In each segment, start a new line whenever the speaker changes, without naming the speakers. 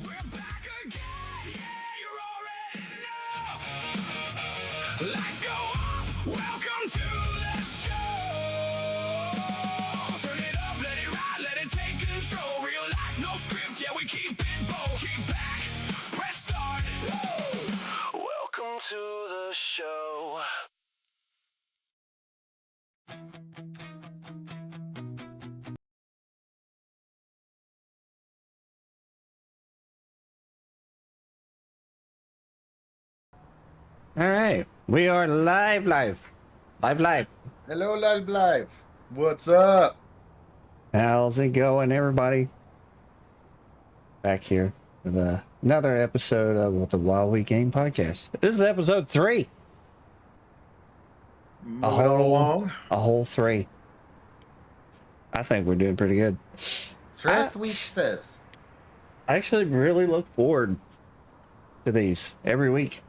We're back again, yeah, you already know. Lights go up, welcome to the show. Turn it up, let it ride, let it take control. Real life, no script, yeah, we keep it bold. Kick back, press start. Whoa. Welcome to the show.
All right, we are live.
Hello, live. What's up?
How's it going, everybody? Back here with another episode of the Wild We Game podcast. This is episode 3.
Moving along.
A whole 3. I think we're doing pretty good.
3 weeks.
I actually really look forward to these every week.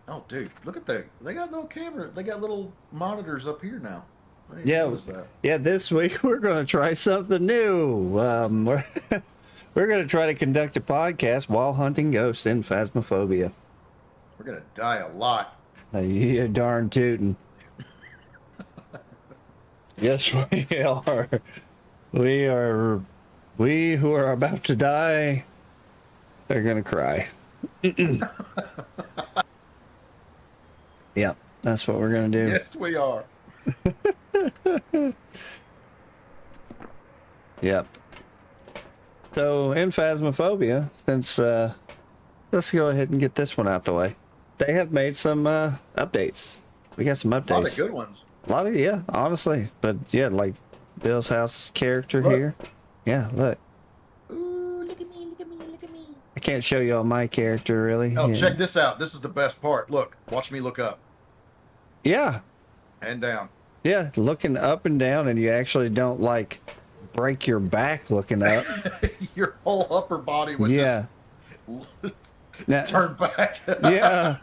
Oh, dude, look at that. They got little camera. They got little monitors up here now. I didn't
Yeah,
notice that.
yeah. This week we're going to try something new. We're going to try to conduct a podcast while hunting ghosts in Phasmophobia.
We're going to die a lot.
You darn tootin'. Yes, we are. We who are about to die, they're going to cry. Yep, that's what we're going to do.
Yes, we are.
Yep. So, in Phasmophobia, since, let's go ahead and get this one out the way. They have made some updates. We got some updates.
A lot of good ones.
A lot of, yeah, honestly. But, yeah, like Bill's House's character
Look.
here. Yeah, look.
Ooh, look at me.
I can't show you all my character, really.
Oh,
yeah.
check this out. This is the best part. Look, watch me look up
Yeah,
and down.
yeah, looking up and down, and you actually don't, like, break your back looking up.
Your whole upper body was
Yeah. Now,
just turned back.
yeah.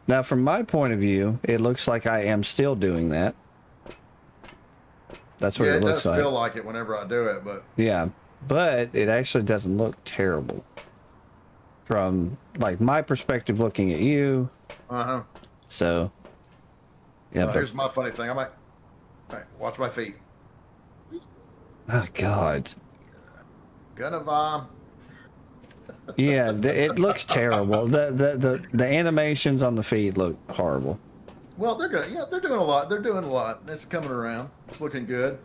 Now, from my point of view, it looks like I am still doing that. That's what
Yeah,
it
it
looks
does
like.
feel like it whenever I do it, but
Yeah, but it actually doesn't look terrible. From, like, my perspective looking at you.
uh-huh.
So, yeah, but,
Here's my funny thing. All right, watch my feet.
oh, God.
Gonna vom.
Yeah, it looks terrible. The animations on the feed look horrible.
Well, they're doing a lot. They're doing a lot. It's coming around. It's looking good.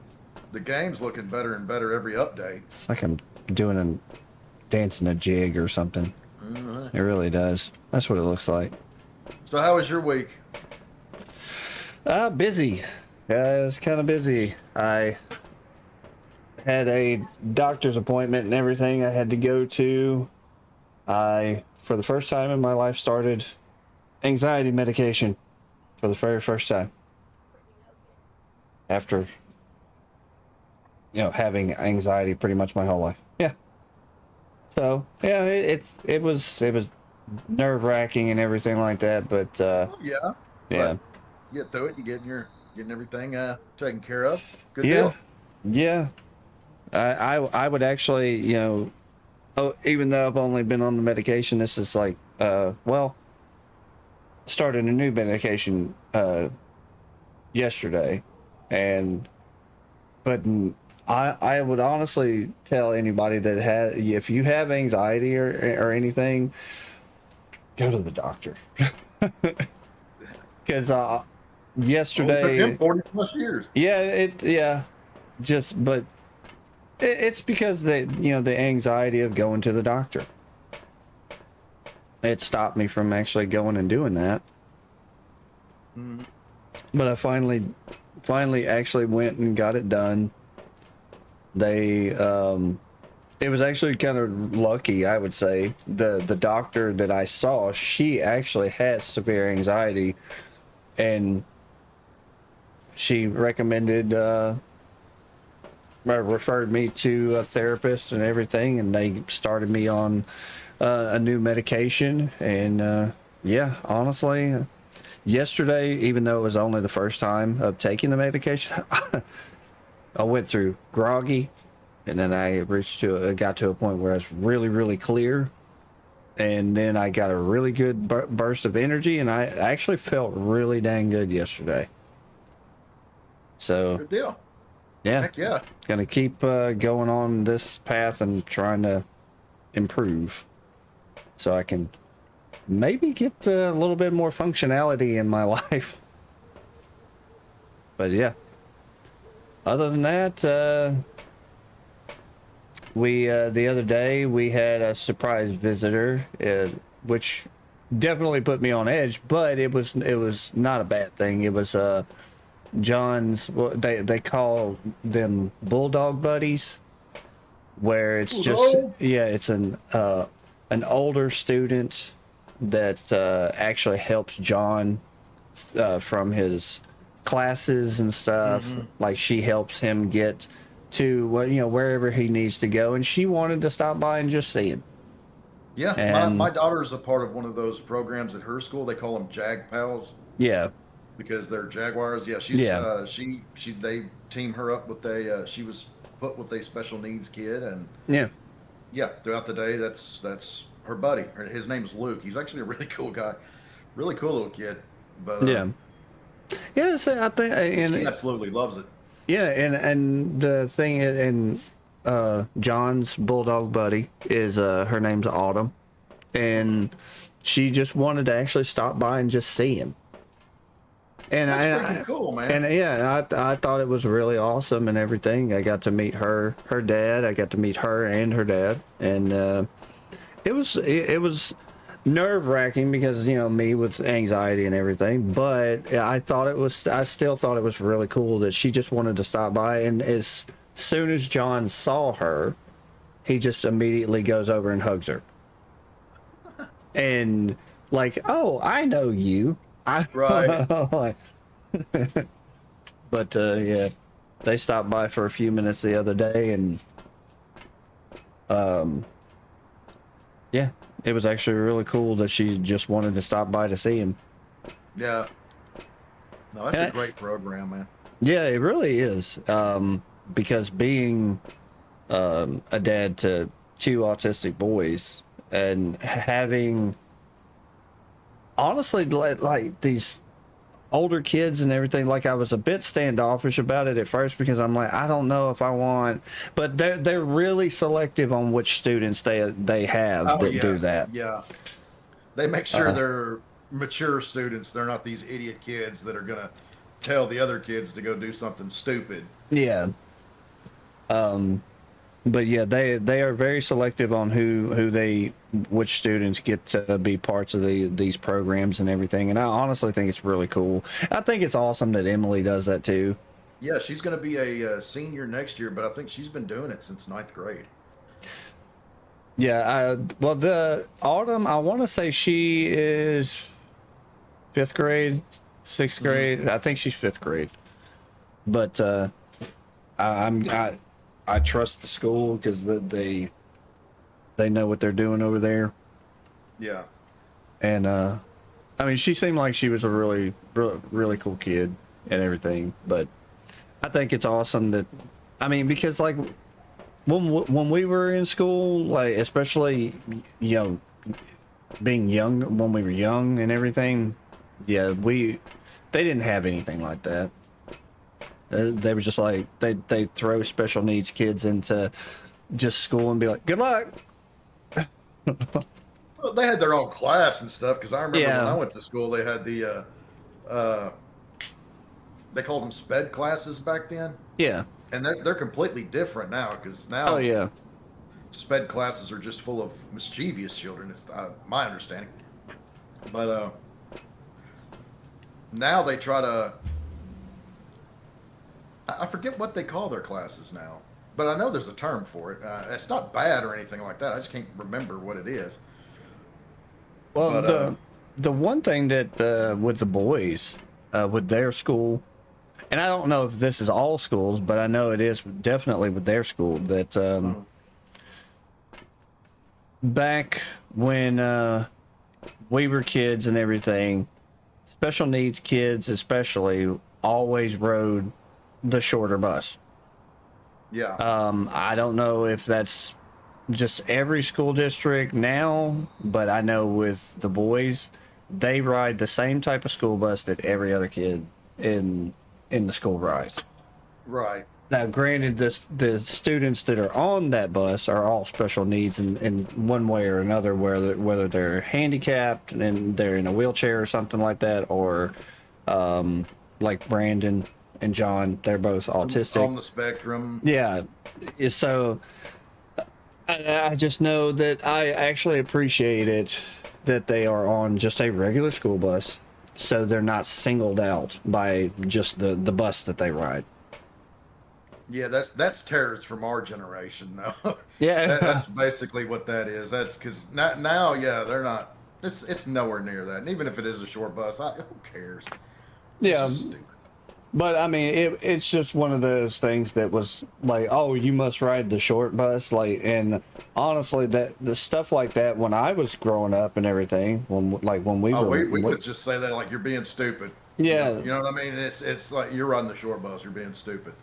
The game's looking better and better every update.
It's like I'm dancing a jig or something.
Mm-hmm.
It really does. That's what it looks like.
So, how was your week?
Busy. Yeah, it was kind of busy. I had a doctor's appointment and everything I had to go to. I, for the first time in my life, started anxiety medication for the very first time. After, having anxiety pretty much my whole life. Yeah. So, yeah, it was nerve-wracking and everything like that, but
Yeah.
yeah.
You get through it. You getting everything taken care of. Good
Yeah.
deal.
Yeah. I would actually, even though I've only been on the medication, this is like, started a new medication yesterday, but I would honestly tell anybody that if you have anxiety or anything, go to the doctor. Because yesterday,
It took him 40 plus years.
but it's because the anxiety of going to the doctor. It stopped me from actually going and doing that.
Mm.
But I finally actually went and got it done. It was actually kind of lucky, I would say. The doctor that I saw, she actually has severe anxiety, and she recommended referred me to a therapist and everything, and they started me on a new medication. And honestly, yesterday, even though it was only the first time of taking the medication, I went through groggy, and then I got to a point where I was really, really clear, and then I got a really good burst of energy, and I actually felt really dang good yesterday. So
Good deal.
yeah,
Heck yeah.
gonna keep going on this path and trying to improve, so I can maybe get a little bit more functionality in my life. But yeah, other than that, we the other day we had a surprise visitor, which definitely put me on edge, but it was not a bad thing. It was John's, well, they call them bulldog buddies, where it's just,
Bulldog?
yeah, it's an older student that actually helps John from his classes and stuff. Like, she helps him get to wherever he needs to go, and she wanted to stop by and just see him.
Yeah,
And-
my daughter's a part of one of those programs at her school. They call them Jag Pals
Yeah,
because they're Jaguars. Yeah,
Yeah.
They team her up with she was put with a special needs kid, and
yeah.
yeah, throughout the day, that's her buddy. His name's Luke. He's actually a really cool guy, really cool little kid. But
Yeah. Yeah, so I think,
she
and
absolutely loves it.
yeah, and the thing, and John's bulldog buddy is her name's Autumn, and she just wanted to actually stop by and just see him. And
That's
I,
freaking cool, man.
and yeah, I thought it was really awesome and everything. I got to meet her dad. I got to meet her and her dad, and it was nerve wracking because me with anxiety and everything. But I still thought it was really cool that she just wanted to stop by, and as soon as John saw her, he just immediately goes over and hugs her, and like, oh, I know you.
Right.
But yeah, they stopped by for a few minutes the other day, and yeah, it was actually really cool that she just wanted to stop by to see him.
Yeah. No, that's
Yeah.
a great program, man.
Yeah, it really is. Because being a dad to two autistic boys, and having honestly like these older kids and everything, like, I was a bit standoffish about it at first because I'm like, I don't know if I want, but they're really selective on which students they have that do that.
Yeah. They make sure they're mature students. They're not these idiot kids that are going to tell the other kids to go do something stupid.
Yeah. But yeah, they are very selective on which students get to be parts of these programs and everything. And I honestly think it's really cool. I think it's awesome that Emily does that too.
Yeah, she's going to be a senior next year, but I think she's been doing it since 9th grade.
Yeah. Well, the Autumn, I want to say she is 5th grade, 6th grade. I think she's 5th grade. But I trust the school because they know what they're doing over there.
Yeah.
And I mean, she seemed like she was a really, really, really cool kid and everything. But I think it's awesome that, I mean, because like when we were in school, like, especially being young, when we were young and everything, yeah, they didn't have anything like that. They were just like, they throw special needs kids into just school and be like, good luck.
Well, they had their own class and stuff, because I remember
Yeah.
when I went to school, they had the, they called them SPED classes back then.
Yeah.
And they're completely different now, because now
Oh, yeah.
SPED classes are just full of mischievous children. It's my understanding. But now they try to. I forget what they call their classes now, but I know there's a term for it. It's not bad or anything like that. I just can't remember what it is.
Well,
But,
the one thing that with the boys, with their school, and I don't know if this is all schools, but I know it is definitely with their school, that back when we were kids and everything, special needs kids especially always rode the shorter bus.
Yeah.
I don't know if that's just every school district now, but I know with the boys, they ride the same type of school bus that every other kid in the school rides.
Right.
Now, granted, the students that are on that bus are all special needs in one way or another, whether they're handicapped and they're in a wheelchair or something like that, or like Brandon and John, they're both autistic.
On the spectrum.
Yeah, so I just know that I actually appreciate it that they are on just a regular school bus, so they're not singled out by just the bus that they ride.
Yeah, that's terrorists from our generation, though.
Yeah.
That's basically what that is. That's because now, yeah, they're not. It's nowhere near that. And even if it is a short bus, who cares?
Yeah,
It's stupid.
but I mean, it's just one of those things that was like, oh, you must ride the short bus, like, and honestly, that the stuff like that when I was growing up and everything, when we
Oh,
were,
we would just say that like you're being stupid.
Yeah.
You know what I mean? It's like you're on the short bus, you're being stupid.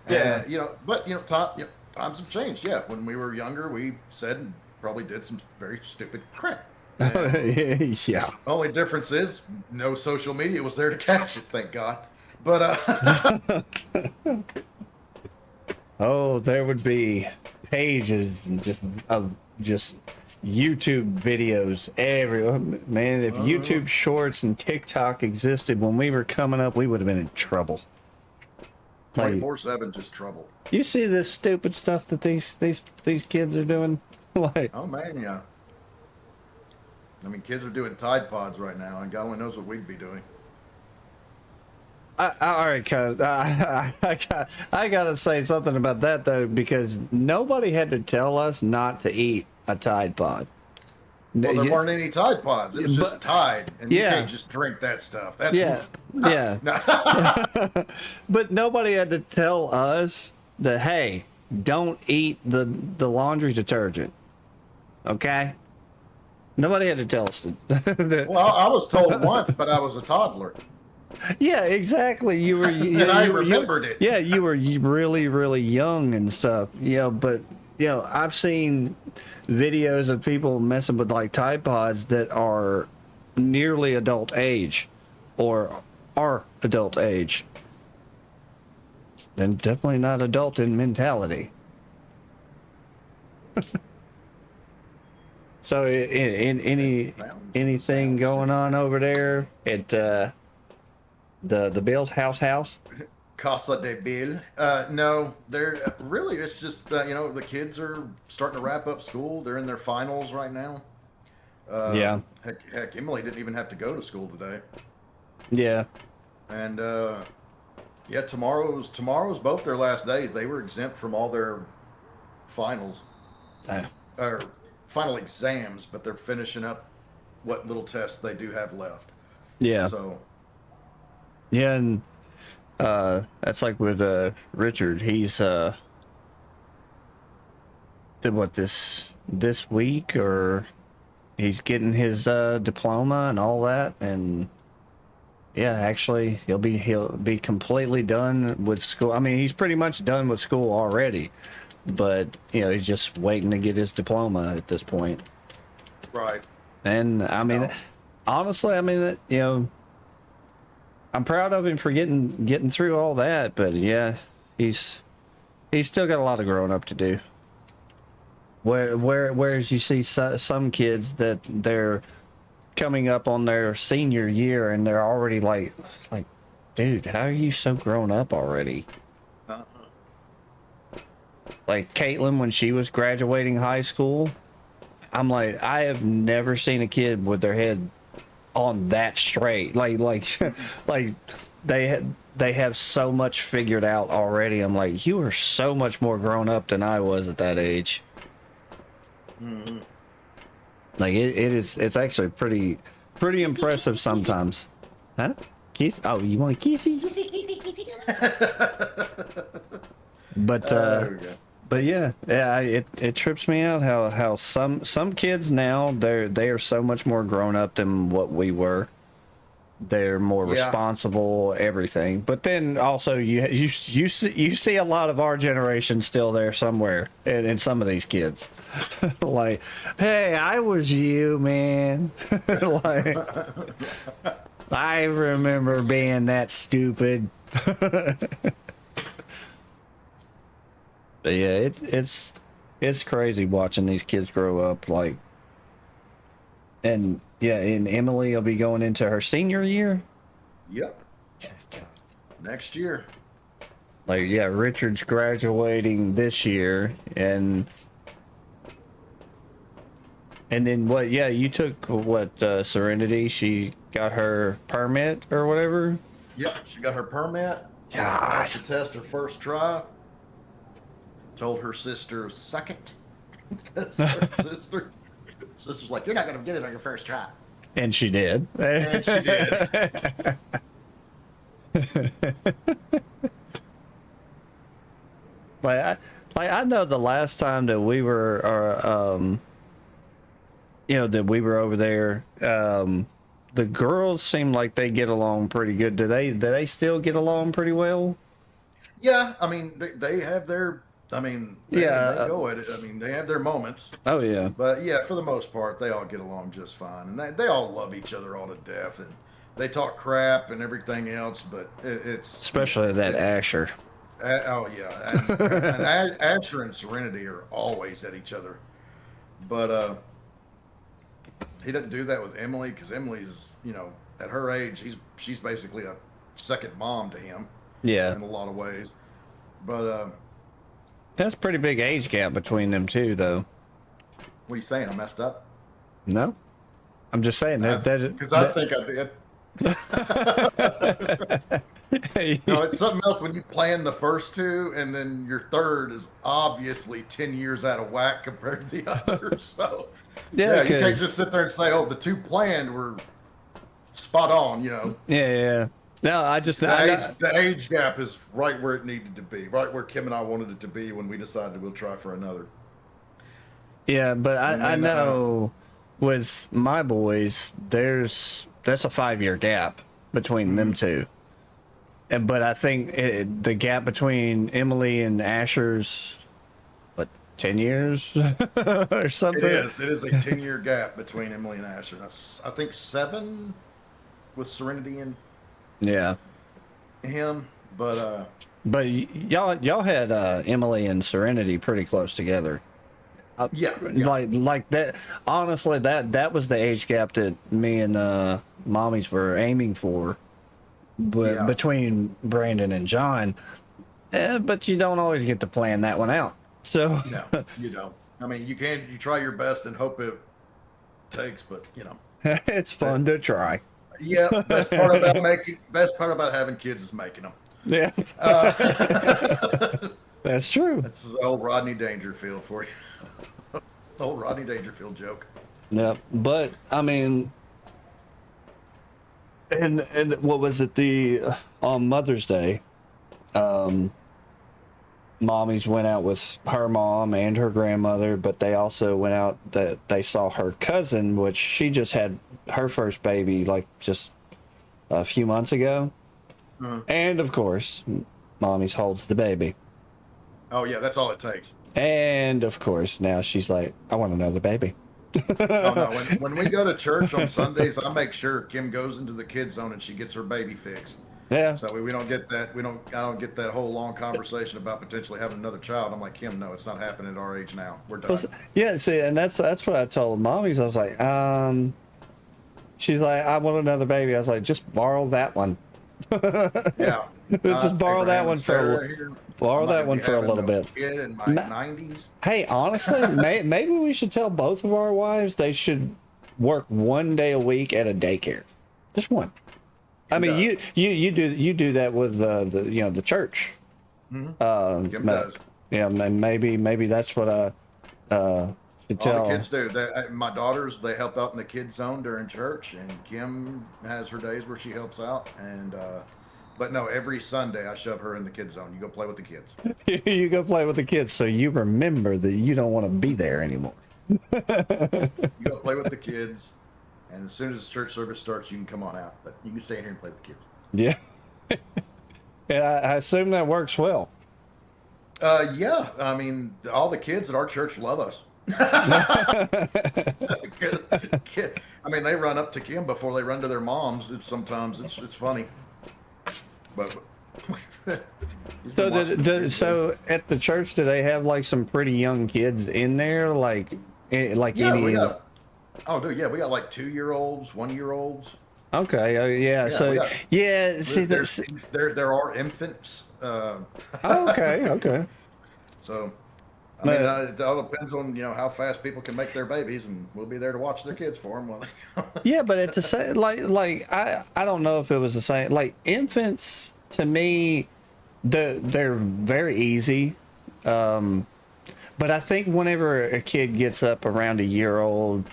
Yeah.
And, but times have changed. Yeah, when we were younger, we said and probably did some very stupid crap. And
yeah.
only difference is no social media was there to catch it, thank God. But
Oh, there would be pages and just YouTube videos everywhere. Man, if YouTube Shorts and TikTok existed when we were coming up, we would have been in trouble. Like,
24/7 just trouble.
you see this stupid stuff that these kids are doing? Like,
Oh man, yeah. I mean, kids are doing Tide Pods right now, and God only knows what we'd be doing.
all right, cuz I gotta say something about that though, because nobody had to tell us not to eat a Tide Pod.
Well, there weren't any Tide Pods. It was just
But-
Tide, and
yeah.
you can't just drink that stuff. That's
Yeah, yeah. But nobody had to tell us that, hey, don't eat the laundry detergent. Okay? Nobody had to tell us that.
Well, I was told once, but I was a toddler.
Yeah, exactly. You were,
And I
you were-
remembered it.
Yeah, you were really, really young and stuff. But I've seen videos of people messing with like Tide Pods that are nearly adult age, or are adult age, and definitely not adult in mentality. So, in anything going on over there at the Bill's house?
Casa de Bill. No, they're really. It's just the kids are starting to wrap up school. They're in their finals right now.
Yeah.
Heck, Emily didn't even have to go to school today.
Yeah.
And yeah, tomorrow's both their last days. They were exempt from all their finals or final exams, but they're finishing up what little tests they do have left.
Yeah.
So
Yeah, and that's like with Richard. He's did what this week, or he's getting his diploma and all that, and yeah, actually he'll be completely done with school. I mean, he's pretty much done with school already, but he's just waiting to get his diploma at this point.
right.
And I mean, honestly, I mean, I'm proud of him for getting through all that, but yeah, he's still got a lot of growing up to do. Whereas you see some kids that they're coming up on their senior year and they're already like, dude, how are you so grown up already? Like Caitlin, when she was graduating high school, I'm like, I have never seen a kid with their head on that straight. Like they have so much figured out already. I'm like, you are so much more grown up than I was at that age.
Mm-hmm.
Like it's actually pretty impressive sometimes. Huh? Kiss? Oh, you want a kissy? But
There we go.
but yeah, it trips me out how some kids now they are so much more grown up than what we were. they're more
Yeah.
responsible, everything. But then also you see a lot of our generation still there somewhere in some of these kids. Like, hey, I was you, man. Like, I remember being that stupid. But yeah, it's crazy watching these kids grow up. Like, and yeah, and Emily will be going into her senior year.
Yep. Next year.
Like, yeah, Richard's graduating this year, and then what? Yeah, you took what? Serenity. She got her permit or whatever.
Yep. She got her permit.
God.
Passed the test her first try. Told her sister second. Sister's like, you're not gonna get it on your first try.
And she did.
And she did.
I know the last time that we were, that we were over there, the girls seem like they get along pretty good. Do they still get along pretty well?
Yeah, I mean, they have their, they go at it. I mean, they have their moments.
Oh yeah.
But yeah, for the most part, they all get along just fine, and they all love each other all to death, and they talk crap and everything else. But it's
Especially that Asher.
Oh yeah, and Asher and Serenity are always at each other, but he doesn't do that with Emily because Emily's, at her age, she's basically a second mom to him.
Yeah.
In a lot of ways, but
That's a pretty big age gap between them two, though.
what are you saying? I messed up?
No, I'm just saying
Because I think I did. No, it's something else when you plan the first two and then your third is obviously 10 years out of whack compared to the others. So,
Yeah,
you can't just sit there and say, oh, the two planned were spot on,
Yeah. No,
The age gap is right where it needed to be, right where Kim and I wanted it to be when we decided we'll try for another.
Yeah, but I know with my boys, that's a 5-year gap between them two. But I think the gap between Emily and Asher's, 10 years or something?
It is a 10-year gap between Emily and Asher. That's, I think, 7 with Serenity and him. But
y'all had Emily and Serenity pretty close together.
Yeah.
Like that. Honestly, that was the age gap that me and mommies were aiming for, but between Brandon and John. But you don't always get to plan that one out. So
no, you don't. I mean, you try your best and hope it takes, but
it's fun to try.
Yeah, best part about having kids is making them.
Yeah, that's true.
That's the old Rodney Dangerfield for you. The old Rodney Dangerfield joke.
Yep, but I mean, and what was it? On Mother's Day, mommies went out with her mom and her grandmother, but they also went out that they saw her cousin, which she just had her first baby like just a few months ago. And of course, mommies holds the baby.
Oh yeah, that's all it takes.
And of course, now she's like, I want another baby.
Oh no, when we go to church on Sundays, I make sure Kim goes into the kid zone and she gets her baby fixed.
Yeah.
So we don't get that. I don't get that whole long conversation about potentially having another child. I'm like, Kim, no, it's not happening at our age now. We're done.
Yeah, see, and that's what I told mommies. I was like, she's like, I want another baby. I was like, just borrow that one.
Yeah.
Just borrow that one for a little bit.
Kid in my 90s.
Hey, honestly, maybe we should tell both of our wives they should work one day a week at a daycare. Just one. I mean, you do that with the church.
Mm-hmm. Kim does.
Yeah, maybe that's what I should tell.
All the kids do. My daughters, they help out in the kids zone during church, and Kim has her days where she helps out. And but no, every Sunday I shove her in the kids zone. You go play with the kids.
You go play with the kids, so you remember that you don't want to be there anymore.
You go play with the kids. And as soon as church service starts, you can come on out. But you can stay in here and play with the kids.
Yeah. And I assume that works well.
Yeah. I mean, all the kids at our church love us. I mean, they run up to Kim before they run to their moms. Sometimes it's funny. But
So at the church, do they have like some pretty young kids in there? Like
yeah,
any?
we got, oh, dude, yeah, we got like 2-year-olds, 1-year-olds.
Okay. Yeah. So yeah. See, that's
There are infants.
okay. Okay.
So, I mean, it all depends on how fast people can make their babies, and we'll be there to watch their kids for them.
Yeah, but at the same, like I don't know if it was the same. Like infants, to me, they're very easy. But I think whenever a kid gets up around a year old,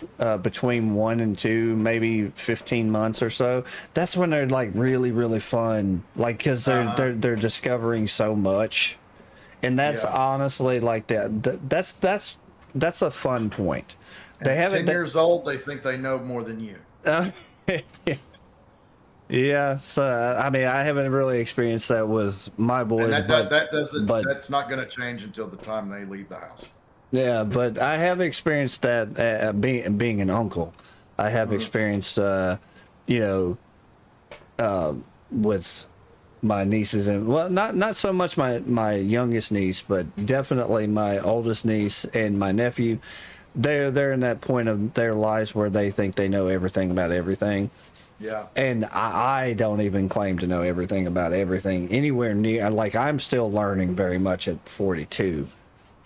between 1 and 2, maybe 15 months or so, that's when they're like really, really fun. Like, cause they're discovering so much. And that's honestly like that's a fun point.
They have 10 years old. They think they know more than you.
Yeah. So I mean, I haven't really experienced that with my boys.
And that's not going to change until the time they leave the house.
Yeah, but I have experienced that being an uncle. I have experienced, with my nieces and not so much my youngest niece, but definitely my oldest niece and my nephew. They're in that point of their lives where they think they know everything about everything.
Yeah.
And I don't even claim to know everything about everything anywhere near. Like, I'm still learning very much at 42.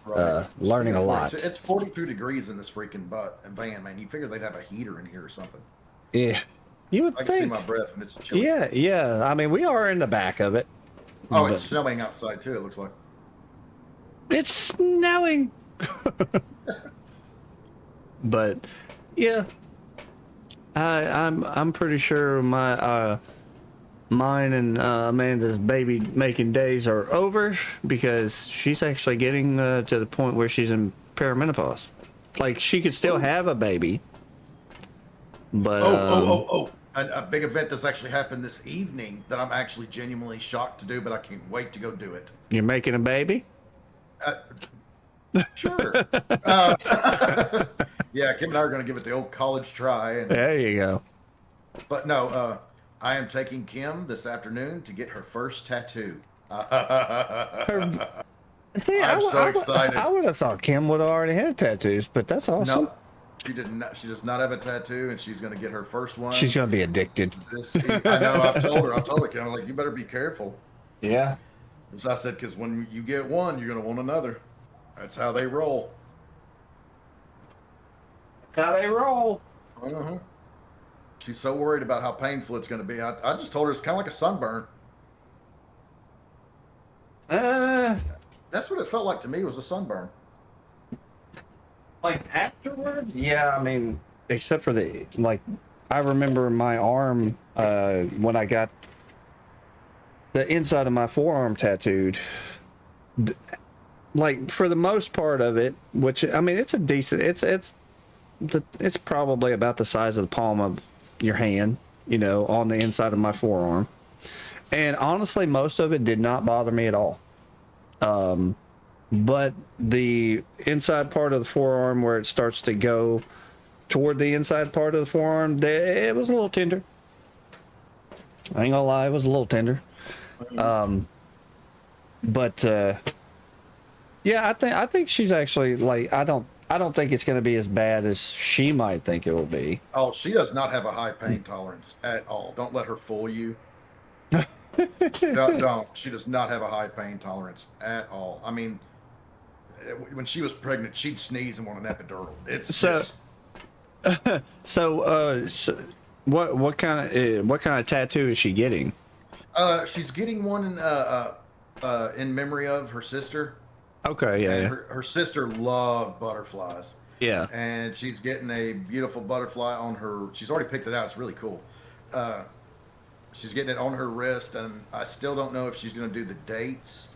Right.
Learning a lot.
It's 42 degrees in this freaking van, man. You figure they'd have a heater in here or something.
Yeah. You would
I
think.
can see my breath and it's chilly.
Yeah. I mean, we are in the back of it.
Oh, it's snowing outside too, it looks like.
It's snowing. But yeah. I'm pretty sure mine and Amanda's baby making days are over because she's actually getting to the point where she's in perimenopause. Like, she could still have a baby, but
a big event that's actually happened this evening that I'm actually genuinely shocked to do, but I can't wait to go do it.
You're making a baby?
Sure. Yeah, Kim and I are going to give it the old college try. And,
There you go.
but no, I am taking Kim this afternoon to get her first tattoo.
See,
I'm so excited.
I would have thought Kim would have already had tattoos, but that's awesome.
No, she did not. She does not have a tattoo, and she's going to get her first one.
She's gonna be addicted.
I know. I've told her, Kim, I'm like, you better be careful.
Yeah.
So I said, because when you get one, you're going to want another. That's how they roll.
How they roll.
Uh-huh. She's so worried about how painful it's going to be. I just told her it's kind of like a sunburn. That's what it felt like to me, was a sunburn.
Like afterwards? Yeah, I mean, except for I remember my arm, when I got the inside of my forearm tattooed. Like, for the most part of it, which, I mean, it's a decent, it's probably about the size of the palm of your hand, on the inside of my forearm. And honestly, most of it did not bother me at all. But the inside part of the forearm, where it starts to go toward the inside part of the forearm, it was a little tender. I ain't gonna lie, it was a little tender. But yeah, I think she's actually, like, I don't think it's going to be as bad as she might think it will be.
Oh, she does not have a high pain tolerance at all. Don't let her fool you. Don't. She does not have a high pain tolerance at all. I mean, when she was pregnant, she'd sneeze and want an epidural.
So what kind of tattoo is she getting?
She's getting one in memory of her sister.
Okay, yeah.
And her sister loved butterflies.
Yeah.
And she's getting a beautiful butterfly on her. She's already picked it out. It's really cool. She's getting it on her wrist, and I still don't know if she's going to do the dates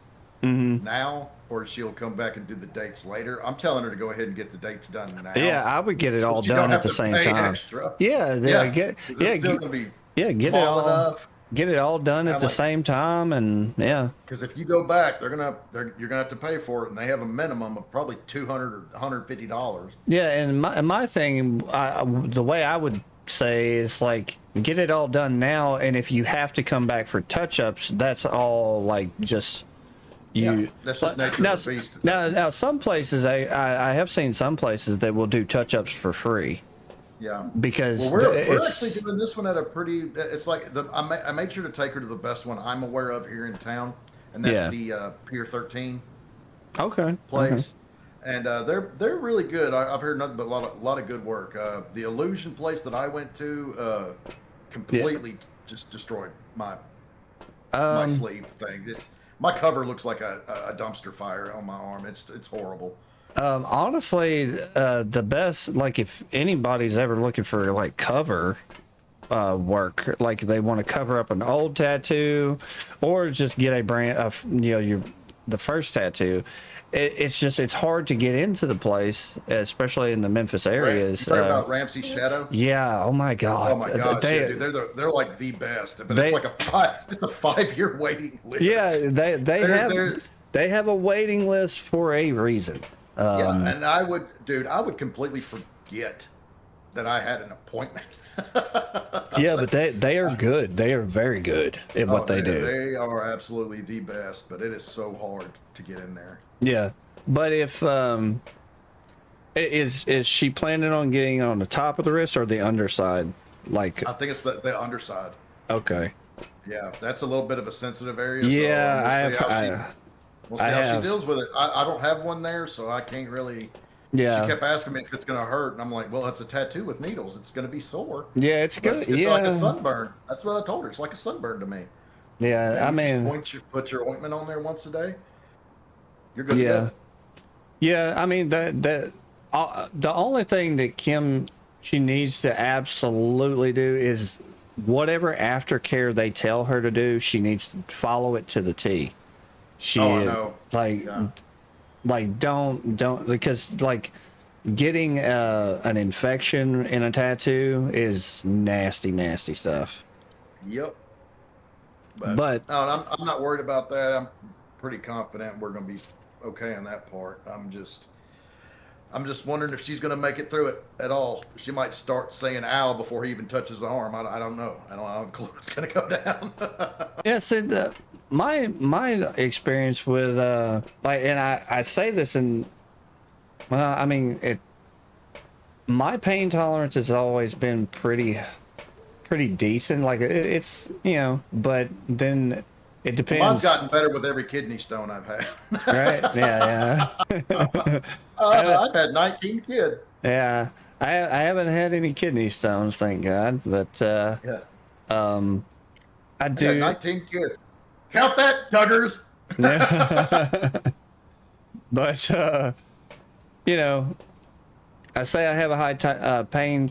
now, or she'll come back and do the dates later. I'm telling her to go ahead and get the dates done now.
Yeah, I would get it all
she don't
done
have
at the
to
same
pay
time.
extra.
Yeah,
Yeah,
get
'cause
yeah,
it's still
get,
gonna be
yeah, get it
small
all
enough.
get it all done at
I'm
the
like-
same time, and yeah.
Because if you go back, you're gonna have to pay for it, and they have a minimum of probably $200 or $150.
Yeah, and my thing, the way I would say is like get it all done now, and if you have to come back for touch-ups, that's all like just you.
Yeah, that's just nature
now,
of the beast.
now, some places I have seen some places that will do touch-ups for free
Yeah.
because
Well, we're
it's
actually doing this one at a pretty. It's like I made sure to take her to the best one I'm aware of here in town, and that's
Yeah.
the Pier 13
okay.
place. And they're really good. I've heard nothing but a lot of good work. The Illusion place that I went to completely just destroyed my sleeve thing. My cover looks like a dumpster fire on my arm. It's horrible.
Honestly, the best, like if anybody's ever looking for like cover work, like they want to cover up an old tattoo or just get a brand of, the first tattoo. It's hard to get into the place, especially in the Memphis areas.
You talking about Ramsey Shadow?
Yeah. Oh my God.
Oh my gosh,
They-
yeah, dude, they're like the best, but
they-
it's like a 5-year waiting list.
yeah, they
They're-
they have a waiting list for a reason.
Yeah, and I would completely forget that I had an appointment.
Yeah, but they are good. They are very good at what they do.
They are absolutely the best, but it is so hard to get in there.
Yeah, but if is she planning on getting on the top of the wrist or the underside? Like,
I think it's the underside.
okay,
Yeah, that's a little bit of a sensitive area.
yeah,
We'll see how she deals with it. I don't have one there, so I can't really.
yeah,
She kept asking me if it's going to hurt, and I'm like, well, it's a tattoo with needles. It's going to be sore.
yeah, it's
But
good.
It's
Yeah,
like a sunburn. That's what I told her. It's like a sunburn to me.
yeah. I
You
mean,
just put your ointment on there once a day. You're good.
yeah,
To go.
yeah. I mean the only thing that Kim she needs to absolutely do is whatever aftercare they tell her to do. She needs to follow it to the T. She
Oh, I know.
like.
Yeah.
Like don't because like getting an infection in a tattoo is nasty stuff.
Yep.
But
no, I'm not worried about that. I'm pretty confident we're going to be okay on that part. I'm just wondering if she's going to make it through it at all. She might start saying "ow" before he even touches the arm. I don't know. I don't have a clue what's going to go down.
yeah, see, my experience with like, and I say this in, well, I mean my pain tolerance has always been pretty decent. Like it's but then it depends.
Mine's gotten better with every kidney stone I've had.
Right? Yeah.
I've had 19 kids.
Yeah, I haven't had any kidney stones, thank God. But
Yeah.
I
I had
do.
19 kids. Count that, Duggars.
But I say I have a high pain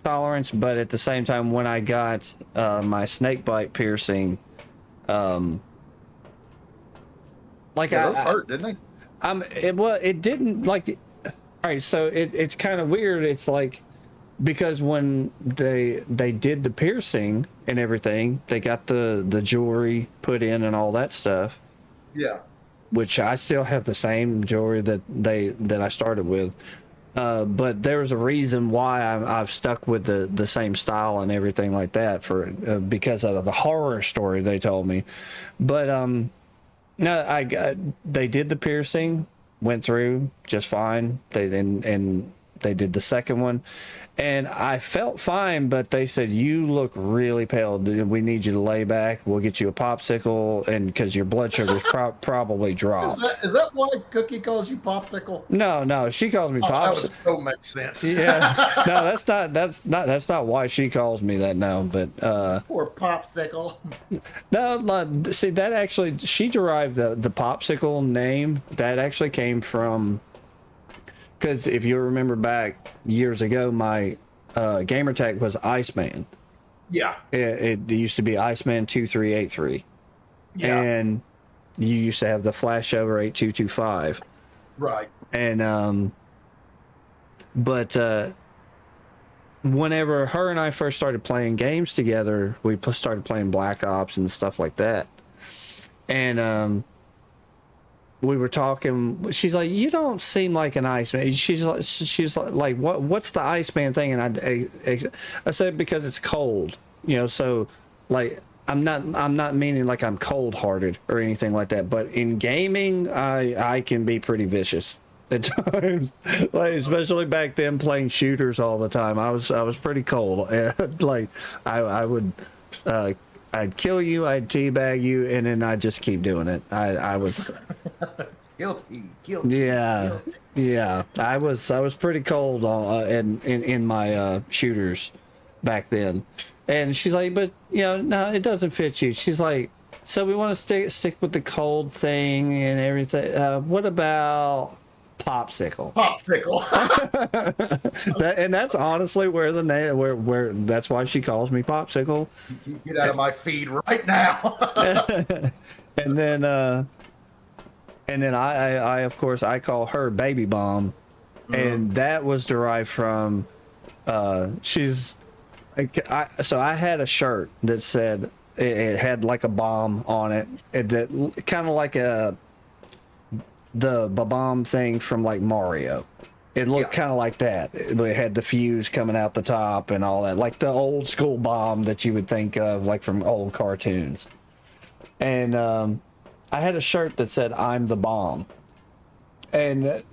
tolerance, but at the same time, when I got my snake bite piercing, like
Yeah, those hurt, didn't they?
it didn't like. All right, so it's kind of weird. It's like because when they did the piercing and everything, they got the jewelry put in and all that stuff,
Yeah.
which I still have the same jewelry that I started with. But there's a reason why I've stuck with the same style and everything like that for because of the horror story they told me. But no, they did the piercing, went through just fine. And they did the second one, and I felt fine. But they said, "You look really pale. We need you to lay back. We'll get you a popsicle, and because your blood sugar's probably dropped."
Is that why Cookie calls you Popsicle?
No, she calls me
Oh, that
Pops.
would so make sense.
Yeah, no, that's not why she calls me that. No, but
Poor Popsicle.
no, see that actually she derived the popsicle name. That actually came from because if you remember back years ago, my gamer tag was Iceman.
Yeah.
It used to be Iceman 2383,
Yeah.
and you used to have the flashover 8225.
Right.
And but whenever her and I first started playing games together, we started playing Black Ops and stuff like that. And we were talking. She's like, "You don't seem like an Iceman." She's like, "What's the Iceman thing?" And I said, "Because it's cold, you know." So like, I'm not meaning like I'm cold hearted or anything like that. But in gaming, I can be pretty vicious at times, like especially back then playing shooters all the time. I was pretty cold. Like I would I'd kill you, I'd teabag you, and then I'd just keep doing it. I was
Guilty.
yeah,
Guilty.
yeah. I was pretty cold in my shooters back then. And she's like, "But you know, no, it doesn't fit you." She's like, "So we want to stick with the cold thing and everything. What about popsicle?"
Popsicle.
And that's honestly where the name, where that's why she calls me Popsicle.
Get out of my feed right now.
And then I of course I call her Baby Bomb, and that was derived from she's so I had a shirt that said it had like a bomb on it, that kind of like the bomb thing from like Mario. It looked kind of like that. It had the fuse coming out the top and all that, like the old school bomb that you would think of like from old cartoons. And I had a shirt that said "I'm the bomb,"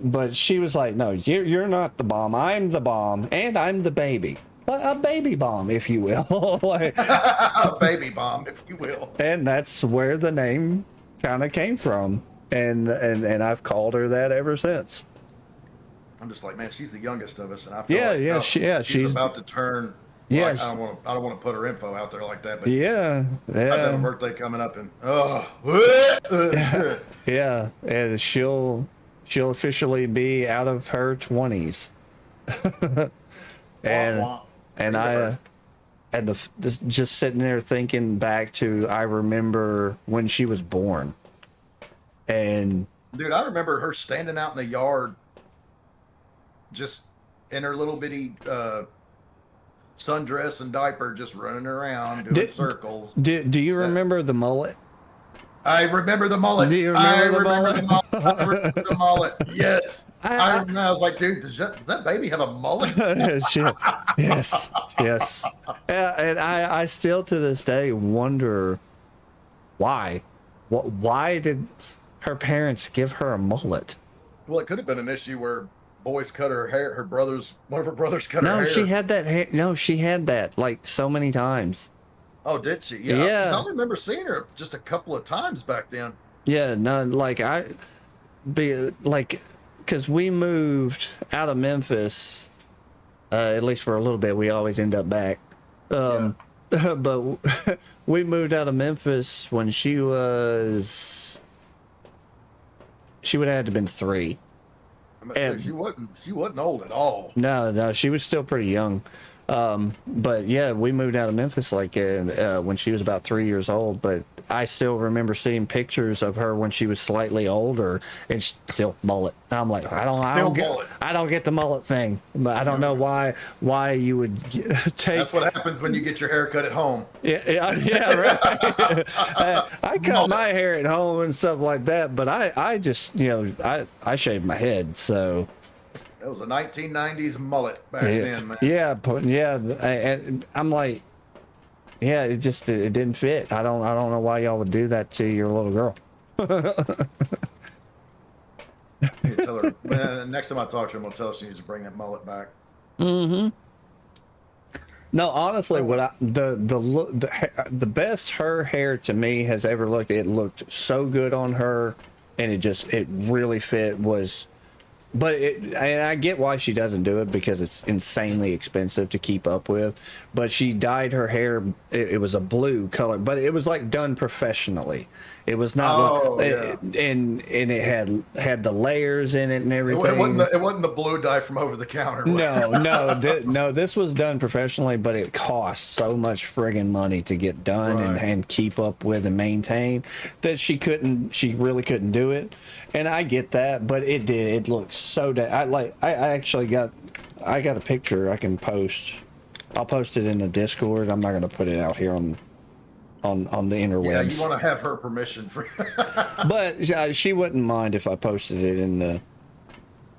but she was like, "No, you're not the bomb. I'm the bomb, and I'm the baby, a baby bomb, if you will." Like,
A baby bomb, if you will.
and that's where the name kind of came from, and I've called her that ever since.
I'm just like, man, she's the youngest of us, and I feel
Yeah,
like,
yeah,
she's about to turn.
Yeah,
Like, I don't want to put her info out there like that, but
Yeah,
I have a
yeah,
birthday coming up, and
yeah, and she'll officially be out of her 20s. and and I and just sitting there thinking back to, I remember when she was born, and
dude, I remember her standing out in the yard, just in her little bitty sundress and diaper, just running around doing circles.
do you remember the mullet?
I remember the mullet.
Do you remember the mullet?
I remember the mullet. Yes. I was like, dude, does that baby have a mullet?
Yes, yes. And I still to this day wonder why. Why did her parents give her a mullet?
Well, it could have been an issue where boys cut her hair. One of her brothers cut her hair.
No, she had that hair. No, she had that like so many times.
Oh, did she? Yeah.
Yeah.
'Cause I only remember seeing her just a couple of times back then.
Yeah, no, like because we moved out of Memphis, at least for a little bit. We always end up back. But we moved out of Memphis when she would have had to been 3.
I mean, she wasn't old at all.
No, she was still pretty young. But yeah, we moved out of Memphis like when she was about 3 years old. But I still remember seeing pictures of her when she was slightly older, and still mullet. I'm like, I don't get the mullet thing, but I don't know why you would take.
That's what happens when you get your hair cut at home.
Yeah, right. I cut my hair at home and stuff like that, but I just I shaved my head, so.
That was a 1990s mullet back then, man.
Yeah, and I'm like, yeah, it didn't fit. I don't know why y'all would do that to your little girl.
You tell her, man, next time I talk to her, I'm gonna tell her she needs to bring that mullet back.
Mm-hmm. No, honestly, the best her hair to me has ever looked. It looked so good on her, and it really fit. But and I get why she doesn't do it, because it's insanely expensive to keep up with. But she dyed her hair, it was a blue color, but it was like done professionally. It was not
Oh,
like,
yeah.
and it had the layers in it and everything.
It wasn't the blue dye from over the counter.
No, this was done professionally, but it cost so much friggin' money to get done
Right.
and keep up with and maintain that she really couldn't do it. And I get that, but it did. It looked so I actually I got a picture I can post. I'll post it in the Discord. I'm not going to put it out here on the interwebs.
Yeah, you want to have her permission for.
But she wouldn't mind if I posted it in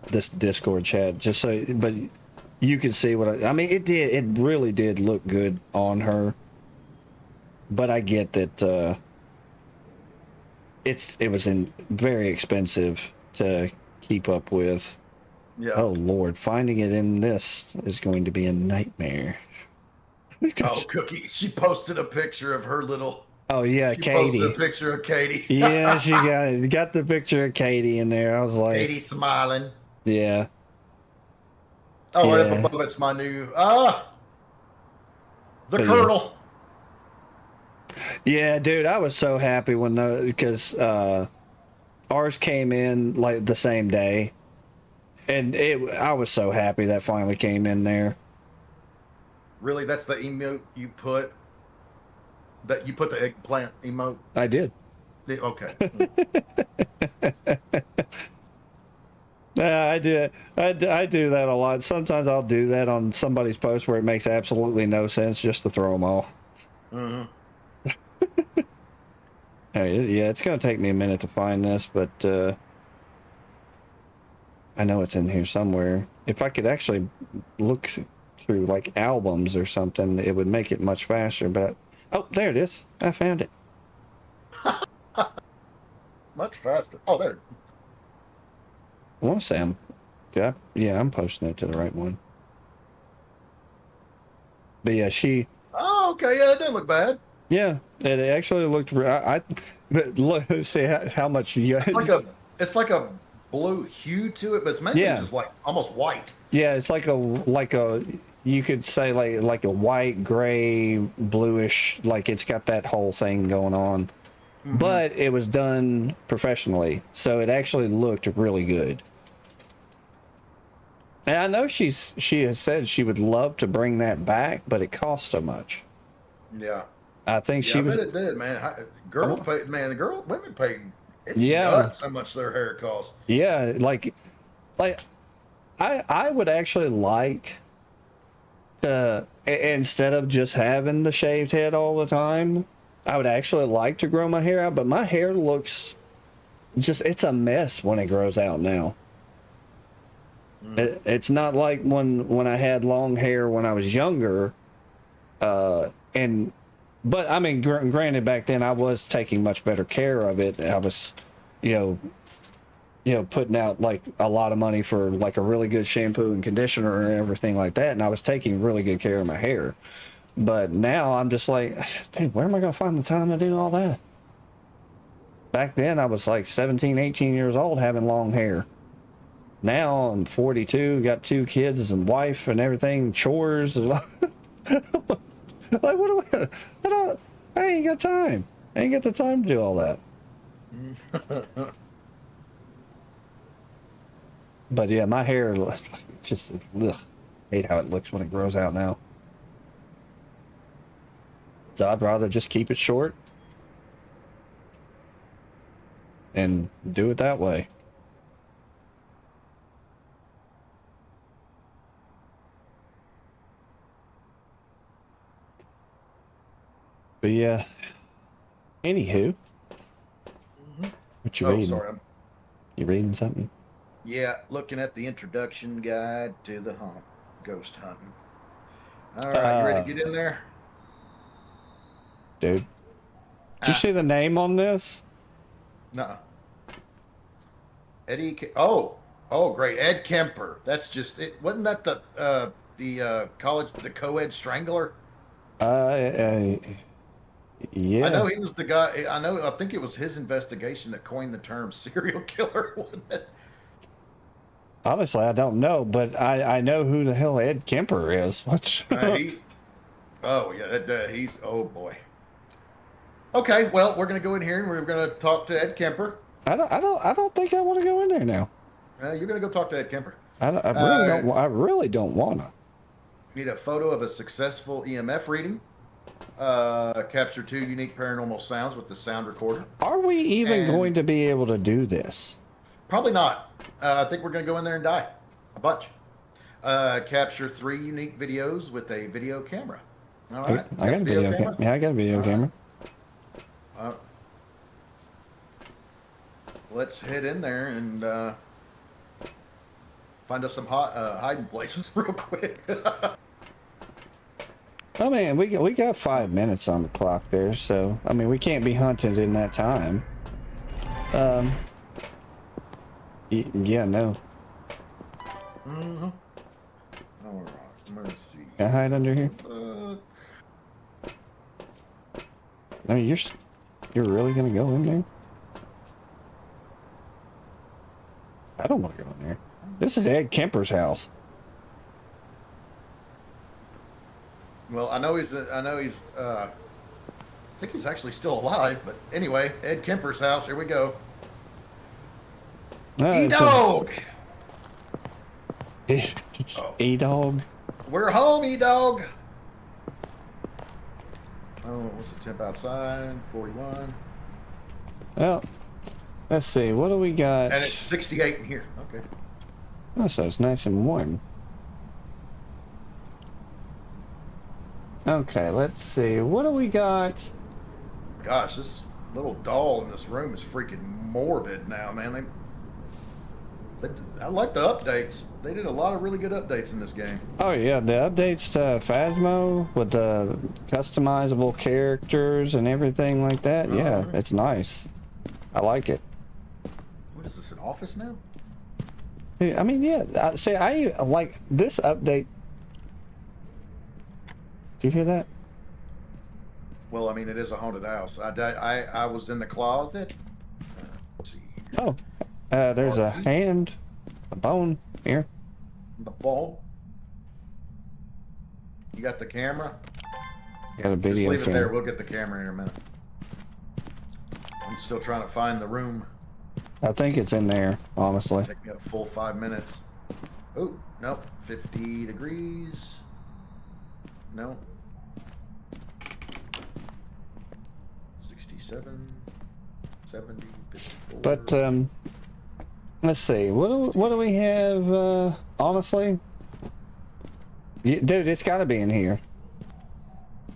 this Discord chat, just so. But you could see what I mean. It did. It really did look good on her. But I get that it was very expensive to keep up with.
Yeah.
Oh Lord, finding it in this is going to be a nightmare.
Oh, Cookie. She posted a picture of her little.
Oh yeah,
She
Katie.
posted a picture of Katie.
Yeah, she got the picture of Katie in there. I was like,
Katie smiling.
yeah.
Oh, right
Yeah.
up above it's my new. The
Yeah.
Colonel.
Yeah, dude, I was so happy when because ours came in like the same day, and I was so happy that finally came in there.
Really, that's the emote you put. That you put the eggplant emote.
I did.
Okay.
Yeah, I do that a lot. Sometimes I'll do that on somebody's post where it makes absolutely no sense just to throw them off.
Mm-hmm.
Yeah, it's gonna take me a minute to find this, but I know it's in here somewhere. If I could actually look through like albums or something, it would make it much faster. But oh, there it is. I found it.
Much faster. Oh, there.
I want to say I'm posting it to the right one. But yeah,
Oh, okay. Yeah, it didn't look bad.
yeah, it actually looked. But look, see how much you.
It's like a blue hue to it, but it's meant to be
Yeah.
just like almost white.
Yeah, it's like a you could say like a white, gray, bluish, like it's got that whole thing going on.
Mm-hmm.
But it was done professionally, so it actually looked really good. And I know she has said she would love to bring that back, but it costs so much.
Yeah.
I think
Yeah,
she
I
was.
bet it did, man. Women pay. It's
Yeah.
nuts how much their hair costs.
Yeah, like I would actually like to instead of just having the shaved head all the time, I would actually like to grow my hair out, but my hair looks it's a mess when it grows out now. It's not like when I had long hair when I was younger, but I mean, granted, back then I was taking much better care of it. I was, you know, putting out like a lot of money for like a really good shampoo and conditioner and everything like that, and I was taking really good care of my hair. But now I'm just like, dude, where am I gonna find the time to do all that? Back then I was like 17, 18 years old having long hair. Now I'm 42, got 2 kids and wife and everything, chores. Like, what do I ain't got time. I ain't got the time to do all that. But yeah, my hair, it's just, ugh, hate how it looks when it grows out now. So I'd rather just keep it short and do it that way. But yeah, anywho, what you
Oh,
reading?
sorry.
You reading something?
Yeah, looking at the introduction guide to the ghost hunting. All right, you ready to get in there?
Dude, did you see the name on this?
No. Oh, great, Ed Kemper. That's just it. Wasn't that the college, the co-ed strangler?
Yeah.
I know he was the guy. I think it was his investigation that coined the term serial killer, wasn't it?
Honestly, I don't know, but I know who the hell Ed Kemper is. What's
Oh yeah, he's oh boy. Okay, well, we're going to go in here and we're going to talk to Ed Kemper.
I don't think I want to go in there now.
You're going to go talk to Ed Kemper.
I really don't. I really don't wanna.
Need a photo of a successful EMF reading. Capture 2 unique paranormal sounds with the sound recorder.
Are we even
And-
going to be able to do this?
Probably not. I think we're going to go in there and die. A bunch. Capture 3 unique videos with a video camera. All right.
I got a video camera. Yeah, I got a video camera.
Let's head in there and find us some hiding places real quick.
I mean, we got 5 minutes on the clock there, so I mean, we can't be hunted in that time. Yeah, no.
Mm-hmm. All right, let's see.
Can I hide under here? I mean, you're really gonna go in there? I don't want to go in there. This is Ed Kemper's house.
Well, I think he's actually still alive, but anyway, Ed Kemper's house. Here we go. E-Dog!
E-Dog.
We're home, E-Dog! Oh, what's the temp outside? 41.
Well, let's see. What do we got?
And it's 68 in here. Okay.
Oh, so it's nice and warm. Okay, let's see. What do we got?
Gosh, this little doll in this room is freaking morbid now, man. I like the updates. They did a lot of really good updates in this game.
Oh yeah, the updates to Phasmo with the customizable characters and everything like that. Yeah, it's nice. I like it.
What is this, an office now?
I mean, yeah. I like this update. Do you hear that?
Well, I mean, it is a haunted house. I was in the closet. Let's see.
Oh, there's a hand, a bone here.
The ball. You got the camera?
Got a
Just
video
leave it there.
camera.
We'll get the camera in a minute. I'm still trying to find the room.
I think it's in there, honestly.
Take me a full 5 minutes. Oh, nope. 50 degrees. No. 67, 70, 54.
But let's see. What do we have? Honestly, dude, it's got to be in here.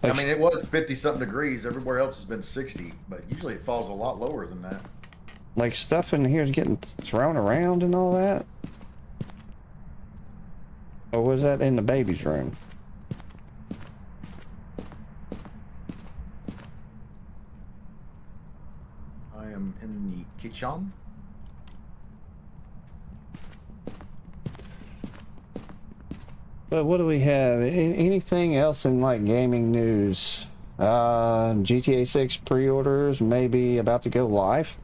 I mean, it was 50-something degrees. Everywhere else has been 60, but usually it falls a lot lower than that.
Like stuff in here is getting thrown around and all that. Or was that in the baby's room?
I am in the kitchen.
But what do we have? Anything else in like gaming news? GTA 6 pre-orders maybe about to go live,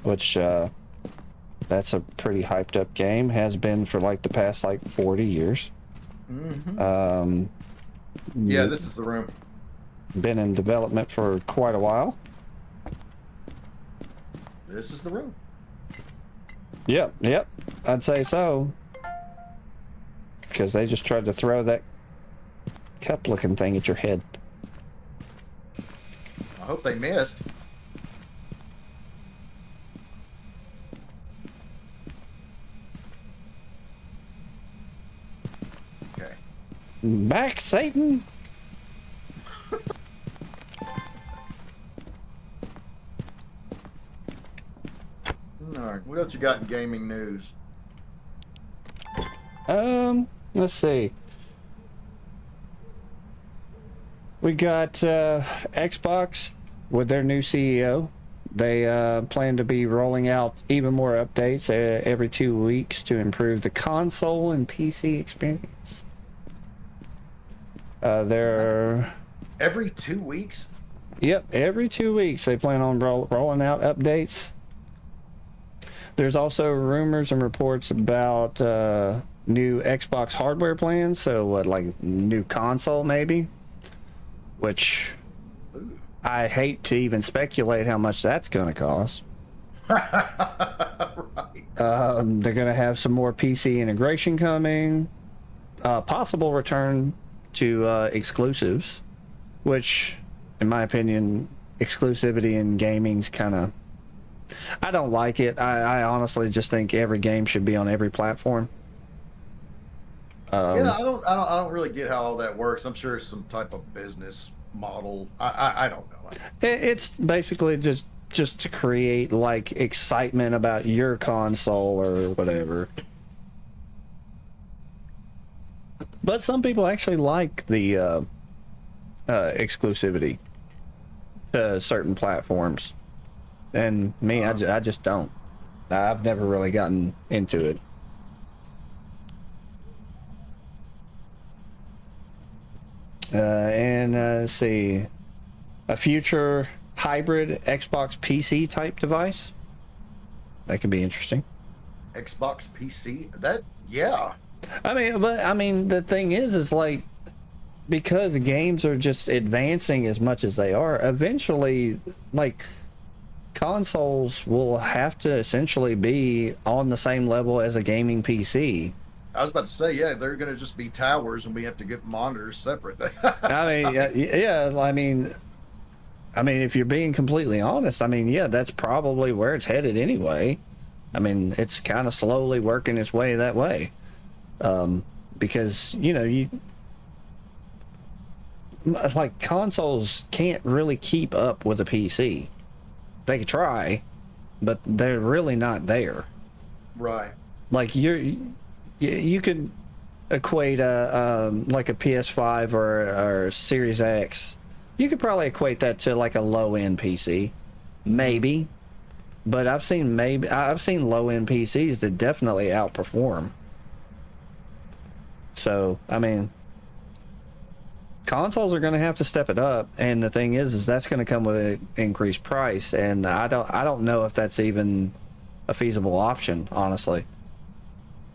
which that's a pretty hyped up game. Has been for like the past like 40 years.
Mm-hmm. Yeah, this is the room.
Been in development for quite a while.
This is the room.
Yep, I'd say so. Because they just tried to throw that cup-looking thing at your head.
I hope they missed. Okay.
Back, Satan!
All right. What else you got in gaming news?
Let's see. We got Xbox with their new CEO. They plan to be rolling out even more updates every 2 weeks to improve the console and PC experience. They're
Every 2 weeks?
Yep, every 2 weeks they plan on rolling out updates. There's also rumors and reports about new Xbox hardware plans, so what, like new console maybe? Which, I hate to even speculate how much that's going to cost.
Right.
They're going to have some more PC integration coming, possible return to exclusives, which, in my opinion, exclusivity in gaming's kind of. I don't like it. I honestly just think every game should be on every platform.
Yeah, I don't really get how all that works. I'm sure it's some type of business model. I don't know.
It's basically just to create like excitement about your console or whatever. But some people actually like the exclusivity to certain platforms, and me, I just don't. I've never really gotten into it. And let's see, a future hybrid Xbox PC type device. That could be interesting.
Xbox PC. That yeah.
I mean, the thing is like, because games are just advancing as much as they are, eventually, like, consoles will have to essentially be on the same level as a gaming PC.
I was about to say, yeah, they're going to just be towers, and we have to get monitors separate.
I mean, yeah, I mean, if you're being completely honest, I mean, yeah, that's probably where it's headed anyway. I mean, it's kind of slowly working its way that way. Because, you know, like, consoles can't really keep up with a PC. They could try, but they're really not there.
Right.
Like, you could equate like a PS5 or Series X. You could probably equate that to like a low end PC, maybe. But I've seen low end PCs that definitely outperform. So I mean, consoles are going to have to step it up, and the thing is that's going to come with an increased price, and I don't know if that's even a feasible option, honestly.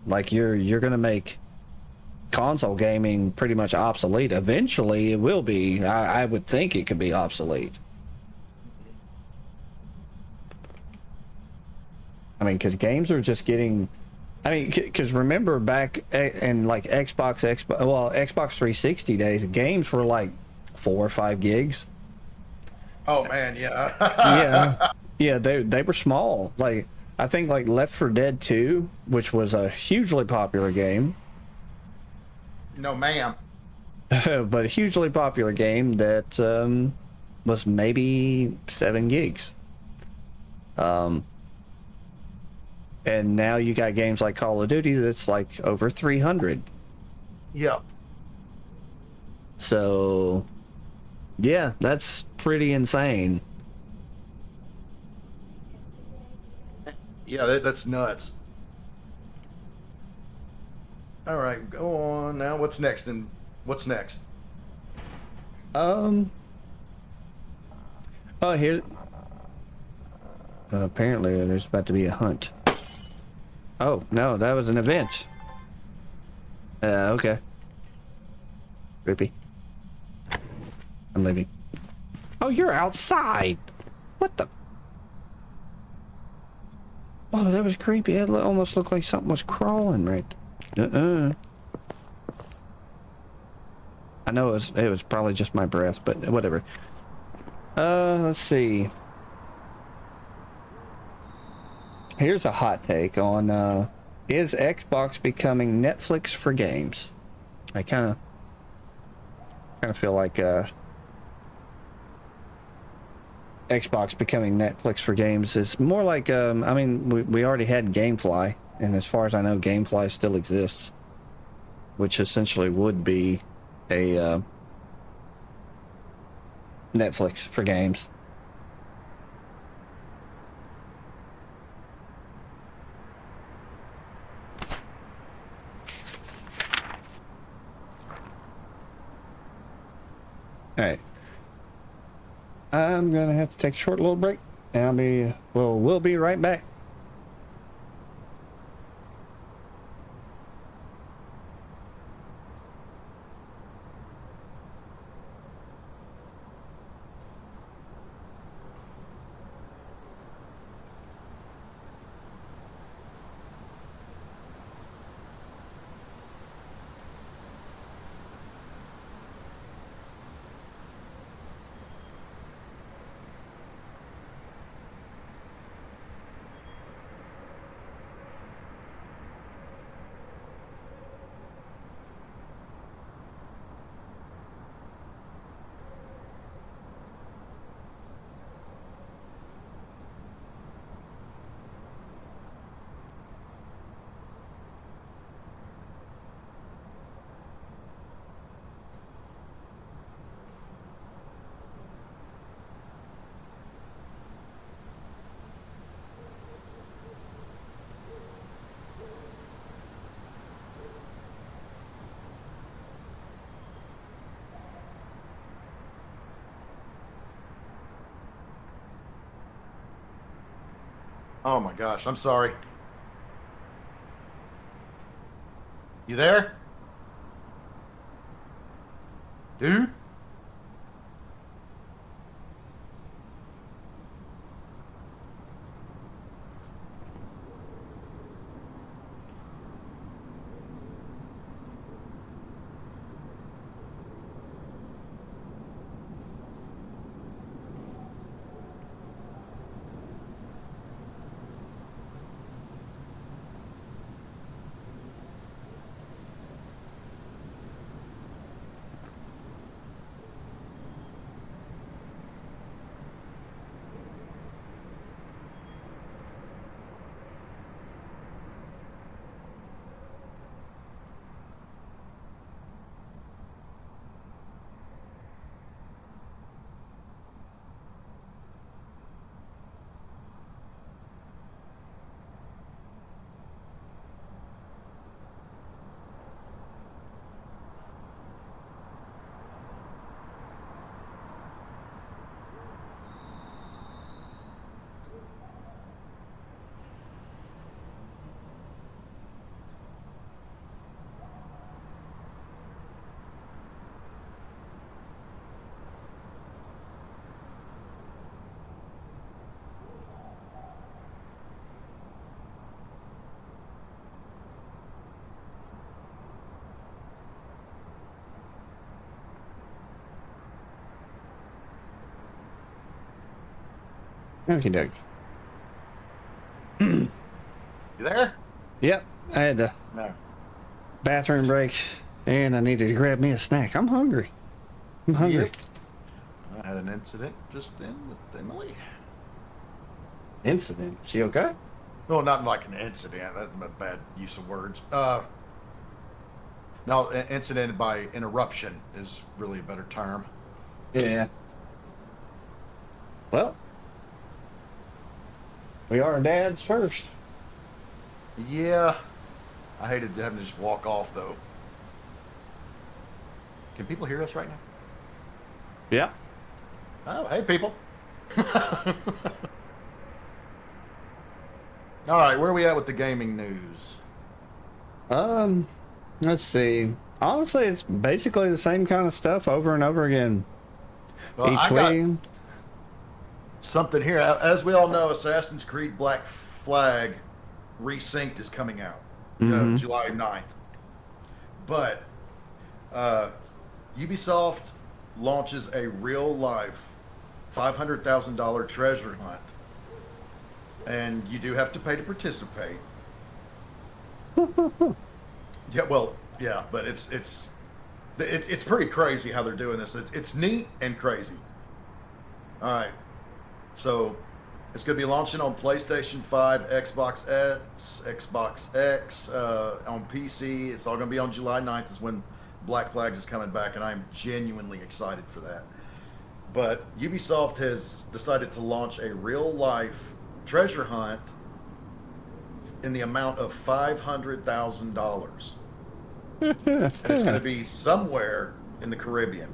Like, you're going to make console gaming pretty much obsolete. Eventually it will be. I would think it could be obsolete. I mean, because games are just getting, I mean, because remember back in like Xbox 360 days, games were like 4 or 5 gigs.
Oh man, yeah.
Yeah, they were small. Like, I think like Left 4 Dead 2, which was a hugely popular game.
No, ma'am.
But a hugely popular game that was maybe 7 gigs. And now you got games like Call of Duty that's like over 300.
Yep.
So, yeah, that's pretty insane.
Yeah, that's nuts. All right, go on now. What's next? And what's next?
Oh, here. Apparently, there's about to be a hunt. Oh, no, that was an event. Okay. Creepy. I'm leaving. Oh, you're outside! What the? Oh, that was creepy. It almost looked like something was crawling right. I know it was probably just my breath, but whatever. Let's see. Here's a hot take on is Xbox becoming Netflix for games? I kind of feel like Xbox becoming Netflix for games is more like I mean, we already had GameFly, and as far as I know, GameFly still exists, which essentially would be a Netflix for games. All right. I'm gonna have to take a short little break, and we'll be right back.
Oh my gosh, I'm sorry. You there? Dude?
Okie doke.
You there?
Yep, I had a
No.
bathroom break, and I needed to grab me a snack. I'm hungry. I'm hungry.
Yep. I had an incident just then with Emily.
Incident? She okay?
No, not like an incident. That's a bad use of words. No, incident by interruption is really a better term.
Yeah. Well, we are dads first.
Yeah. I hated having to just walk off, though. Can people hear us right now?
Yeah.
Oh, hey, people. All right, where are we at with the gaming news?
Let's see. Honestly, it's basically the same kind of stuff over and over again.
Well,
Each
I got
week.
something here. As we all know, Assassin's Creed Black Flag Resynced is coming out July 9th. But Ubisoft launches a real-life $500,000 treasure hunt. And you do have to pay to participate. Yeah, well, yeah, but it's pretty crazy how they're doing this. It's neat and crazy. All right, so it's going to be launching on PlayStation 5, Xbox X, Xbox X, on PC. It's all going to be on July 9th is when Black Flag is coming back, and I'm genuinely excited for that. But Ubisoft has decided to launch a real-life treasure hunt in the amount of $500,000. And it's going to be somewhere in the Caribbean.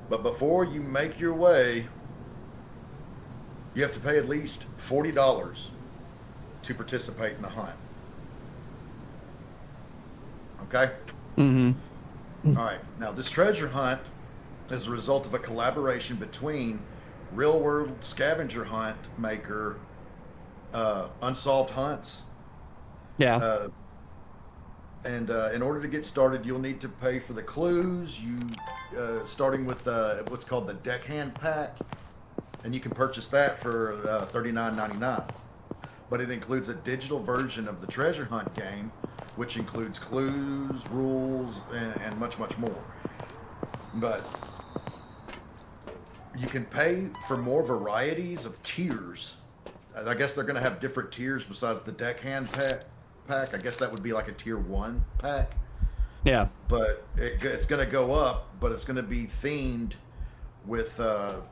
But before you make your way, you have to pay at least $40 to participate in the hunt. Okay?
Mm-hmm.
All right. Now, this treasure hunt is a result of a collaboration between real-world scavenger hunt maker Unsolved Hunts.
Yeah.
And in order to get started, you'll need to pay for the clues. Starting with what's called the Deckhand Pack, and you can purchase that for $39.99. But it includes a digital version of the treasure hunt game, which includes clues, rules, and much, much more. But you can pay for more varieties of tiers. I guess they're going to have different tiers besides the Deckhand pack. I guess that would be like a tier 1 pack.
Yeah.
But it's going to go up, but it's going to be themed with a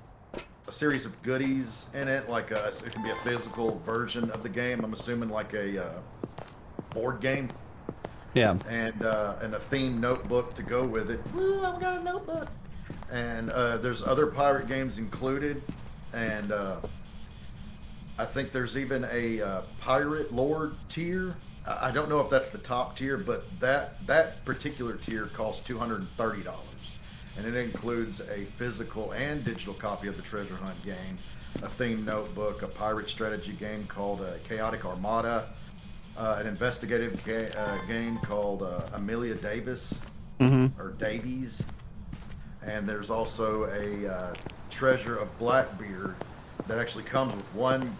series of goodies in it. Like it can be a physical version of the game. I'm assuming like a board game.
Yeah.
And a themed notebook to go with it. Woo, I've got a notebook. And there's other pirate games included. And I think there's even a pirate lord tier. I don't know if that's the top tier, but that particular tier costs $230, and it includes a physical and digital copy of the Treasure Hunt game, a themed notebook, a pirate strategy game called Chaotic Armada, an investigative game called Amelia Davis or Davies, and there's also a Treasure of Blackbeard that actually comes with one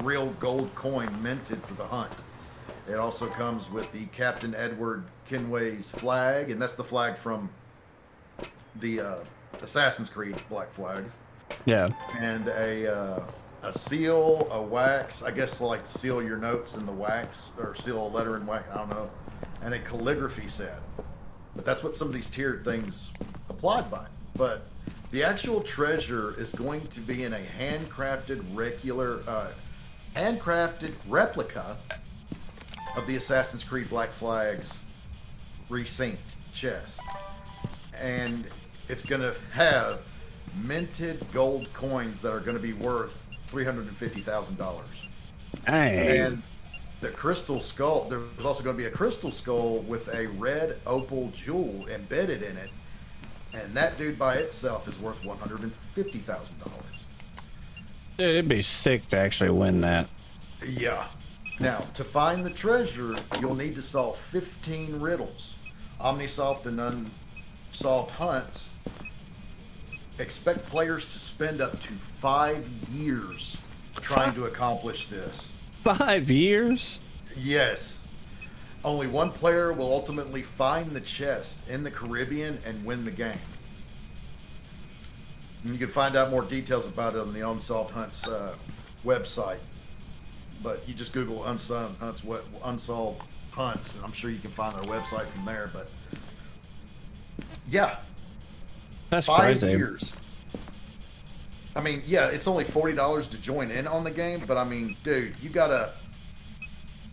real gold coin minted for the hunt. It also comes with the Captain Edward Kenway's flag, and that's the flag from the Assassin's Creed Black Flags.
Yeah.
And a seal, a wax, I guess like seal your notes in the wax, or seal a letter in wax, I don't know, and a calligraphy set. But that's what some of these tiered things applied by. But the actual treasure is going to be in a handcrafted replica of the Assassin's Creed Black Flag's resynced chest. And it's going to have minted gold coins that are going to be worth $350,000. And the crystal skull, there's also going to be a crystal skull with a red opal jewel embedded in it. And that dude by itself is worth $150,000.
Dude, it'd be sick to actually win that.
Yeah. Now, to find the treasure, you'll need to solve 15 riddles. Omnisolved and unsolved hunts expect players to spend up to 5 years trying to accomplish this.
5 years?
Yes. Only one player will ultimately find the chest in the Caribbean and win the game. And you can find out more details about it on the Unsolved Hunts website. But you just Google Unsolved Hunts, and I'm sure you can find their website from there. But yeah,
That's
5
crazy.
years. I mean, yeah, it's only $40 to join in on the game, but I mean, dude, you gotta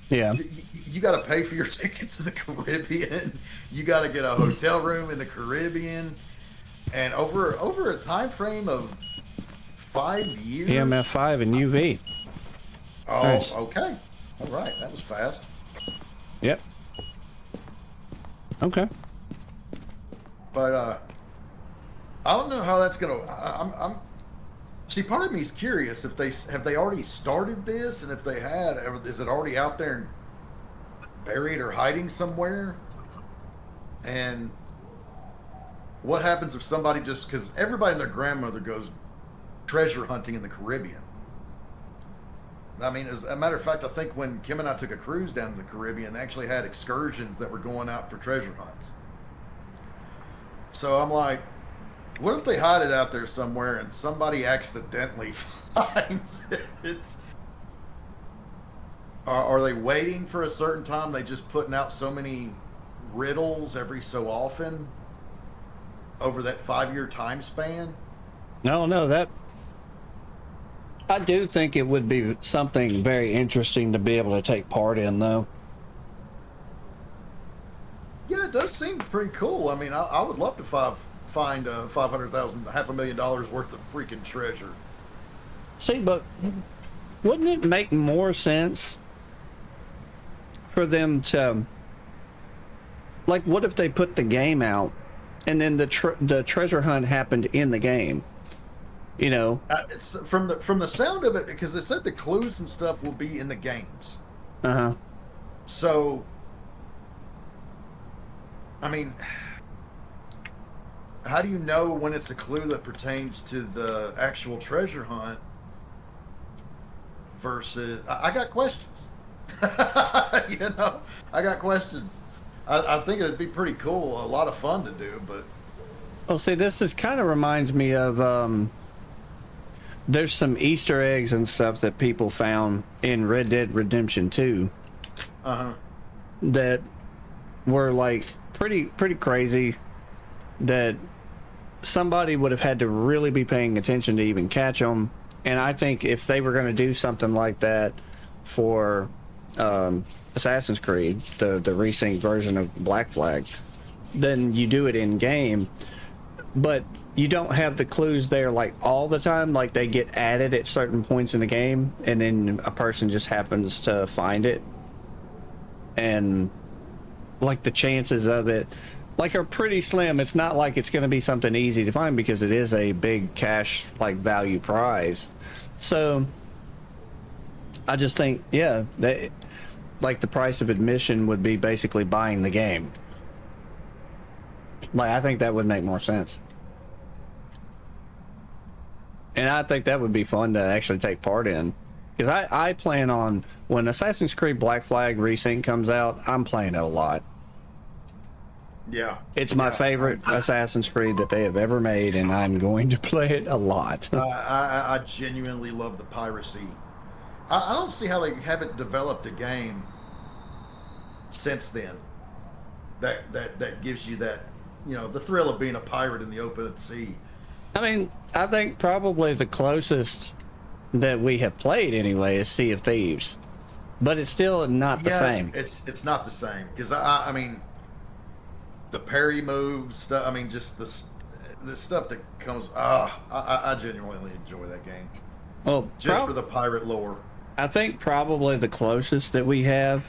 pay for your ticket to the Caribbean. You gotta get a hotel room in the Caribbean, and over a time frame of 5 years.
EMF 5 and UV.
Oh,
Nice.
okay. All right, that was fast.
Yep. Okay.
But I don't know how that's gonna. I'm see. Part of me is curious if they already started this, and if they had, is it already out there and buried or hiding somewhere? And what happens if somebody just, because everybody and their grandmother goes treasure hunting in the Caribbean. I mean, as a matter of fact, I think when Kim and I took a cruise down to the Caribbean, they actually had excursions that were going out for treasure hunts. So I'm like, what if they hide it out there somewhere and somebody accidentally finds it? Are they waiting for a certain time? They just putting out so many riddles every so often over that 5-year time span?
No, that I do think it would be something very interesting to be able to take part in, though.
Yeah, it does seem pretty cool. I mean, I would love to find $500,000, $500,000 worth of freaking treasure.
See, but wouldn't it make more sense for them to, like, what if they put the game out and then the treasure hunt happened in the game? You know,
It's from the sound of it, because it said the clues and stuff will be in the games. So, I mean, how do you know when it's a clue that pertains to the actual treasure hunt versus? I got questions. I got questions. I think it'd be pretty cool, a lot of fun to do, but.
well, see, this is kind of reminds me of there's some Easter eggs and stuff that people found in Red Dead Redemption 2 that were like pretty crazy, that somebody would have had to really be paying attention to even catch them. And I think if they were going to do something like that for Assassin's Creed, the recent version of Black Flag, then you do it in game. but you don't have the clues there like all the time. Like they get added at certain points in the game, and then a person just happens to find it, and like the chances of it like are pretty slim. It's not like it's going to be something easy to find because it is a big cash like value prize. So I just think, yeah, they like the price of admission would be basically buying the game. Like I think that would make more sense. And I think that would be fun to actually take part in. Because I plan on, when Assassin's Creed Black Flag Resync comes out, I'm playing it a lot.
Yeah.
It's my favorite Assassin's Creed that they have ever made, and I'm going to play it a lot.
I genuinely love the piracy. I don't see how they haven't developed a game since then that gives you that, you know, the thrill of being a pirate in the open sea.
I mean, I think probably the closest that we have played anyway is Sea of Thieves, but it's still not the same.
It's not the same because I mean, the parry moves stuff. I mean, just the stuff that comes. I genuinely enjoy that game.
Well,
just for the pirate lore.
I think probably the closest that we have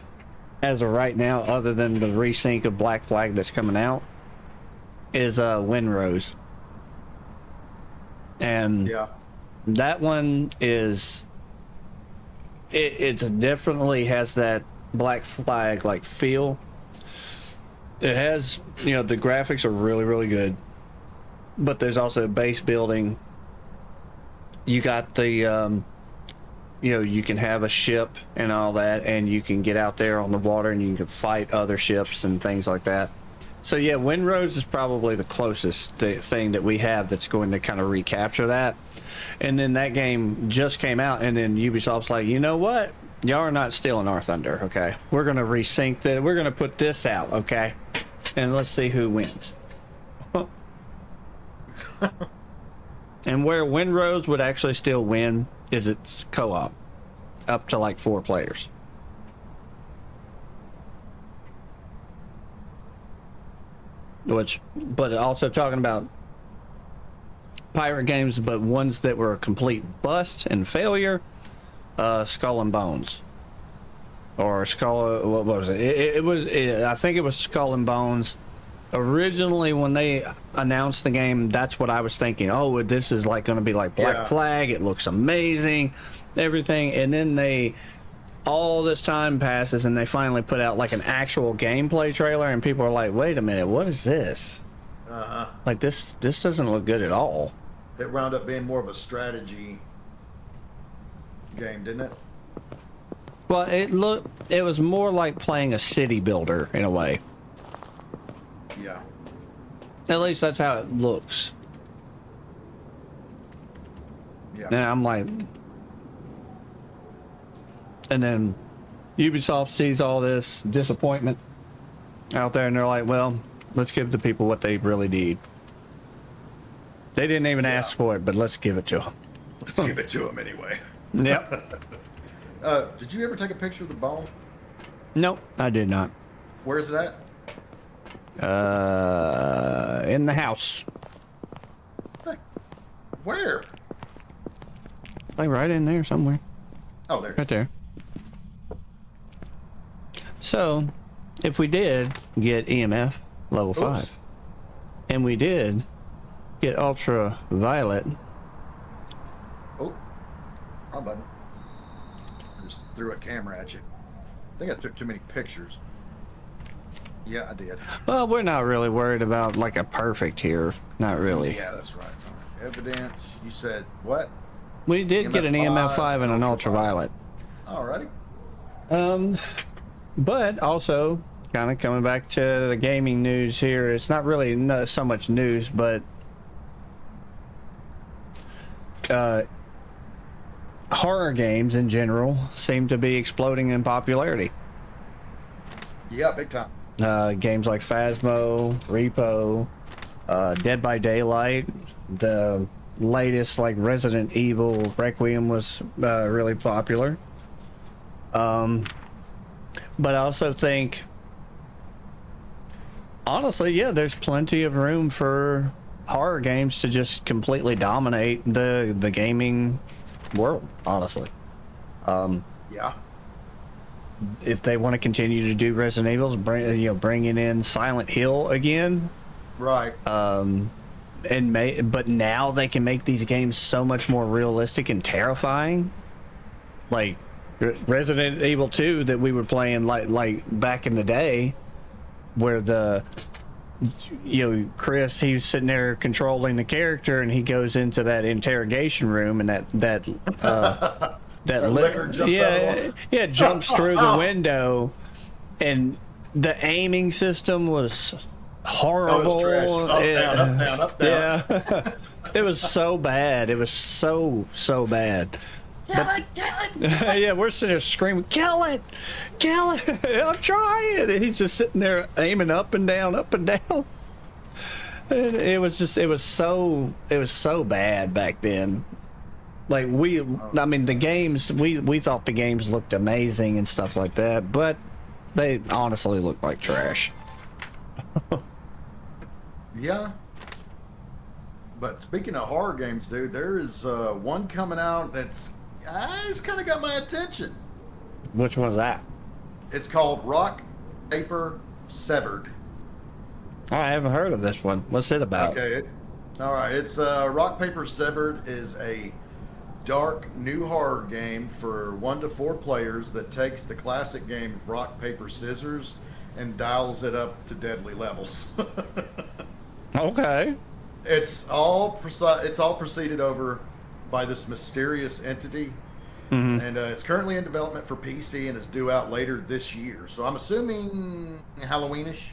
as of right now, other than the resync of Black Flag that's coming out, is Windrose. And
yeah,
that one is it's definitely has that Black Flag like feel. It has, you know, the graphics are really, really good, but there's also base building. You got the you know, you can have a ship and all that, and you can get out there on the water and you can fight other ships and things like that. So yeah, Windrose is probably the closest thing that we have that's going to kind of recapture that. And then that game just came out, and then Ubisoft's like, you know what? Y'all are not stealing our thunder, okay? We're going to resync that. We're going to put this out, okay? And let's see who wins. And where Windrose would actually still win is its co-op, up to like 4 players. But also talking about pirate games, but ones that were a complete bust and failure, Skull and Bones. Or Skull, what was it? I think it was Skull and Bones. Originally, when they announced the game, that's what I was thinking. Oh, this is like going to be like Black Flag. It looks amazing, everything. And then all this time passes, and they finally put out like an actual gameplay trailer, and people are like, "Wait a minute, what is this? Like this doesn't look good at all."
It wound up being more of a strategy game, didn't it?
Well, it was more like playing a city builder in a way.
Yeah.
At least that's how it looks.
Yeah.
And I'm like, and then Ubisoft sees all this disappointment out there, and they're like, well, let's give the people what they really need. They didn't even ask for it, but let's give it to them.
Let's give it to them anyway.
Yep.
Did you ever take a picture of the bone?
Nope, I did not.
Where is it at?
In the house.
Where?
Like right in there somewhere.
Oh, there.
Right there. So, if we did get EMF level 5, and we did get ultraviolet.
Oh, wrong button. I just threw a camera at you. I think I took too many pictures. Yeah, I did.
Well, we're not really worried about like a perfect here. Not really.
Yeah, that's right. All right. Evidence. You said what?
We did get an EMF 5 and an ultraviolet.
Alrighty.
But also, kind of coming back to the gaming news here, it's not really so much news, but horror games in general seem to be exploding in popularity.
Yeah, big time.
Games like Phasmo, Repo, Dead by Daylight, the latest like Resident Evil Requiem was really popular. But I also think, honestly, yeah, there's plenty of room for horror games to just completely dominate the gaming world, honestly.
Yeah.
If they want to continue to do Resident Evil, bringing in Silent Hill again,
Right.
but now they can make these games so much more realistic and terrifying. Like Resident Evil 2 that we were playing like back in the day, where Chris, he was sitting there controlling the character, and he goes into that interrogation room, and that
liquor jumps out.
Jumps through the window, and the aiming system was horrible.
Oh, it was trash. Up, down, up, down.
Yeah. It was so bad. It was so bad.
Kill it!
Yeah, we're sitting there screaming, kill it! I'm trying. And he's just sitting there aiming up and down. And it was so bad back then. Like the games, we thought the games looked amazing and stuff like that, but they honestly looked like trash.
Yeah. But speaking of horror games, dude, there is one coming out that's it's kind of got my attention.
Which one's that?
It's called Rock, Paper, Severed.
Oh, I haven't heard of this one. What's it about?
Okay. All right. It's Rock, Paper, Severed is a dark new horror game for 1 to 4 players that takes the classic game Rock, Paper, Scissors and dials it up to deadly levels.
Okay.
It's all preceded over by this mysterious entity, and it's currently in development for PC and is due out later this year. So I'm assuming Halloweenish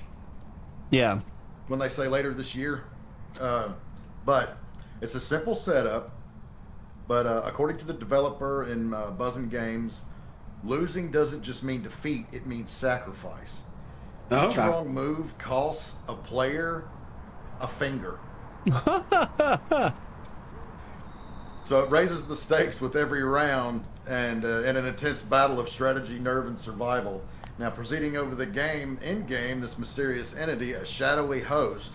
Yeah.
when they say later this year. But it's a simple setup. But according to the developer in Buzzin Games, losing doesn't just mean defeat; it means sacrifice. Each wrong move costs a player a finger. So it raises the stakes with every round, and in an intense battle of strategy, nerve, and survival. Now, proceeding over the game, in-game, this mysterious entity, a shadowy host,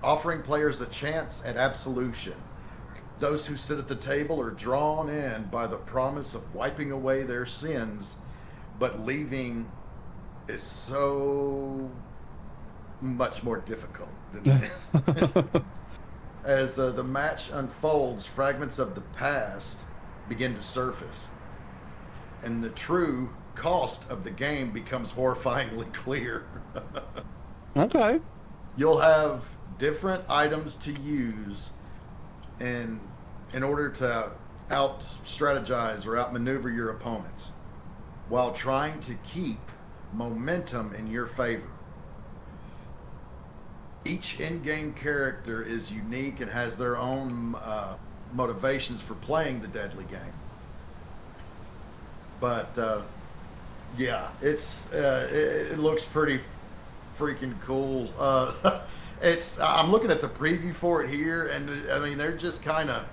offering players a chance at absolution. Those who sit at the table are drawn in by the promise of wiping away their sins, but leaving is so much more difficult than this. As the match unfolds, fragments of the past begin to surface, and the true cost of the game becomes horrifyingly clear.
Okay.
You'll have different items to use in order to out strategize or outmaneuver your opponents while trying to keep momentum in your favor. Each in-game character is unique and has their own motivations for playing the deadly game. But yeah, it looks pretty freaking cool. I'm looking at the preview for it here, and I mean they're just kind of.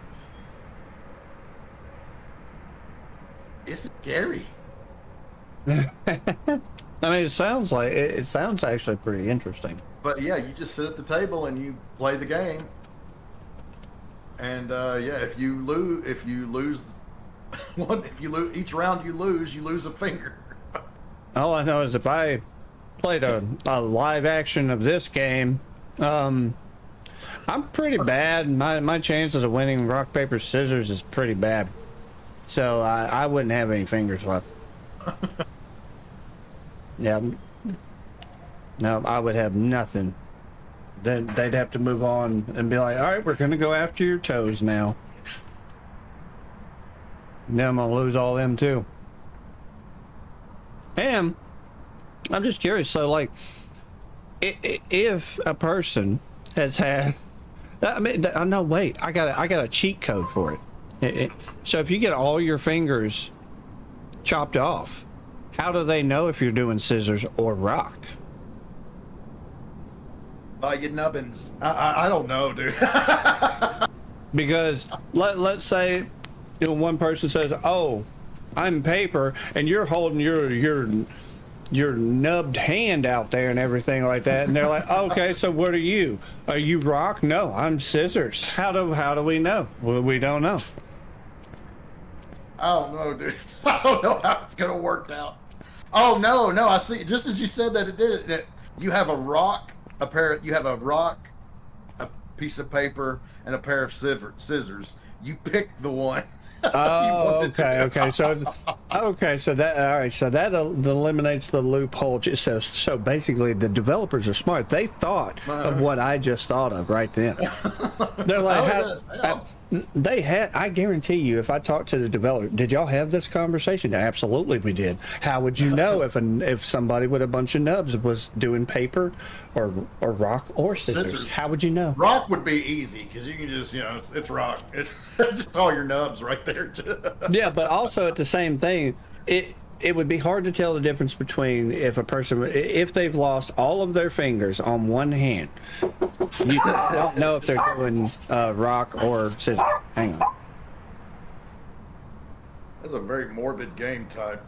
It's scary.
I mean, it sounds actually pretty interesting.
But yeah, you just sit at the table and you play the game. And yeah, if you lose each round you lose a finger.
All I know is if I played a live action of this game, I'm pretty bad. My chances of winning rock, paper, scissors is pretty bad. So I wouldn't have any fingers left. Yeah. No, I would have nothing. Then they'd have to move on and be like, all right, we're going to go after your toes now. Then I'm going to lose all them too. And I'm just curious. So, like, if a person has had, I mean, no, wait, I got a cheat code for it. So if you get all your fingers chopped off, how do they know if you're doing scissors or rock?
By your nubbins. I don't know, dude.
Because let's say, one person says, "Oh, I'm paper," and you're holding your your nubbed hand out there and everything like that, and they're like, okay, so what are you? Are you rock? No, I'm scissors. How do we know? Well, we don't know.
I don't know, dude. I don't know how it's gonna work out. Oh no, I see. Just as you said that, it did. That you have a rock, you have a rock, a piece of paper, and a pair of scissors. You pick the one.
Oh, okay. So that all right. So that eliminates the loophole. So basically, the developers are smart. They thought of what I just thought of right then. They're like, they had. I guarantee you, if I talked to the developer, did y'all have this conversation? Absolutely, we did. How would you know if somebody with a bunch of nubs was doing paper, or rock or scissors? How would you know?
Rock would be easy because you can just it's rock. It's just all your nubs right there.
Yeah, but also at the same thing, it would be hard to tell the difference between if they've lost all of their fingers on one hand. You don't know if they're doing rock or scissors. Hang on.
That's a very morbid game type.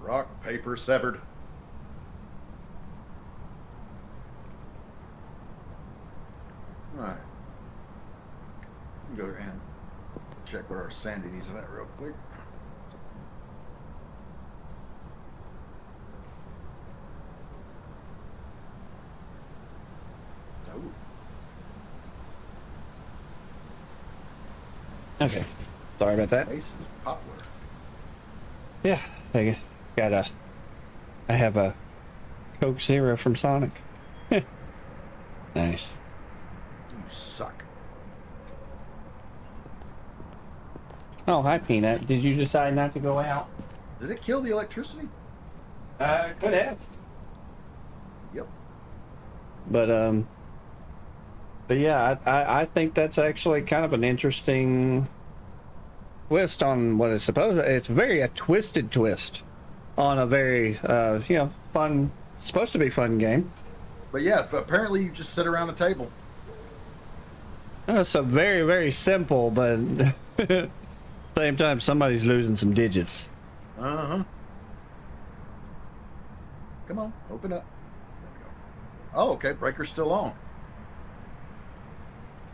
Rock, paper, severed. All right. Go and check what our sanity's at real quick.
Okay. Sorry about that.
Ace is popular.
Yeah, I have a Coke Zero from Sonic. Nice.
You suck.
Oh, hi, Peanut. Did you decide not to go out?
Did it kill the electricity?
Could have.
Yep.
But yeah, I think that's actually kind of an interesting twist on what is supposed. It's a twisted twist on a very fun, supposed to be fun game.
But yeah, apparently you just sit around the table.
So very, very simple, but at the same time, somebody's losing some digits.
Uh-huh. Come on, open up. There we go. Oh, okay, breaker's still on.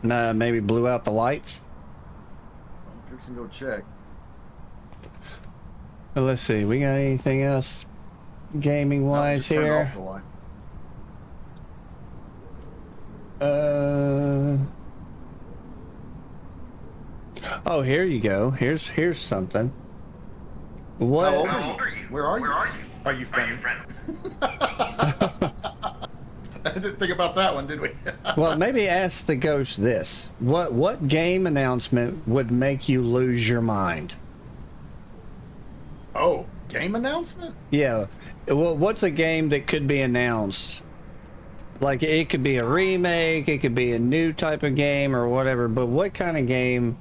Maybe blew out the lights.
I'm fixing to go check.
Well, let's see. We got anything else gaming wise
No,
here?
just turned off
Oh, here you go. Here's something. What?
How old are you? Where are you? Are you friendly? I didn't think about that one, did we?
Well, maybe ask the ghost this. What game announcement would make you lose your mind?
Oh, game announcement?
Yeah. Well, what's a game that could be announced? Like, it could be a remake, it could be a new type of game or whatever, but what kind of game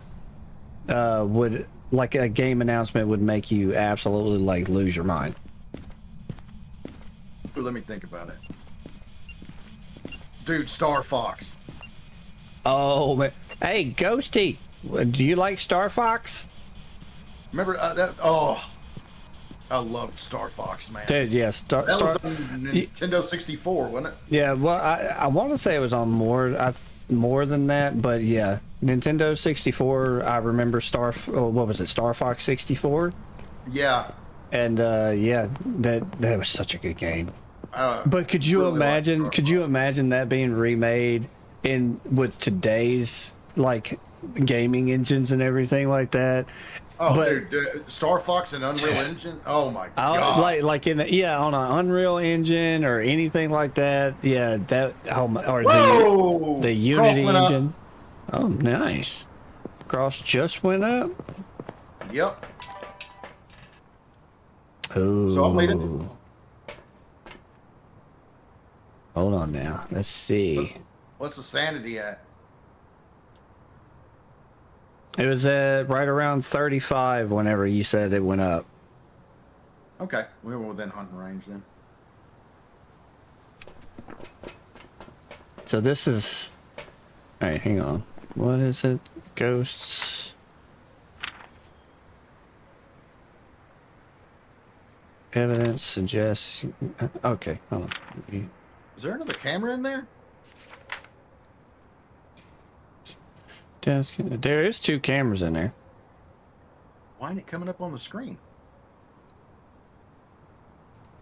would, like, a game announcement would make you absolutely, like, lose your mind?
Ooh, let me think about it. Dude, Star Fox.
Oh, man. Hey, Ghosty, do you like Star Fox?
Remember that? Oh, I loved Star Fox, man.
Dude, yeah,
That was on Nintendo 64, wasn't it?
Yeah, well, I want to say it was on more than that, but yeah, Nintendo 64. I remember what was it, Star Fox 64?
Yeah.
And yeah, that was such a good game. But could you
really
imagine?
liked
Could you imagine that being remade with today's like gaming engines and everything like that?
Oh,
But-
dude, Star Fox and Unreal Engine. Oh my god!
like on an Unreal Engine or anything like that. Yeah, or
Whoa!
the Unity
Cross went up.
engine. Oh, nice. Cross just went up.
Yep.
Ooh.
So I'm leaving.
Hold on now. Let's see.
What's the sanity at?
It was at right around 35 whenever you said it went up.
Okay, we were within hunting range then.
So this is... Alright, hang on. What is it? Ghosts... Evidence suggests. Okay, hold on.
Is there another camera in there?
There is 2 cameras in there.
Why ain't it coming up on the screen?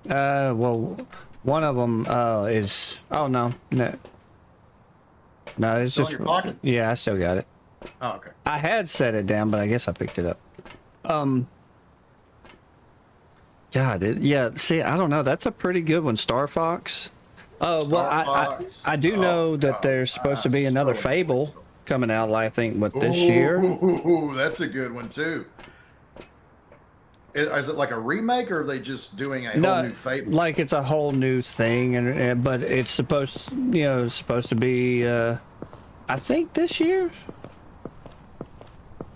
Well, one of them is. Oh no, no, it's
Still in
just.
your pocket?
Yeah, I still got it.
Oh, okay.
I had set it down, but I guess I picked it up. God, yeah. See, I don't know. That's a pretty good one, Star Fox. Well, I do know that there's supposed to be another Fable coming out. I think what this year.
Ooh, that's a good one too. Is it like a remake, or are they just doing a whole new Fable?
Like it's a whole new thing, and but it's supposed, supposed to be. I think this year.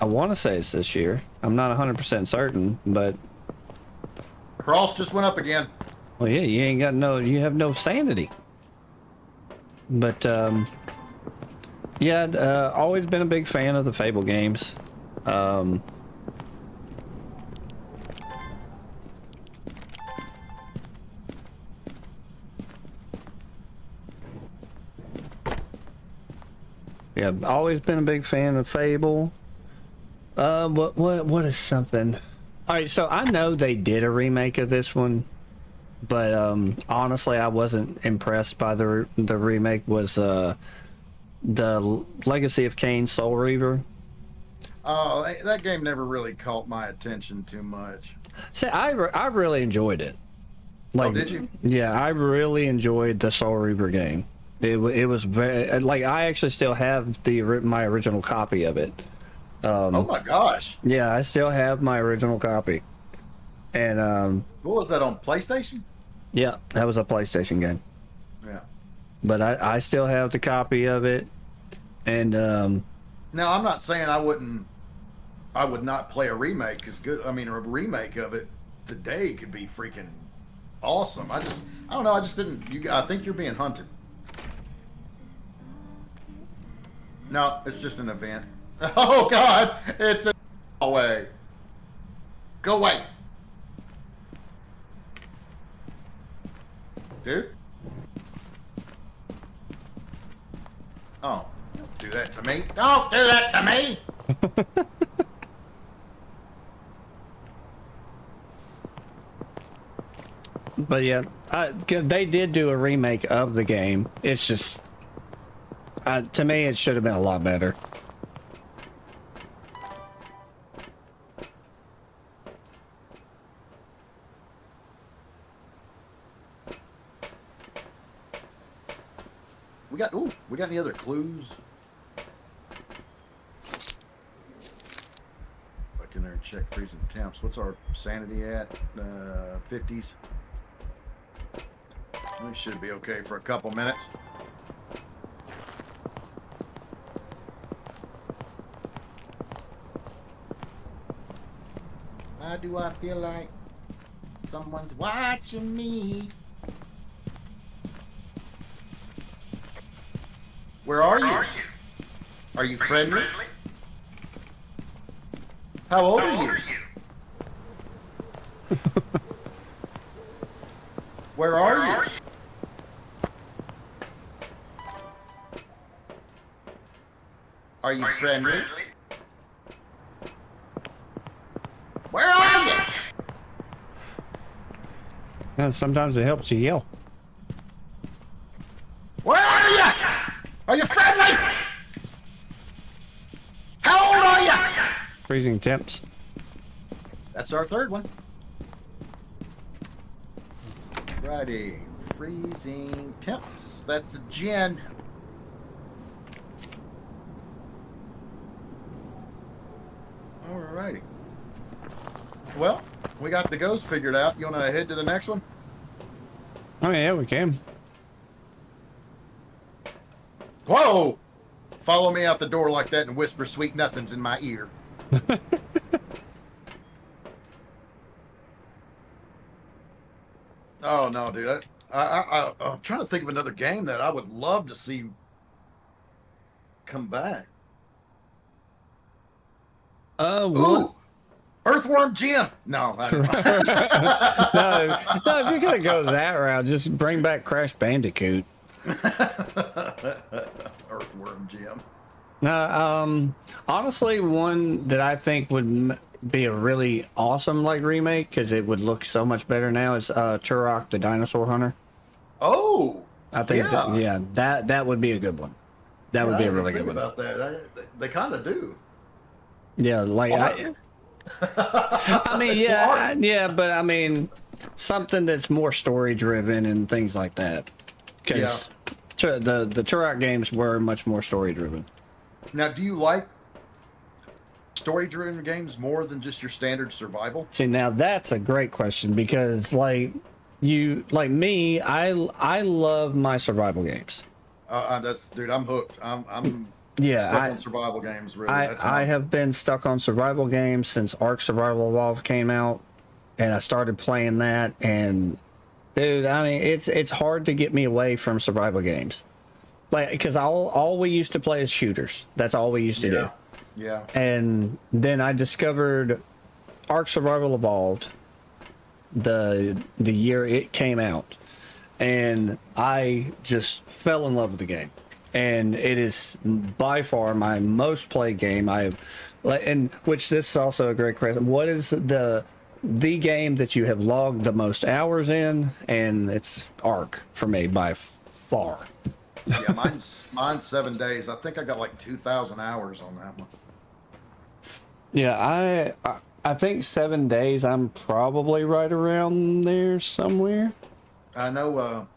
I want to say it's this year. I'm not 100% certain, but.
Cross just went up again.
Well, yeah, you have no sanity. But yeah, always been a big fan of the Fable games. Yeah, always been a big fan of Fable. What is something? All right, so I know they did a remake of this one, but honestly, I wasn't impressed by the remake. Was the Legacy of Kain Soul Reaver?
Oh, that game never really caught my attention too much.
See, I really enjoyed it. Like,
oh, did you?
Yeah, I really enjoyed the Soul Reaver game. It was very like I actually still have my original copy of it.
Oh my gosh!
Yeah, I still have my original copy. And
what was that on PlayStation?
Yeah, that was a PlayStation game.
Yeah.
But I still have the copy of it, and
now I'm not saying I would not play a remake. Cause good. I mean, a remake of it today could be freaking awesome. I don't know. I just didn't. I think you're being hunted. No, it's just an event. Oh God, it's a away. Go away, dude. Oh, don't do that to me. Don't do that to me.
But yeah, they did do a remake of the game. It's just, to me, it should have been a lot better.
We got any other clues? Look in there and check freezing temps. What's our sanity at? 50s. We should be okay for a couple minutes. Why do I feel like someone's watching me? Where are you? Are you friendly? How old are you? Where are you? Are you friendly? Where are you?
And sometimes it helps you yell.
Where are you? Are you friendly? How old are you?
Freezing temps.
That's our third one. Friday, freezing temps. That's a gin. Alrighty. Well, we got the ghost figured out. You want to head to the next one?
Oh yeah, we can.
Whoa! Follow me out the door like that and whisper sweet nothings in my ear. Oh no, dude! I'm trying to think of another game that I would love to see come back.
What?
Ooh! Earthworm Jim. No, I don't know.
No, if you're gonna go that route, just bring back Crash Bandicoot.
Earthworm Jim.
Honestly, one that I think would be a really awesome like remake because it would look so much better now is Turok the Dinosaur Hunter.
Oh,
I think that would be a good one. That would be a really good one.
About that, they kind of do.
Yeah, like I mean, yeah, but I mean, something that's more story driven and things like that. Because the Turok games were much more story driven.
Now, do you like story-driven games more than just your standard survival?
See, now that's a great question because, like me, I love my survival games.
Dude, I'm hooked. I'm
stuck
on survival games. Really,
I have been stuck on survival games since Ark Survival Evolved came out, and I started playing that. And dude, I mean, it's hard to get me away from survival games. Like, because all we used to play is shooters. That's all we used to do.
Yeah.
And then I discovered Ark Survival Evolved the year it came out, and I just fell in love with the game. And it is by far my most played game. And which this is also a great question. What is the game that you have logged the most hours in? And it's Ark for me by far.
Yeah, mine's 7 days. I think I got like 2,000 hours on that one.
Yeah, I think 7 days. I'm probably right around there somewhere.
I know.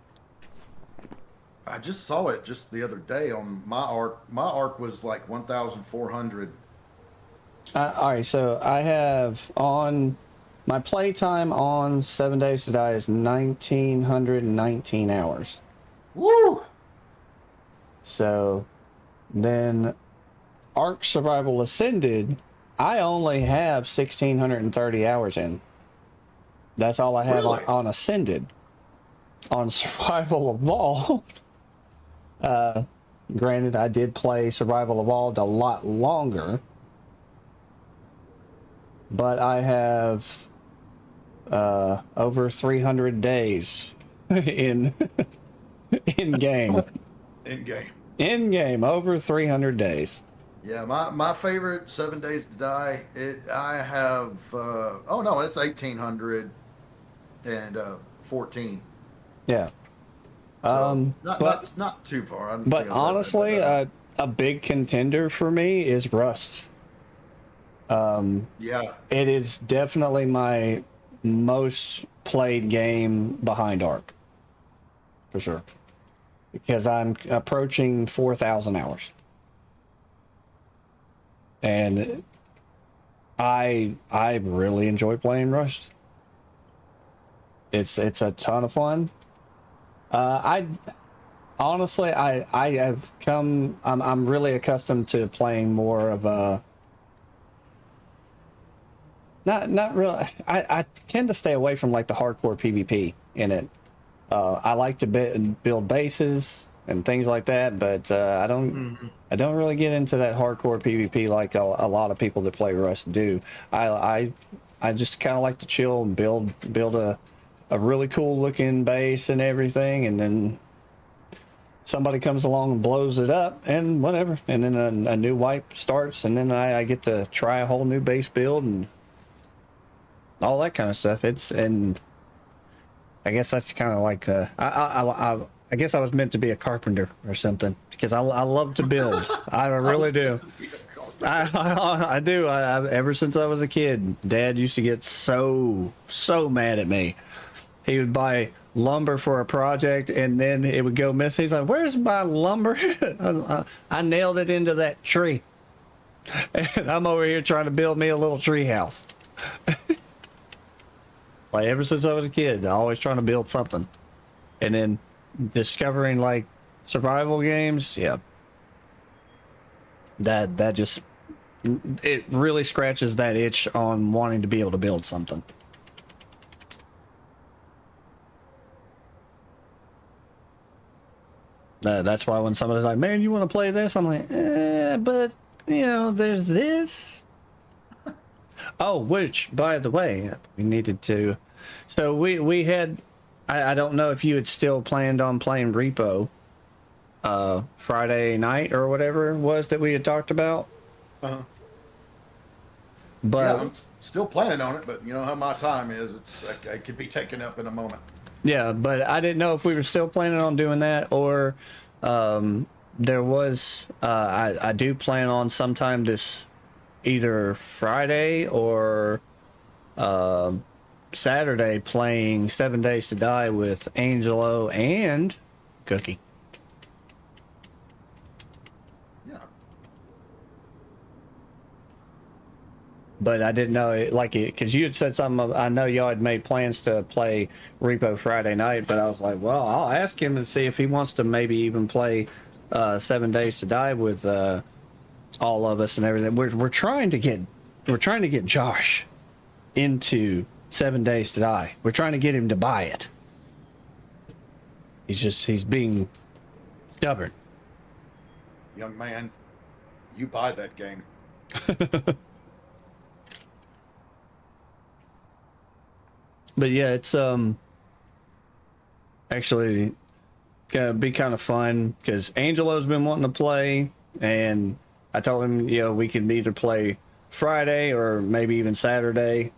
I just saw it just the other day on my Ark. My Ark was like 1,400.
All right, so I have on my playtime on 7 Days to Die is 1,919 hours.
Woo!
So then Ark Survival Ascended, I only have 1,630 hours in. That's all I have on Ascended. On Survival Evolved, granted, I did play Survival Evolved a lot longer, but I have over 300 days in game. In game, over 300 days.
Yeah, my favorite 7 Days to Die. I have it's 1,814.
Yeah.
So not too far.
But honestly, a big contender for me is Rust.
Yeah.
It is definitely my most played game behind Ark. For sure. Because I'm approaching 4,000 hours. And I really enjoy playing Rust. It's a ton of fun. I'm really accustomed to playing more of a not really. I tend to stay away from like the hardcore PvP in it. I like to build bases and things like that, but I don't really get into that hardcore PvP like a lot of people that play Rust do. I just kind of like to chill and build a really cool looking base and everything, and then somebody comes along and blows it up and whatever, and then a new wipe starts, and then I get to try a whole new base build and all that kind of stuff. And I guess that's kind of like I guess I was meant to be a carpenter or something because I love to build. I really do. I do. Ever since I was a kid, Dad used to get so mad at me. He would buy lumber for a project and then it would go missing. He's like, "Where's my lumber?" I nailed it into that tree. And I'm over here trying to build me a little tree house. Like ever since I was a kid, always trying to build something. And then discovering like survival games, yeah. That just, it really scratches that itch on wanting to be able to build something. That's why when somebody's like, "Man, you want to play this?" I'm like, but you know, there's this. Oh, which, by the way, we needed to. So we had. I don't know if you had still planned on playing Repo. Friday night or whatever it was that we had talked about.
Uh-huh.
But
Yeah, I'm still planning on it, but you know how my time is. I could be taken up in a moment.
yeah, but I didn't know if we were still planning on doing that or there was I do plan on sometime this either Friday or Saturday playing 7 Days to Die with Angelo and Cookie.
Yeah.
But I didn't know it, like it, because you had said something. I know y'all had made plans to play Repo Friday night, but I was like, well, I'll ask him and see if he wants to maybe even play 7 Days to Die with all of us and everything. We're trying to get Josh into 7 Days to Die. We're trying to get him to buy it. He's being stubborn.
Young man, you buy that game.
But yeah, it's actually gonna be kind of fun because Angelo's been wanting to play, and I told him, you know, we could either play Friday or maybe even Saturday,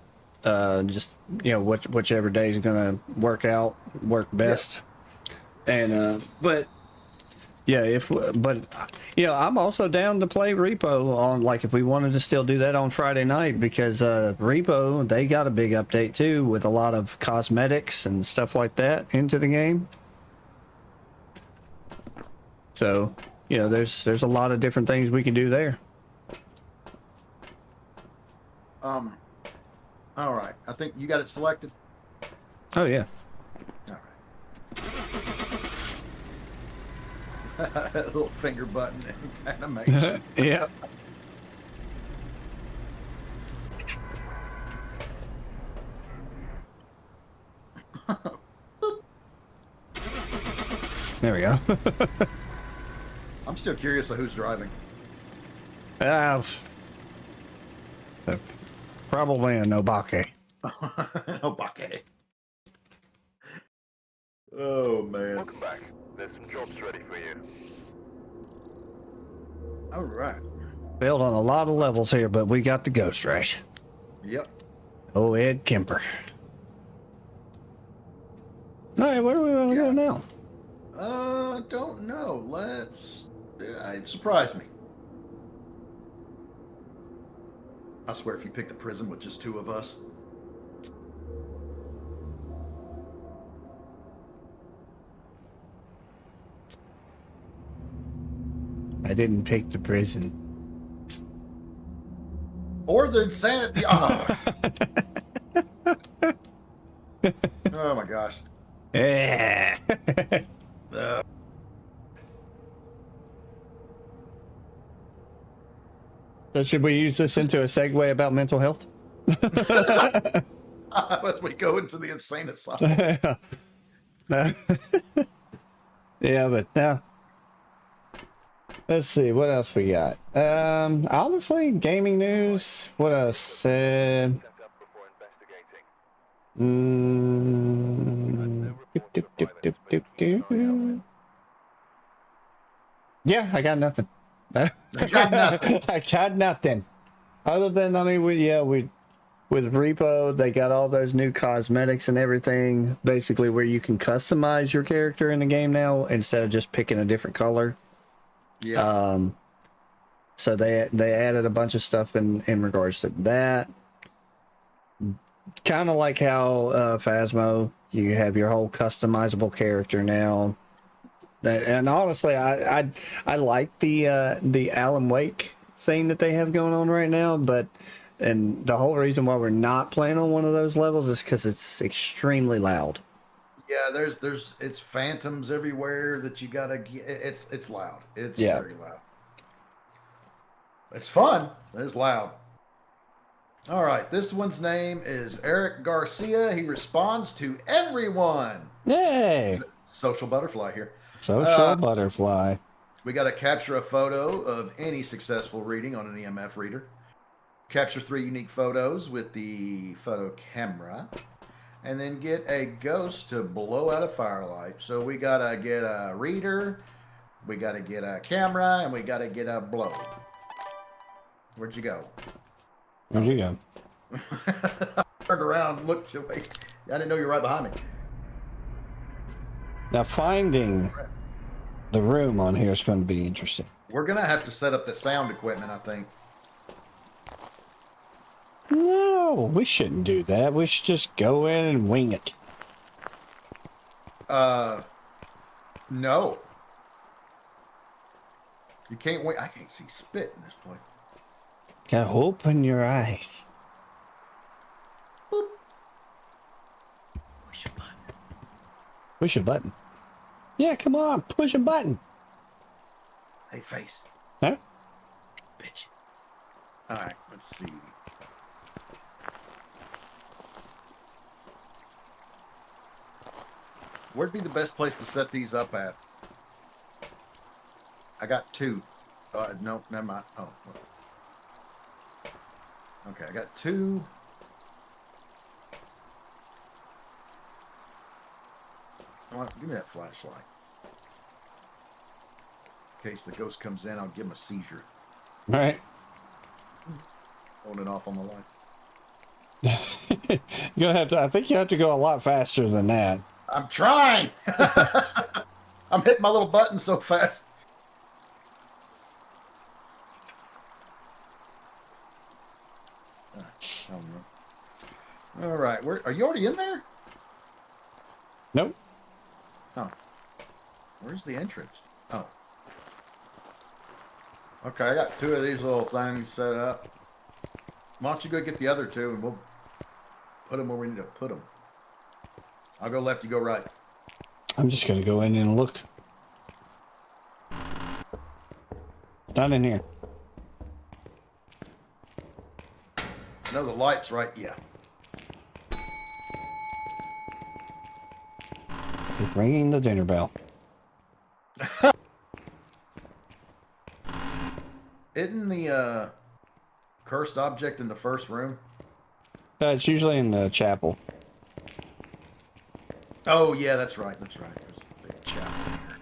just you know, whichever day is gonna work best. And but yeah, you know, I'm also down to play Repo on, like, if we wanted to still do that on Friday night, because Repo, they got a big update too with a lot of cosmetics and stuff like that into the game. So, you know, there's a lot of different things we can do there.
All right. I think you got it selected.
Oh yeah.
All right. Little finger button animation.
Yeah. There we go.
I'm still curious of who's driving.
Probably a Nobake.
Obake. Oh man.
Welcome back. There's some jobs ready for you.
All right.
Failed on a lot of levels here, but we got the Ghost Rush.
Yep.
Oh, Ed Kemper. All right, where do we want to go now?
Don't know. Let's. It surprised me. I swear, if you pick the prison with just two of us.
I didn't pick the prison.
Or the insanity. Oh, oh my gosh.
Yeah. So should we use this into a segue about mental health?
As we go into the insane asylum.
Yeah, but now let's see what else we got. Honestly, gaming news. What else?
Set up before investigating.
Yeah, I got nothing.
I got nothing.
I got nothing. Other than, I mean, with Repo, they got all those new cosmetics and everything, basically where you can customize your character in the game now instead of just picking a different color.
Yeah.
So they added a bunch of stuff in regards to that. Kind of like how Phasmo, you have your whole customizable character now. And honestly, I like the Alan Wake thing that they have going on right now, and the whole reason why we're not playing on one of those levels is because it's extremely loud.
Yeah, there's it's phantoms everywhere that you gotta get. It's loud. It's
Yeah.
very loud. It's fun. It's loud. All right, this one's name is Eric Garcia. He responds to everyone.
Yay!
Social butterfly here.
Social butterfly.
We got to capture a photo of any successful reading on an EMF reader. capture 3 unique photos with the photo camera, and then get a ghost to blow out a firelight. So we gotta get a reader, we gotta get a camera, and we gotta get a blow. Where'd you go?
Where'd you go?
Turned around and looked your way. I didn't know you were right behind me.
Now finding the room on here is going to be interesting.
We're gonna have to set up the sound equipment, I think.
No, we shouldn't do that. We should just go in and wing it.
No. You can't wait. I can't see spit in this place.
Gotta open your eyes.
Boop. Push a button.
Push a button. Yeah, come on, push a button.
Hey, face.
Huh?
Bitch. All right, let's see. Where'd be the best place to set these up at? I got 2. No, never mind. Oh. Okay, I got 2. Give me that flashlight. In case the ghost comes in, I'll give him a seizure.
All right.
Holding off on the light.
You're gonna have to. I think you have to go a lot faster than that.
I'm trying. I'm hitting my little button so fast. I don't know. All right, where are you already in there?
Nope.
Oh, where's the entrance? Oh, okay. I got 2 of these little things set up. Why don't you go get the other 2, and we'll put them where we need to put them. I'll go left, you go right.
I'm just gonna go in and look. It's not in here.
No, the light's right. Yeah.
You're ringing the dinner bell.
Isn't the cursed object in the first room?
It's usually in the chapel.
Oh yeah, that's right. That's right. There's a big chapel here.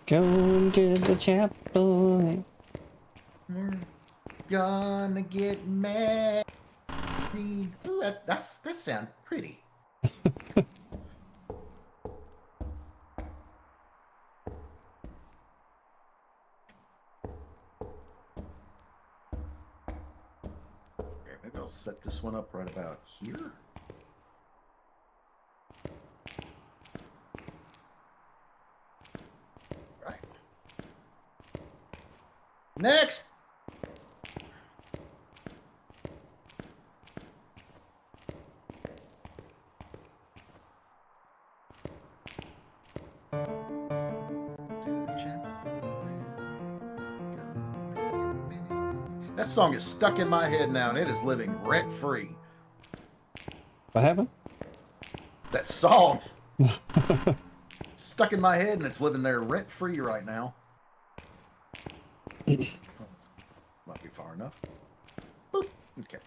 Going to the chapel.
We're gonna get married. Ooh, that sounds pretty. Okay, maybe I'll set this one up right about here. Right. Next. That song is stuck in my head now, and it is living rent free.
What happened?
That song stuck in my head, and it's living there rent free right now. Might be far enough. Boop. Okay.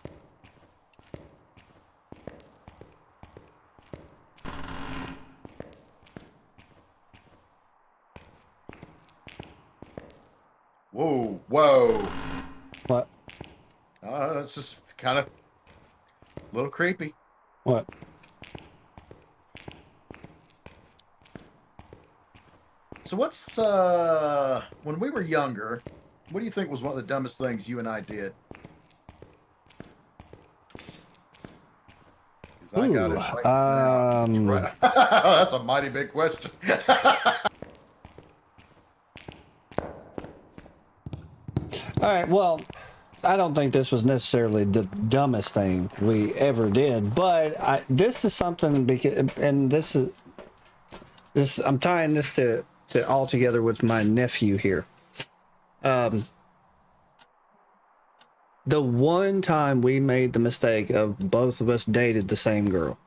Whoa, whoa.
What?
It's just kind of a little creepy.
What?
So what's, when we were younger, what do you think was one of the dumbest things you and I did? 'Cause I got it right now. Right. That's a mighty big question.
All right, well, I don't think this was necessarily the dumbest thing we ever did, but this is something because, and this I'm tying this to all together with my nephew here. The one time we made the mistake of both of us dated the same girl,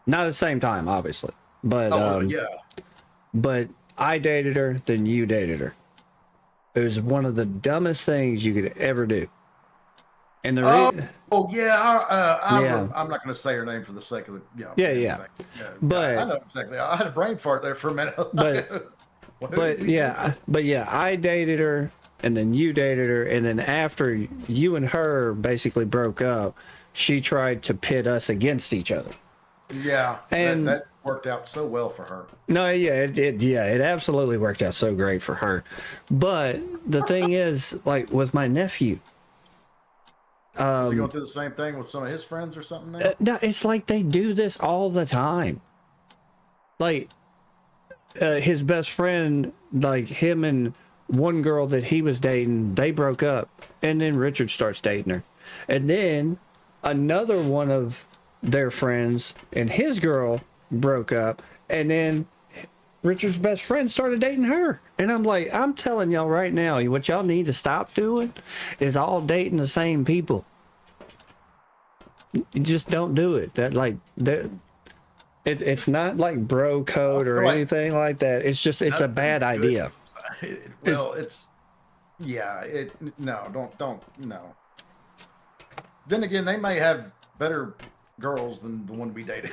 not at the same time, obviously, but
yeah.
but I dated her, then you dated her. It was one of the dumbest things you could ever do. And the
Oh yeah,
Yeah.
I'm not going to say her name for the sake of the
Yeah,
anything.
But-
I know exactly. I had a brain fart there for a minute.
But-
Well, who
but
did we
yeah, I dated her, and then you dated her, and then after you and her basically broke up, she tried to pit us against each other.
date? Yeah,
And-
that worked out so well for her.
No, yeah, it absolutely worked out so great for her. But the thing is, like with my nephew,
Is he going through the same thing with some of his friends or something now?
no, it's like they do this all the time. Like his best friend, like him and one girl that he was dating, they broke up, and then Richard starts dating her, and then another one of their friends and his girl broke up, and then Richard's best friend started dating her. And I'm like, I'm telling y'all right now, what y'all need to stop doing is all dating the same people. You just don't do it. It's not like bro code or
Right.
anything like that. It's just, it's a bad idea.
Well, no, don't, no. Then again, they may have better girls than the one we dated.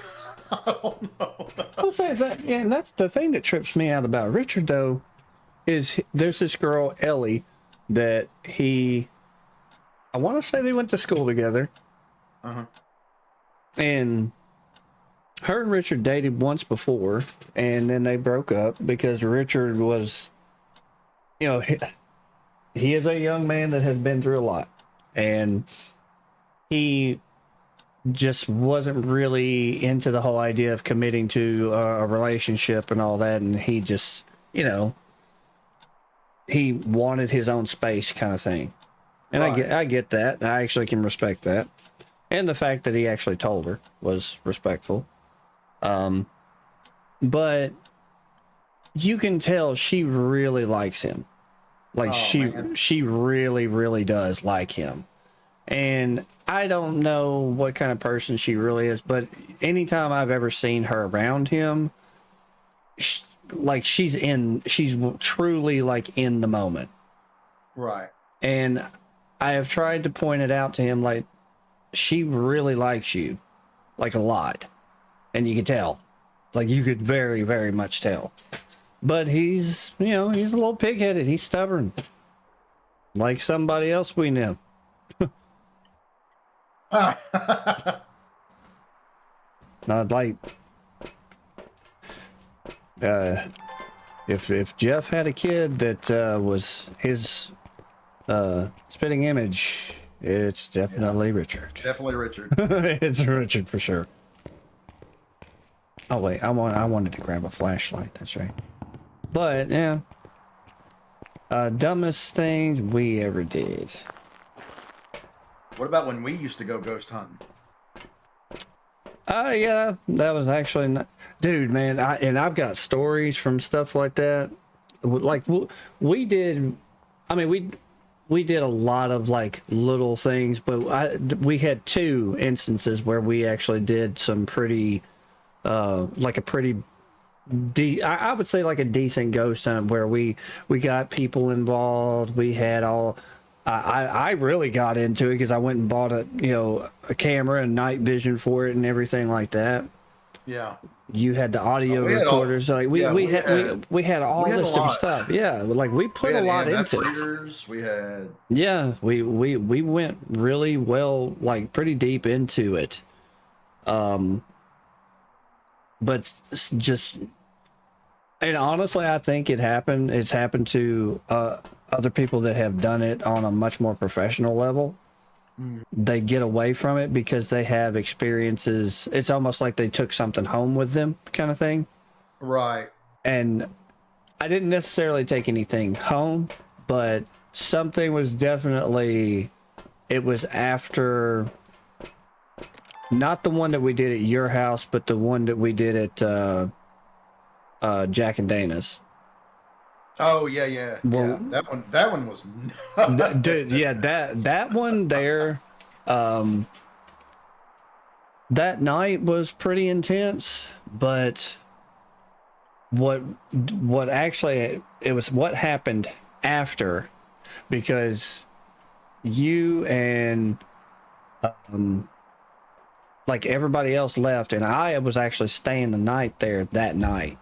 I don't know.
I'll say that, yeah, and that's the thing that trips me out about Richard, though, is there's this girl, Ellie, that I want to say they went to school together.
Uh-huh.
And her and Richard dated once before, and then they broke up because Richard was, he is a young man that has been through a lot, and he just wasn't really into the whole idea of committing to a relationship and all that, and he just, he wanted his own space kind of thing. And
Right.
I get that. I actually can respect that. And the fact that he actually told her was respectful. But you can tell she really likes him. Like
man.
she really, really does like him. And I don't know what kind of person she really is, but anytime I've ever seen her around him, she's truly like in the moment.
Right.
And I have tried to point it out to him, like, she really likes you, like a lot. And you can tell. Like, you could very, very much tell. But he's, he's a little pig-headed. He's stubborn. Like somebody else we knew. Not like... If Jeff had a kid that was his spitting image, it's definitely Richard.
Definitely Richard.
It's Richard for sure. Oh wait, I wanted to grab a flashlight. That's right. But yeah, dumbest things we ever did.
What about when we used to go ghost hunting?
Yeah, that was actually not, dude, man. I've got stories from stuff like that. Like we did. I mean, we did a lot of like little things, but we had two instances where we actually did some pretty, like a pretty, I would say like a decent ghost hunt where we got people involved. We had all. I really got into it because I went and bought a camera and night vision for it and everything like that.
Yeah.
You had the audio
we had all-
recorders. Like we had all
had
this
a
different
lot.
stuff. Yeah, like we put
We
a
had
lot
EMF
into it.
readers. We had
Yeah, we went really well, like pretty deep into it. But just, and honestly, I think it's happened to other people that have done it on a much more professional level. They get away from it because they have experiences. It's almost like they took something home with them, kind of thing.
right.
And I didn't necessarily take anything home, but something was definitely, it was after, not the one that we did at your house, but the one that we did at Jack and Dana's.
Oh yeah.
Well-
Yeah. That one was.
Dude, yeah, that one there, that night was pretty intense, but what actually, it was what happened after, because you and like everybody else left, and I was actually staying the night there that night.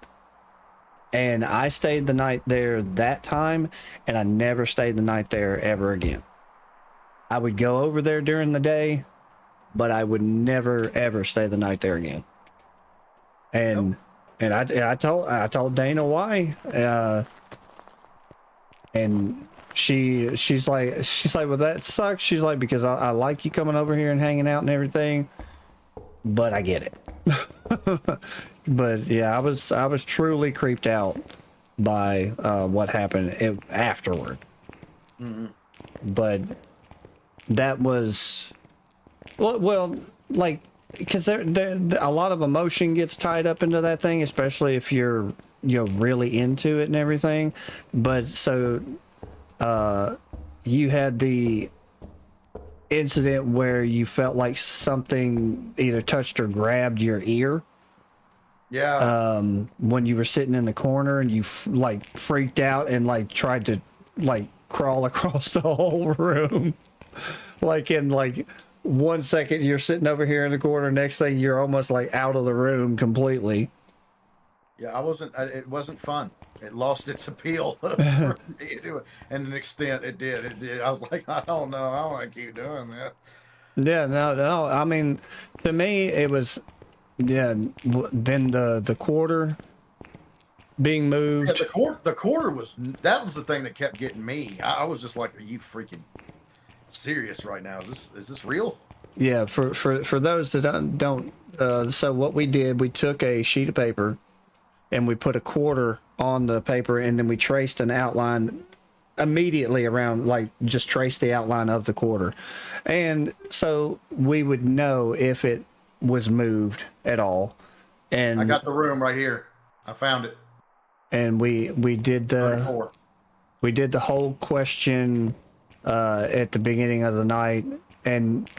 And I stayed the night there that time, and I never stayed the night there ever again. I would go over there during the day, but I would never ever stay the night there again. And I told Dana why, and she's like, well, that sucks. She's like, because I like you coming over here and hanging out and everything, but I get it. But yeah, I was truly creeped out by what happened afterward. Mm-hmm. But that was well, like, because there a lot of emotion gets tied up into that thing, especially if you're really into it and everything. But so you had the incident where you felt like something either touched or grabbed your ear.
Yeah.
When you were sitting in the corner and you like freaked out and like tried to like crawl across the whole room. Like in like 1 second you're sitting over here in the corner, next thing you're almost like out of the room completely.
Yeah, it wasn't fun. It lost its appeal for me to do it. And an extent it did. I was like, I don't know. I don't want to keep doing that.
Yeah, no. I mean, to me, it was, then the quarter being moved.
Yeah, the quarter was the thing that kept getting me. I was just like, are you freaking serious right now? Is this real?
Yeah, for those that don't so what we did, we took a sheet of paper and we put a quarter on the paper, and then we traced an outline immediately around, like just traced the outline of the quarter. And so we would know if it was moved at all. And
I got the room right here. I found it.
And we did the
34.
we did the whole question at the beginning of the night, and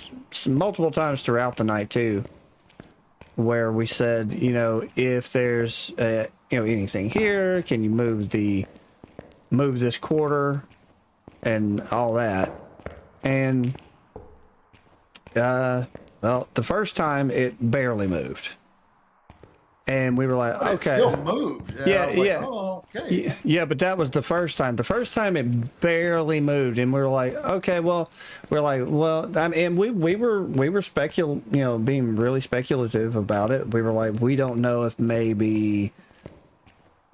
multiple times throughout the night too, where we said, if there's anything here, can you move this quarter and all that. And well, the first time it barely moved, and we were like, okay,
it still moved.
Yeah,
I was like,
yeah.
oh, okay.
Yeah, but that was the first time. The first time it barely moved, and we were like, okay, well, I mean, and we were being really speculative about it. We were like, we don't know if maybe,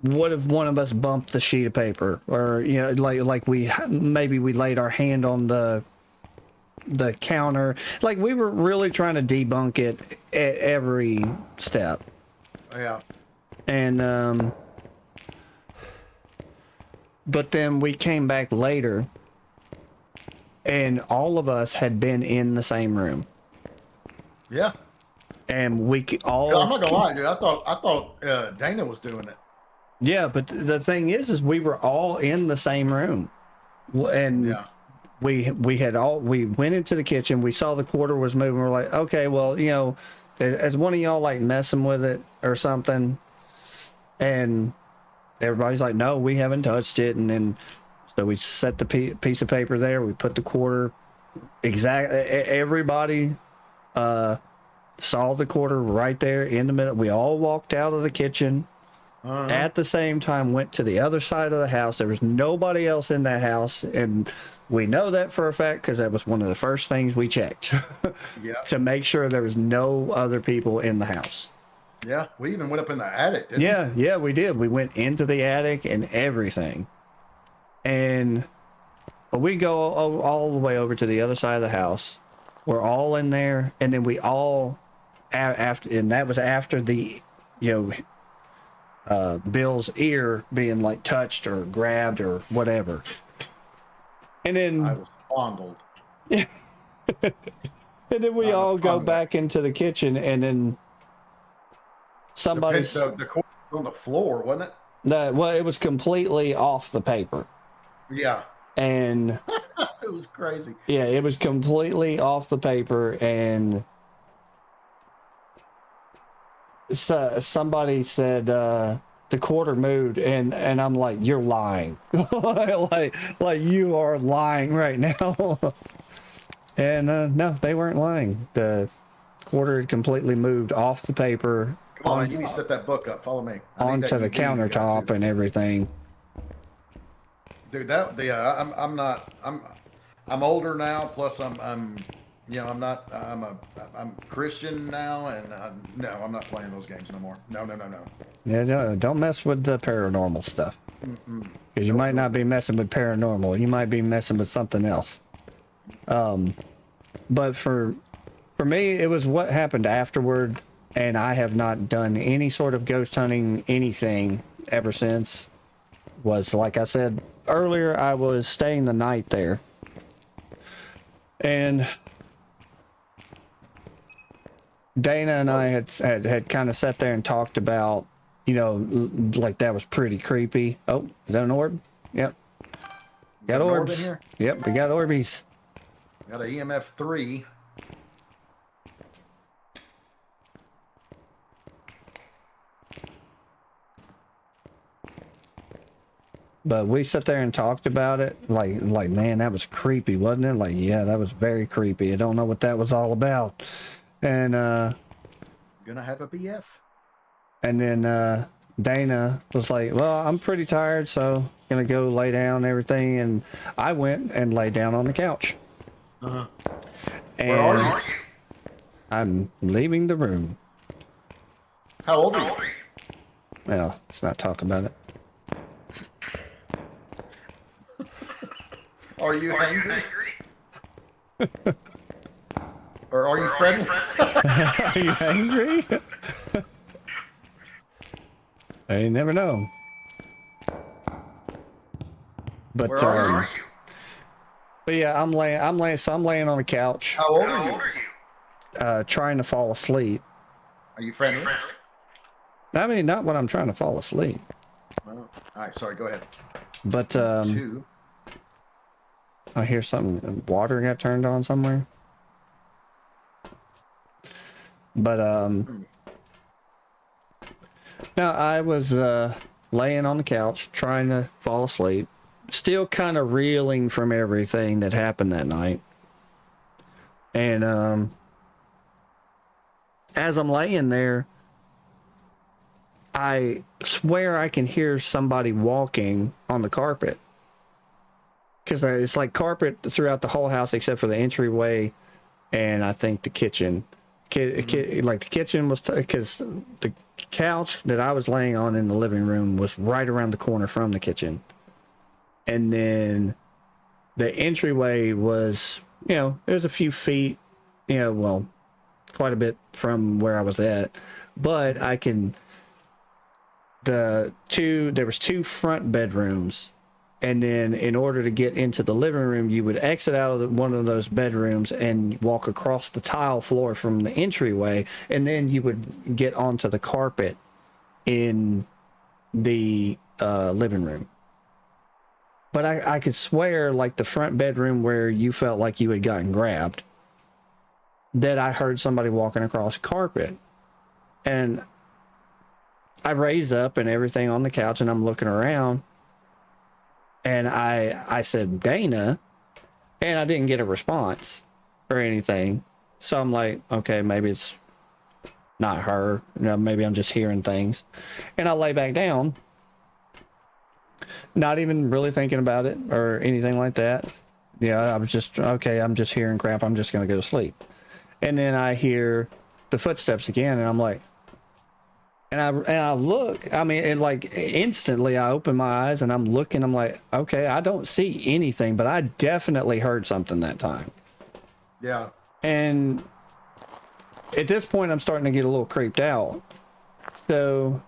what if one of us bumped the sheet of paper, or like we laid our hand on the counter. Like, we were really trying to debunk it at every step.
Yeah.
And but then we came back later, and all of us had been in the same room,
Yeah.
and we all.
I'm not gonna lie, dude. I thought Dana was doing it.
Yeah, but the thing is we were all in the same room, and
Yeah.
we went into the kitchen. We saw the quarter was moving. We're like, okay, well, is one of y'all like messing with it or something? And everybody's like, no, we haven't touched it. And then so we set the piece of paper there. We put the quarter exactly. Everybody saw the quarter right there in the middle. We all walked out of the kitchen at the same time, went to the other side of the house. There was nobody else in that house, and we know that for a fact because that was one of the first things we checked.
Yeah.
To make sure there was no other people in the house.
Yeah. We even went up in the attic. Didn't we?
Yeah, we did. We went into the attic and everything. And we go all the way over to the other side of the house. We're all in there, and then we all after, and that was after the Bill's ear being like touched or grabbed or whatever. And then
I was fondled.
and then we all go back into the kitchen, and then somebody's
The cord was on the floor, wasn't it?
well, it was completely off the paper.
Yeah.
And
It was crazy.
yeah, it was completely off the paper, and so somebody said the quarter moved, and I'm like, you're lying. like you are lying right now. And no, they weren't lying. The quarter had completely moved off the paper
Come on, you need to set that book up. Follow me. I need
onto
that
the
UV you got,
countertop
dude.
and everything.
Dude, I'm not. I'm older now. Plus, you know, I'm Christian now, and no, I'm not playing those games no more. No.
Yeah, no, don't mess with the paranormal stuff. Because you might not be messing with paranormal. You might be messing with something else. But for me, it was what happened afterward, and I have not done any sort of ghost hunting anything ever since. Was like I said earlier, I was staying the night there, and Dana and I had kind of sat there and talked about, you know, like that was pretty creepy. Oh, is that an orb? Yep. Got
an orb
orbs.
in here?
Yep, we got orbies.
Got an EMF 3.
But we sat there and talked about it. Like, man, that was creepy, wasn't it? Like, yeah, that was very creepy. I don't know what that was all about. And
Gonna have a BF.
and then Dana was like, well, I'm pretty tired, so gonna go lay down and everything. And I went and lay down on the couch.
Uh-huh.
And
Where are you?
I'm leaving the room.
How old are you?
Well, let's not talk about it.
Are you angry? Or are you friendly?
Are you angry? I never know. But
Where are you?
but yeah, I'm laying on the couch,
How old are you?
trying to fall asleep.
Are you friendly?
I mean, not when I'm trying to fall asleep,
Well, all right, sorry, go ahead.
but
2.
I hear something. Water got turned on somewhere. But now I was laying on the couch trying to fall asleep, still kind of reeling from everything that happened that night. And as I'm laying there, I swear I can hear somebody walking on the carpet. Because it's like carpet throughout the whole house except for the entryway and I think the kitchen. Like the kitchen was, because the couch that I was laying on in the living room was right around the corner from the kitchen. And then the entryway was, you know, it was a few feet, you know, well, quite a bit from where I was at. But I can, there was 2 front bedrooms. And then in order to get into the living room, you would exit out of one of those bedrooms and walk across the tile floor from the entryway. And then you would get onto the carpet in the living room. But I could swear, like the front bedroom where you felt like you had gotten grabbed, that I heard somebody walking across carpet. And I raise up and everything on the couch and I'm looking around. And I said, Dana, and I didn't get a response or anything. So I'm like, okay, maybe it's not her. You know, maybe I'm just hearing things. And I lay back down, not even really thinking about it or anything like that. Yeah, I was just, okay, I'm just hearing crap. I'm just going to go to sleep. And then I hear the footsteps again, and I'm like, and I look, I mean, and like instantly I open my eyes and I'm looking, I'm like, okay, I don't see anything, but I definitely heard something that time.
Yeah.
And at this point, I'm starting to get a little creeped out. So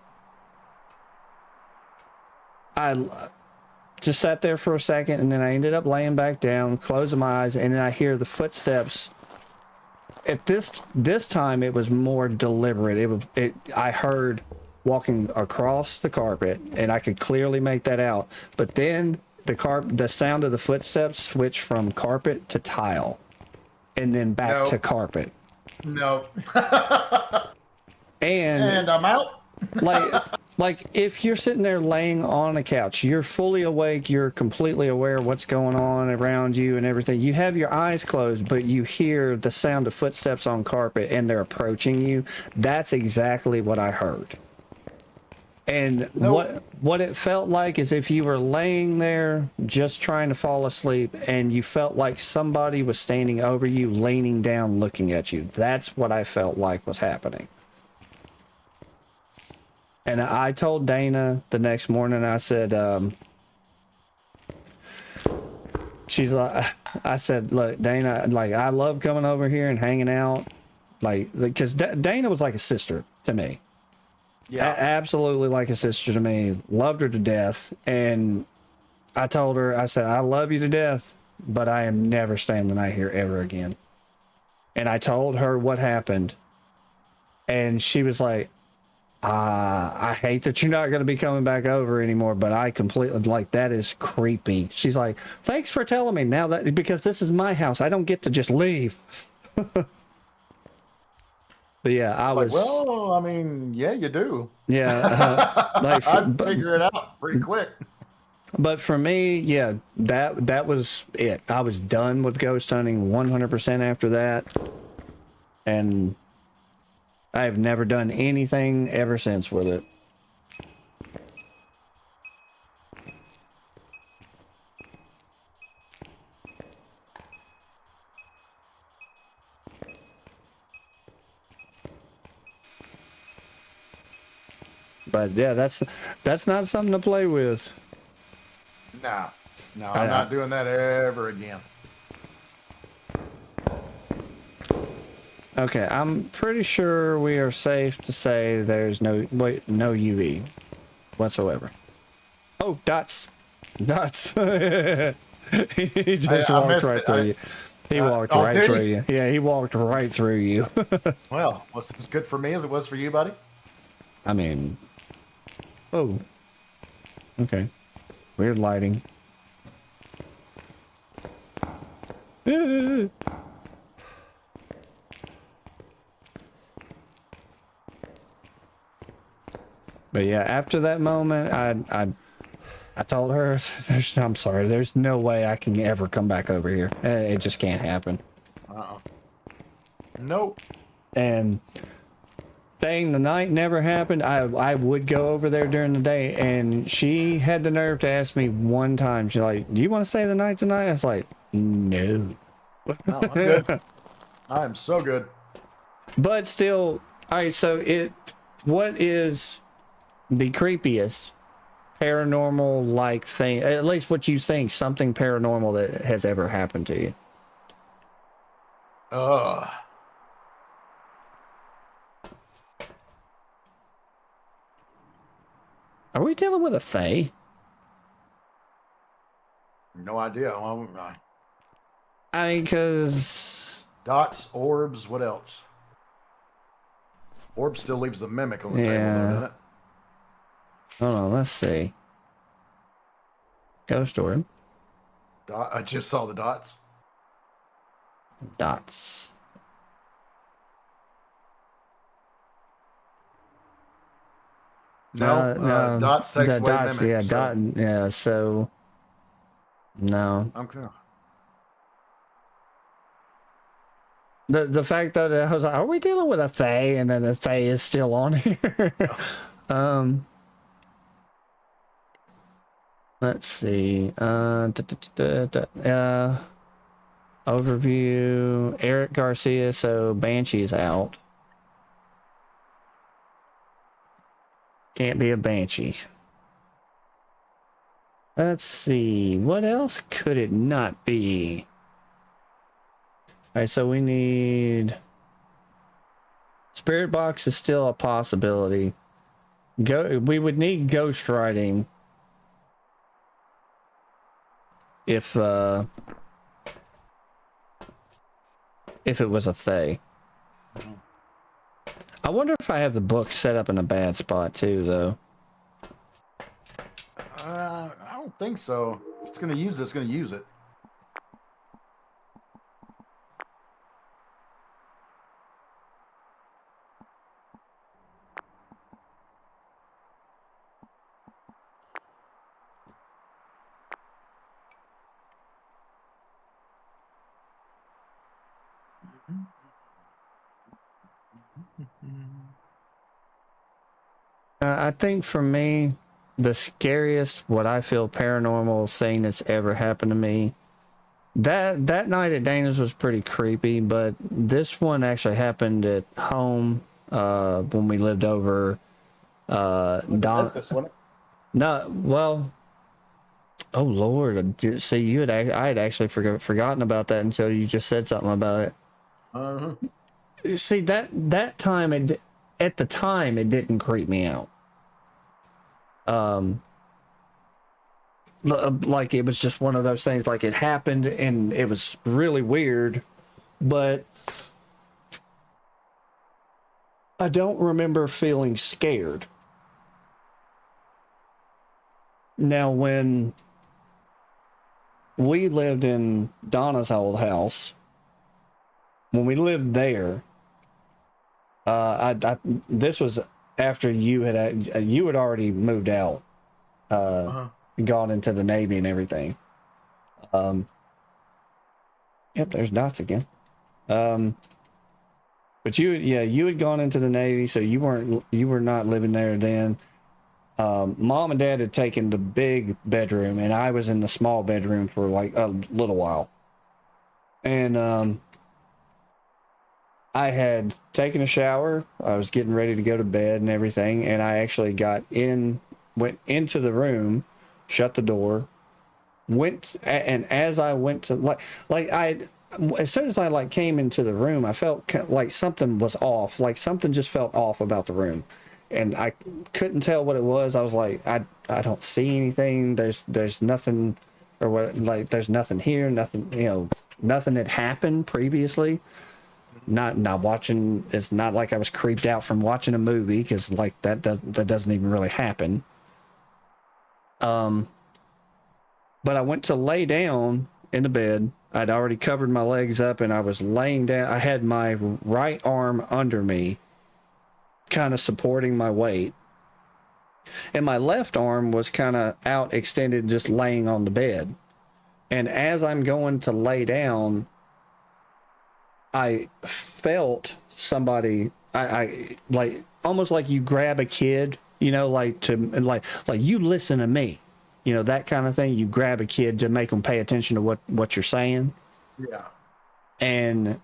I just sat there for a second and then I ended up laying back down, closing my eyes, and then I hear the footsteps. At this time, it was more deliberate. I heard walking across the carpet, and I could clearly make that out. But then the sound of the footsteps switched from carpet to tile, and then back to carpet.
No.
And
I'm out.
like if you're sitting there laying on a couch, you're fully awake, you're completely aware of what's going on around you and everything. You have your eyes closed, but you hear the sound of footsteps on carpet and they're approaching you. That's exactly what I heard. And what it felt like is if you were laying there just trying to fall asleep and you felt like somebody was standing over you, leaning down, looking at you. That's what I felt like was happening. And I told Dana the next morning, I said, she's like, I said, look, Dana, like, I love coming over here and hanging out. Like, because Dana was like a sister to me.
Yeah.
Absolutely like a sister to me. Loved her to death. And I told her, I said, I love you to death, but I am never staying the night here ever again. And I told her what happened. And she was like, I hate that you're not going to be coming back over anymore, but I completely, like, that is creepy. She's like, thanks for telling me now that, because this is my house. I don't get to just leave. But yeah, I was.
Well, I mean, yeah, you do.
Yeah, like
I'd figure it out pretty quick.
But for me, yeah, that was it. I was done with ghost hunting 100% after that, and I have never done anything ever since with it. But yeah, that's not something to play with.
No, I'm not doing that ever again.
Okay, I'm pretty sure we are safe to say there's no UV whatsoever. Oh, dots. He just walked right through you. He walked right through you. Yeah, he walked right through you.
Well, was as good for me as it was for you, buddy?
I mean, oh, okay. Weird lighting. But yeah, after that moment, I told her, I'm sorry, there's no way I can ever come back over here. It just can't happen.
Nope.
And staying the night never happened. I would go over there during the day, and she had the nerve to ask me one time. She's like, "Do you want to stay the night tonight?" I was like, "No."
No, I'm good. I am so good.
But still, all right. So what is the creepiest paranormal like thing? At least what you think something paranormal that has ever happened to you? Are we dealing with a Fae?
No idea.
I mean, because
Dots, orbs, what else? Orb still leaves the mimic on the table, though, doesn't it?
hold on, let's see. Ghost orb.
I just saw the dots.
Dots.
No, dots takes away
dots,
mimic.
yeah,
So
yeah, so no.
I'm cool.
The fact that I was like, are we dealing with a Fae? And then the Fae is still on here. Let's see. Overview. Eric Garcia, so Banshee's out. Can't be a Banshee. Let's see. What else could it not be? All right, so we need... Spirit box is still a possibility. We would need ghost writing if it was a Fae. I wonder if I have the book set up in a bad spot too, though.
I don't think so. If it's gonna use it, it's gonna use it.
I think for me, the scariest, what I feel paranormal thing that's ever happened to me, that night at Dana's was pretty creepy, but this one actually happened at home when we lived over.
Memphis, wasn't it?
No, well, oh Lord, see, I had actually forgotten about that until you just said something about it.
Uh-huh.
See, that time at the time it didn't creep me out. Like it was just one of those things, like it happened and it was really weird, but I don't remember feeling scared. Now, when we lived in Donna's old house, when we lived there, this was after you had already moved out, gone into the Navy and everything. Yep, there's dots again. But you had gone into the Navy, so you were not living there then. Mom and Dad had taken the big bedroom, and I was in the small bedroom for like a little while. And I had taken a shower. I was getting ready to go to bed and everything, and I actually went into the room, shut the door, and as I went to as soon as I came into the room, I felt like something was off, like something just felt off about the room. And I couldn't tell what it was. I was like, I don't see anything. There's nothing, or what, like there's nothing here. Nothing, nothing had happened previously. Not watching. It's not like I was creeped out from watching a movie, because like that doesn't even really happen. But I went to lay down in the bed. I'd already covered my legs up, and I was laying down. I had my right arm under me, kind of supporting my weight, and my left arm was kind of out extended, just laying on the bed. And as I'm going to lay down, I felt somebody, I like almost like you grab a kid, like you listen to me, that kind of thing. You grab a kid to make them pay attention to what you're saying.
Yeah.
And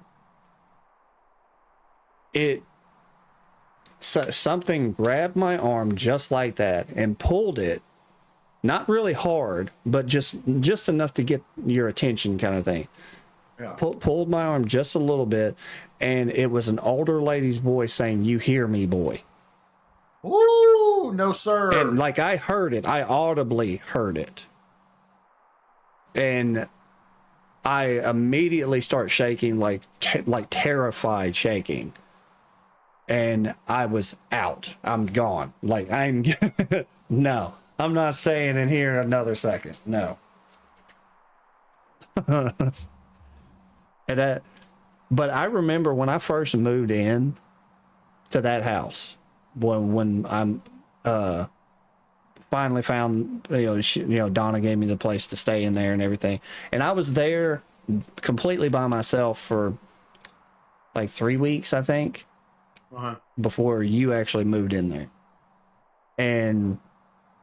so something grabbed my arm just like that and pulled it, not really hard, but just enough to get your attention, kind of thing.
Yeah.
Pulled my arm just a little bit, and it was an older lady's voice saying, "You hear me, boy?"
Ooh, no, sir.
And like I heard it, I audibly heard it. And I immediately start shaking, like terrified shaking. And I was out. I'm gone. Like no, I'm not staying in here another second. No. But I remember when I first moved in to that house, when I'm finally found, Donna gave me the place to stay in there and everything, and I was there completely by myself for like 3 weeks, I think, before you actually moved in there.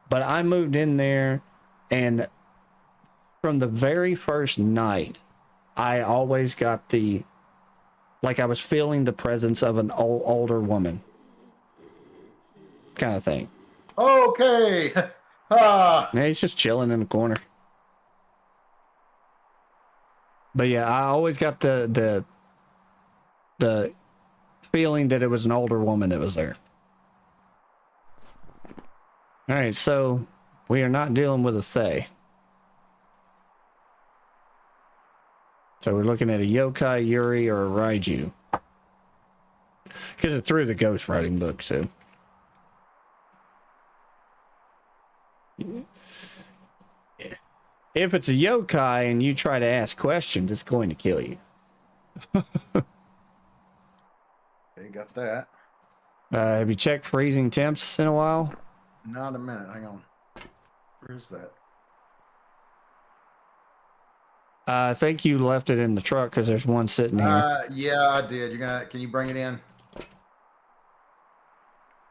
But I moved in there, and from the very first night, I always got I was feeling the presence of an older woman, kind of thing.
Okay.
Yeah, he's just chilling in the corner. But yeah, I always got the feeling that it was an older woman that was there. All right, so we are not dealing with a Thay. So we're looking at a yokai, Yuri, or a Raiju. Because it threw the ghost writing book, so. If it's a yokai and you try to ask questions, it's going to kill you.
You got that.
Have you checked freezing temps in a while?
Not a minute. Hang on. Where is that?
I think you left it in the truck because there's one sitting here.
Yeah, I did. Can you bring it in?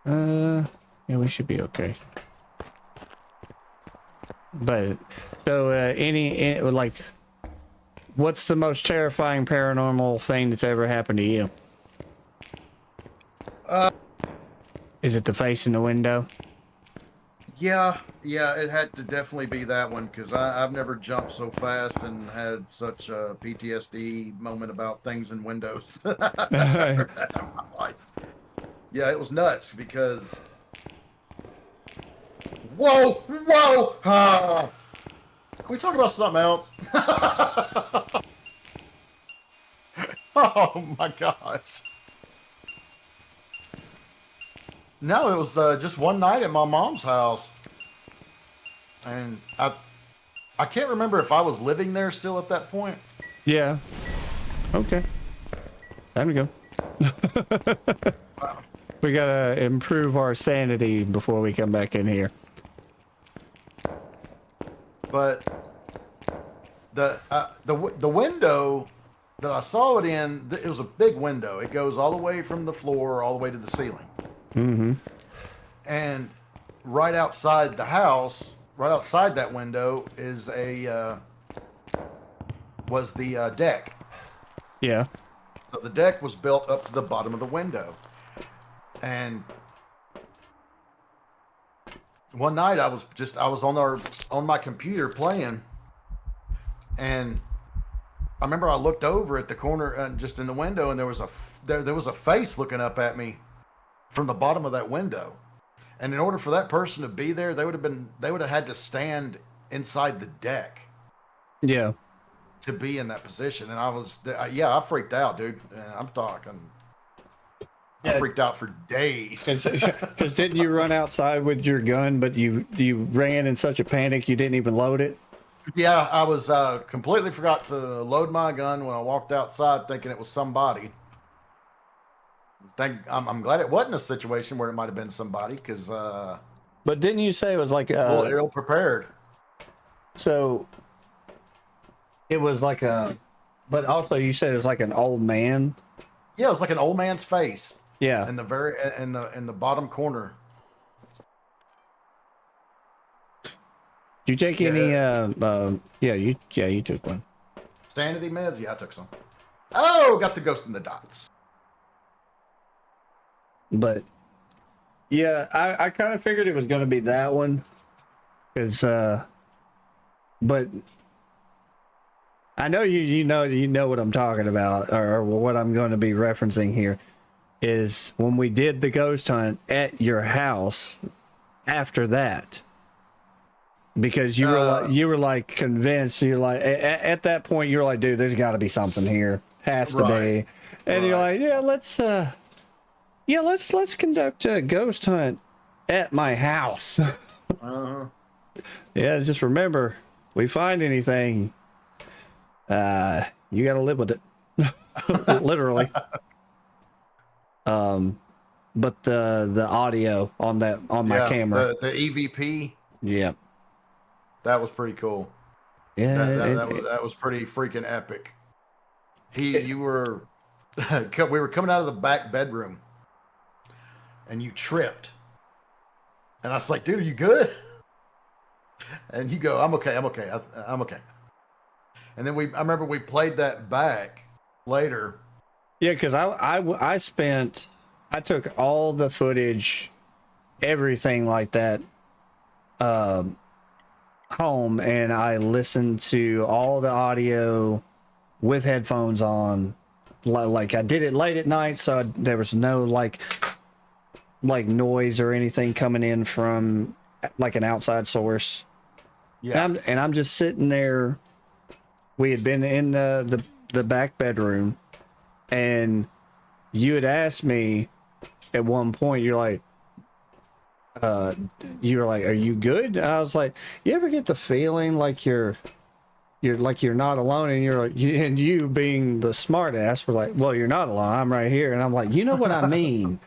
Yeah, we should be okay. But so any like, what's the most terrifying paranormal thing that's ever happened to you? Is it the face in the window?
Yeah, it had to definitely be that one because I've never jumped so fast and had such a PTSD moment about things in windows that I've ever had in my life. Yeah, it was nuts because. Whoa! Can we talk about something else? Oh my gosh. No, it was just one night at my mom's house. And I can't remember if I was living there still at that point.
Yeah. Okay. Time to go. We gotta improve our sanity before we come back in here.
But the window that I saw it in, it was a big window. It goes all the way from the floor all the way to the ceiling.
Mm-hmm.
And right outside the house, right outside that window, is was the deck.
Yeah.
So the deck was built up to the bottom of the window. And one night I was on my computer playing, and I remember I looked over at the corner and just in the window, and there was a face looking up at me from the bottom of that window. And in order for that person to be there, they would have had to stand inside the deck.
Yeah.
To be in that position. And I freaked out, dude. I'm talking. I freaked out for days.
Because didn't you run outside with your gun, but you ran in such a panic you didn't even load it?
Yeah, I was completely forgot to load my gun when I walked outside thinking it was somebody. I'm glad it wasn't a situation where it might have been somebody because.
But didn't you say it was like
ill prepared?
So it was like but also you said it was like an old man.
Yeah, it was like an old man's face.
Yeah.
In the bottom corner.
Did you take any you took one.
Sanity meds? Yeah, I took some. Oh, got the ghost in the dots.
But yeah, I kind of figured it was going to be that one. Because but I know you know what I'm talking about, or what I'm going to be referencing here is when we did the ghost hunt at your house after that, because you were like convinced, you're like at that point you're like, dude, there's got to be something here, has to be, and you're like, let's conduct a ghost hunt at my house. Yeah, just remember, we find anything, you got to live with it. Literally. But the audio on my camera,
the EVP,
yeah,
that was pretty cool.
Yeah,
that was pretty freaking epic. We were coming out of the back bedroom, and you tripped, and I was like, dude, are you good? And you go, I'm okay. I'm okay. And then I remember we played that back later.
Yeah, because I took all the footage, everything like that, home, and I listened to all the audio with headphones on. Like I did it late at night, so there was no like noise or anything coming in from like an outside source.
Yeah,
and I'm just sitting there. We had been in the back bedroom, and you had asked me at one point, you were like, are you good? And I was like, you ever get the feeling like you're not alone, and and you being the smart ass were like, well, you're not alone, I'm right here. And I'm like, you know what I mean?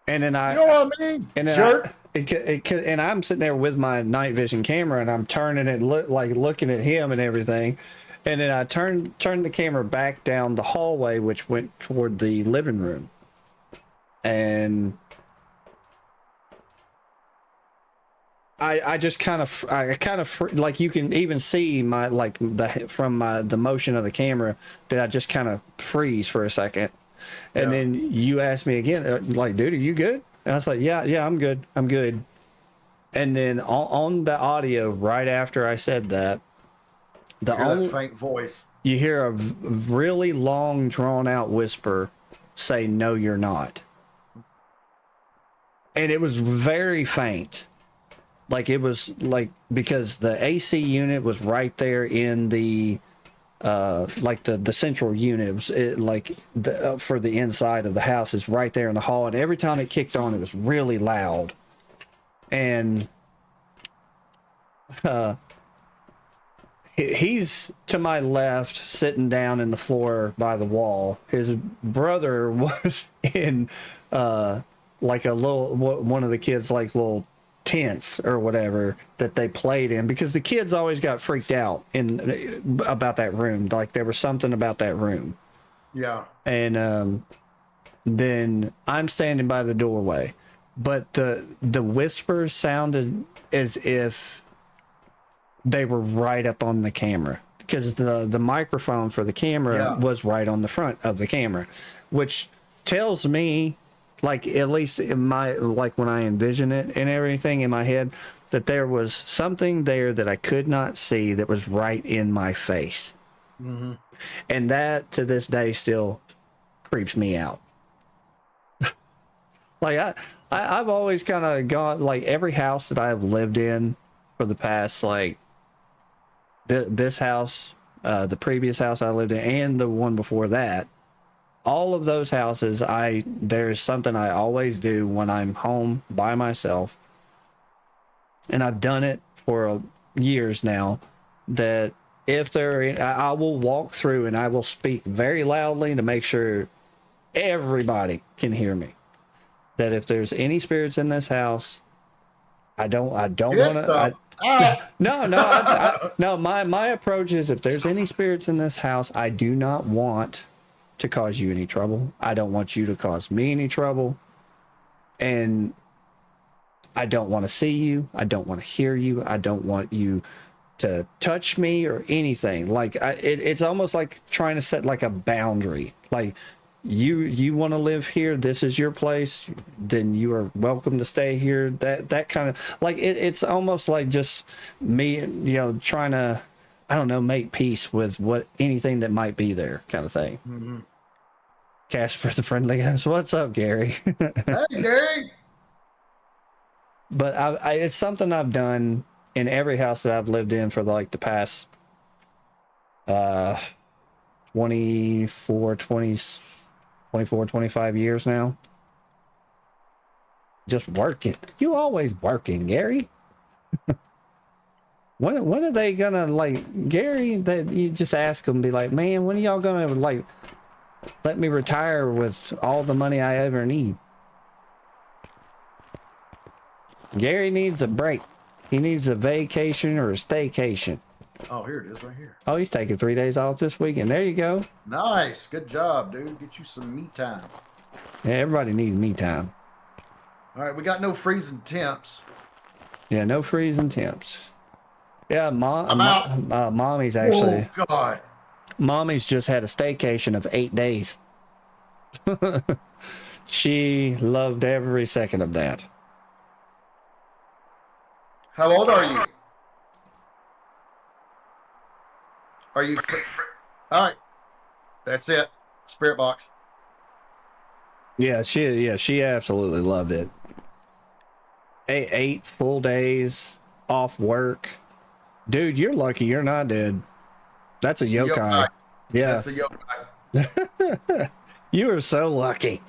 And then
you know what I mean?
And then
jerk.
And I'm sitting there with my night vision camera, and I'm turning it, looking at him and everything, and then I turned the camera back down the hallway, which went toward the living room, and I just kind of like, you can even see my the motion of the camera that I just kind of freeze for a second, and then you asked me again, like, dude, are you good? And I was like, yeah, I'm good. And then on the audio right after I said that,
that faint voice,
you hear a really long, drawn out whisper say, "No, you're not." And it was very faint. Like, it was like, because the AC unit was right there in the the central unit. It was for the inside of the house is right there in the hall, and every time it kicked on, it was really loud. And he's to my left, sitting down in the floor by the wall. His brother was in like a little, one of the kids' like little tents or whatever that they played in, because the kids always got freaked out about that room. Like, there was something about that room.
Yeah.
And then I'm standing by the doorway, but the whispers sounded as if they were right up on the camera, because the microphone for the camera was right on the front of the camera, which tells me, like, at least in my, like, when I envision it and everything in my head, that there was something there that I could not see that was right in my face.
Mm-hmm.
And that to this day still creeps me out. Like, I've always kind of gone, like, every house that I've lived in for the past, like, this house, the previous house I lived in, and the one before that, all of those houses, there's something I always do when I'm home by myself, and I've done it for years now, that if I will walk through and I will speak very loudly to make sure everybody can hear me, that if there's any spirits in this house, I don't want to. No. My approach is, if there's any spirits in this house, I do not want to cause you any trouble. I don't want you to cause me any trouble. And I don't want to see you. I don't want to hear you. I don't want you to touch me or anything. Like, it's almost like trying to set like a boundary. Like, you want to live here, this is your place, then you are welcome to stay here. That kind of, like, it's almost like just me, trying to, I don't know, make peace with anything that might be there, kind of thing.
Mm-hmm.
Casper the Friendly Ghost. What's up, Gary?
Hey, Gary.
But it's something I've done in every house that I've lived in for like the past 24, 25 years now. Just working. You always working, Gary. When are they gonna, like, Gary, that you just ask them, be like, man, when are y'all gonna, like, let me retire with all the money I ever need? Gary needs a break. He needs a vacation or a staycation.
Oh, here it is right here.
Oh, he's taking 3 days off this weekend. There you go.
Nice. Good job, dude. Get you some me time.
Yeah, everybody needs me time.
All right, we got no freezing temps.
Yeah, no freezing temps. Yeah,
I'm out.
Mommy's actually.
Oh, God.
Mommy's just had a staycation of 8 days. She loved every second of that.
How old are you? Are you? All right. That's it. Spirit box.
Yeah, she absolutely loved it. 8 full days off work. Dude, you're lucky you're not dead. That's a yokai. Yeah.
That's a yokai.
You are so lucky.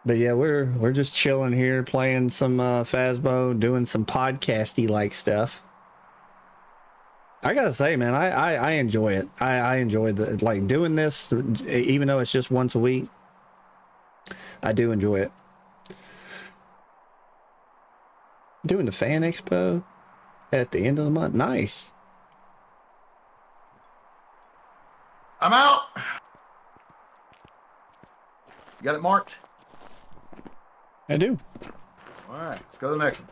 But yeah, we're just chilling here, playing some Phasmo, doing some podcasty like stuff. I gotta say, man, I enjoy it. I enjoy like doing this, even though it's just once a week. I do enjoy it. Doing the fan expo at the end of the month. Nice.
I'm out. You got it marked?
I do.
All right, let's go to the next one.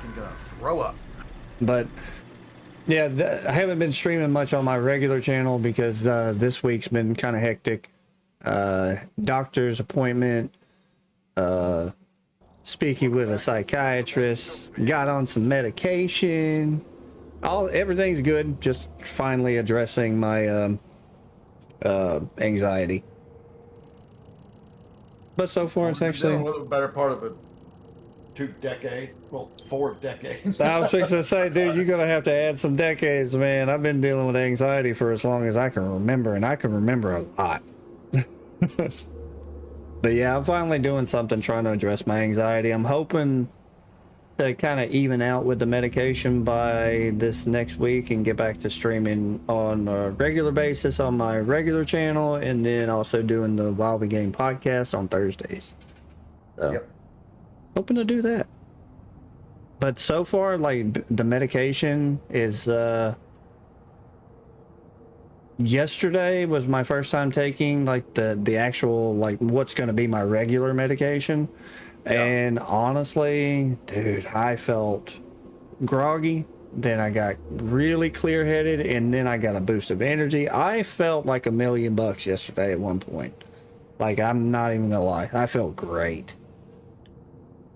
I'm gonna throw up.
But yeah, I haven't been streaming much on my regular channel because this week's been kind of hectic. Doctor's appointment, speaking with a psychiatrist, got on some medication. Everything's good. Just finally addressing my anxiety. But so far, it's actually
a little better part of a 4 decades.
I was fixing to say, dude, you're gonna have to add some decades, man. I've been dealing with anxiety for as long as I can remember, and I can remember a lot. But yeah, I'm finally doing something trying to address my anxiety. I'm hoping to kind of even out with the medication by this next week and get back to streaming on a regular basis on my regular channel, and then also doing the While We Game podcast on Thursdays. So,
Yep.
hoping to do that. But so far, like, the medication is yesterday was my first time taking like the actual, like, what's going to be my regular medication.
Yeah.
And honestly, dude, I felt groggy, then I got really clear-headed, and then I got a boost of energy. I felt like $1,000,000 yesterday at one point. Like, I'm not even gonna lie, I felt great.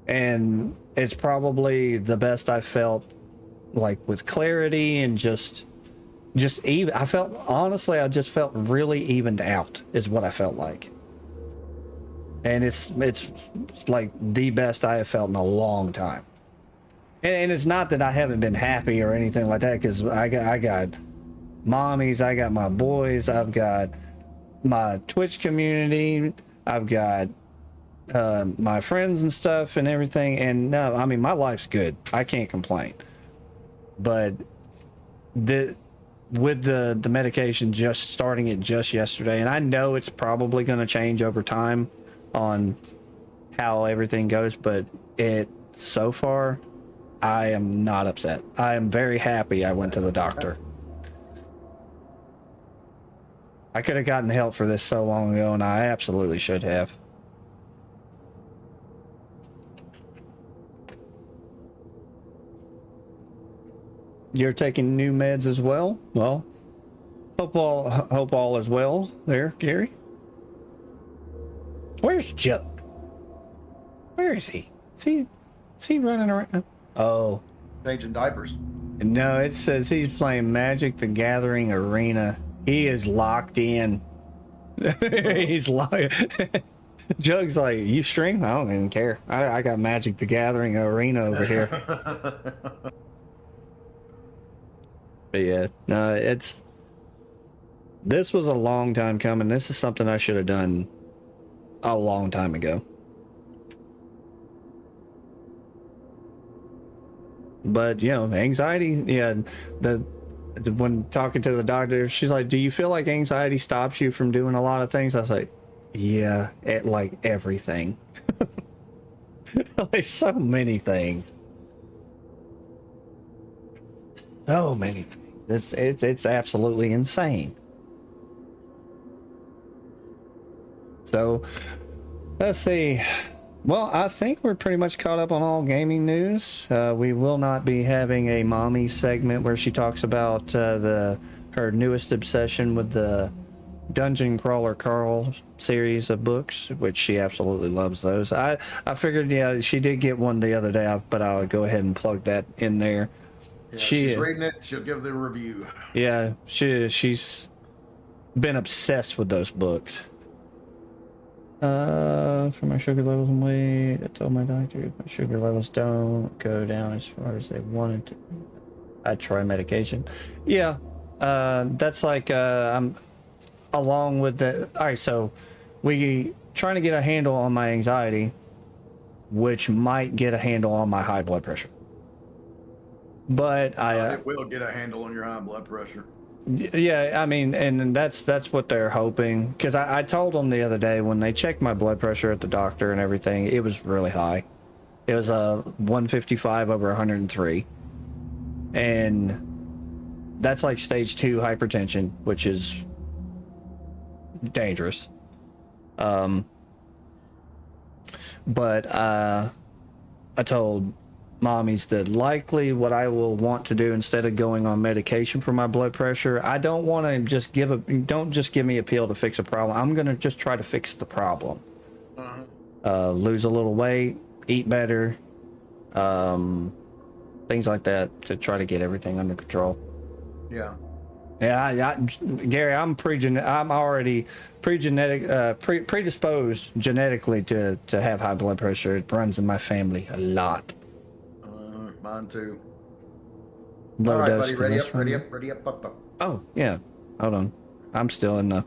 And it's probably the best I felt, like, with clarity and just even. I just felt really evened out is what I felt like. And it's like the best I have felt in a long time. And it's not that I haven't been happy or anything like that, because I got mommies, I got my boys, I've got my Twitch community, I've got my friends and stuff and everything. And no, I mean, my life's good. I can't complain. But with the medication just starting it just yesterday, and I know it's probably going to change over time on how everything goes, but so far, I am not upset. I am very happy I went to the doctor. I could have gotten help for this so long ago, and I absolutely should have. You're taking new meds as well? Well, hope all is well there, Gary. Where's Jug? Where is he? Is he running around? Oh.
Changing diapers.
No, it says he's playing Magic the Gathering Arena. He is locked in. He's locked. Jug's like, you stream? I don't even care. I got Magic the Gathering Arena over here. But yeah, no, this was a long time coming. This is something I should have done a long time ago. But, you know, anxiety, yeah, when talking to the doctor, she's like, do you feel like anxiety stops you from doing a lot of things? I was like, yeah, like everything. Like so many things. So many things. It's absolutely insane. So, let's see. Well, I think we're pretty much caught up on all gaming news. We will not be having a mommy segment where she talks about her newest obsession with the Dungeon Crawler Carl series of books, which she absolutely loves those. I figured, yeah, she did get one the other day, but I would go ahead and plug that in there.
Yeah, she's reading it. She'll give the review.
Yeah, she's been obsessed with those books. For my sugar levels and weight, I told my doctor my sugar levels don't go down as far as they wanted to. I try medication. Yeah, that's like I'm along with the. All right, so we trying to get a handle on my anxiety, which might get a handle on my high blood pressure. But
it will get a handle on your high blood pressure.
Yeah, I mean, and that's what they're hoping. Because I told them the other day when they checked my blood pressure at the doctor and everything, it was really high. It was a 155 over 103, and that's like stage 2 hypertension, which is dangerous. But I told mommies that likely what I will want to do instead of going on medication for my blood pressure, I don't want to just don't just give me a pill to fix a problem. I'm going to just try to fix the problem. Lose a little weight, eat better, things like that to try to get everything under control.
Yeah.
Yeah, Gary, I'm already predisposed genetically to have high blood pressure. It runs in my family a lot.
Mine too.
Low
All right,
dose
buddy.
cholesterol.
Ready up. Up.
Oh, yeah. Hold on. I'm still in the...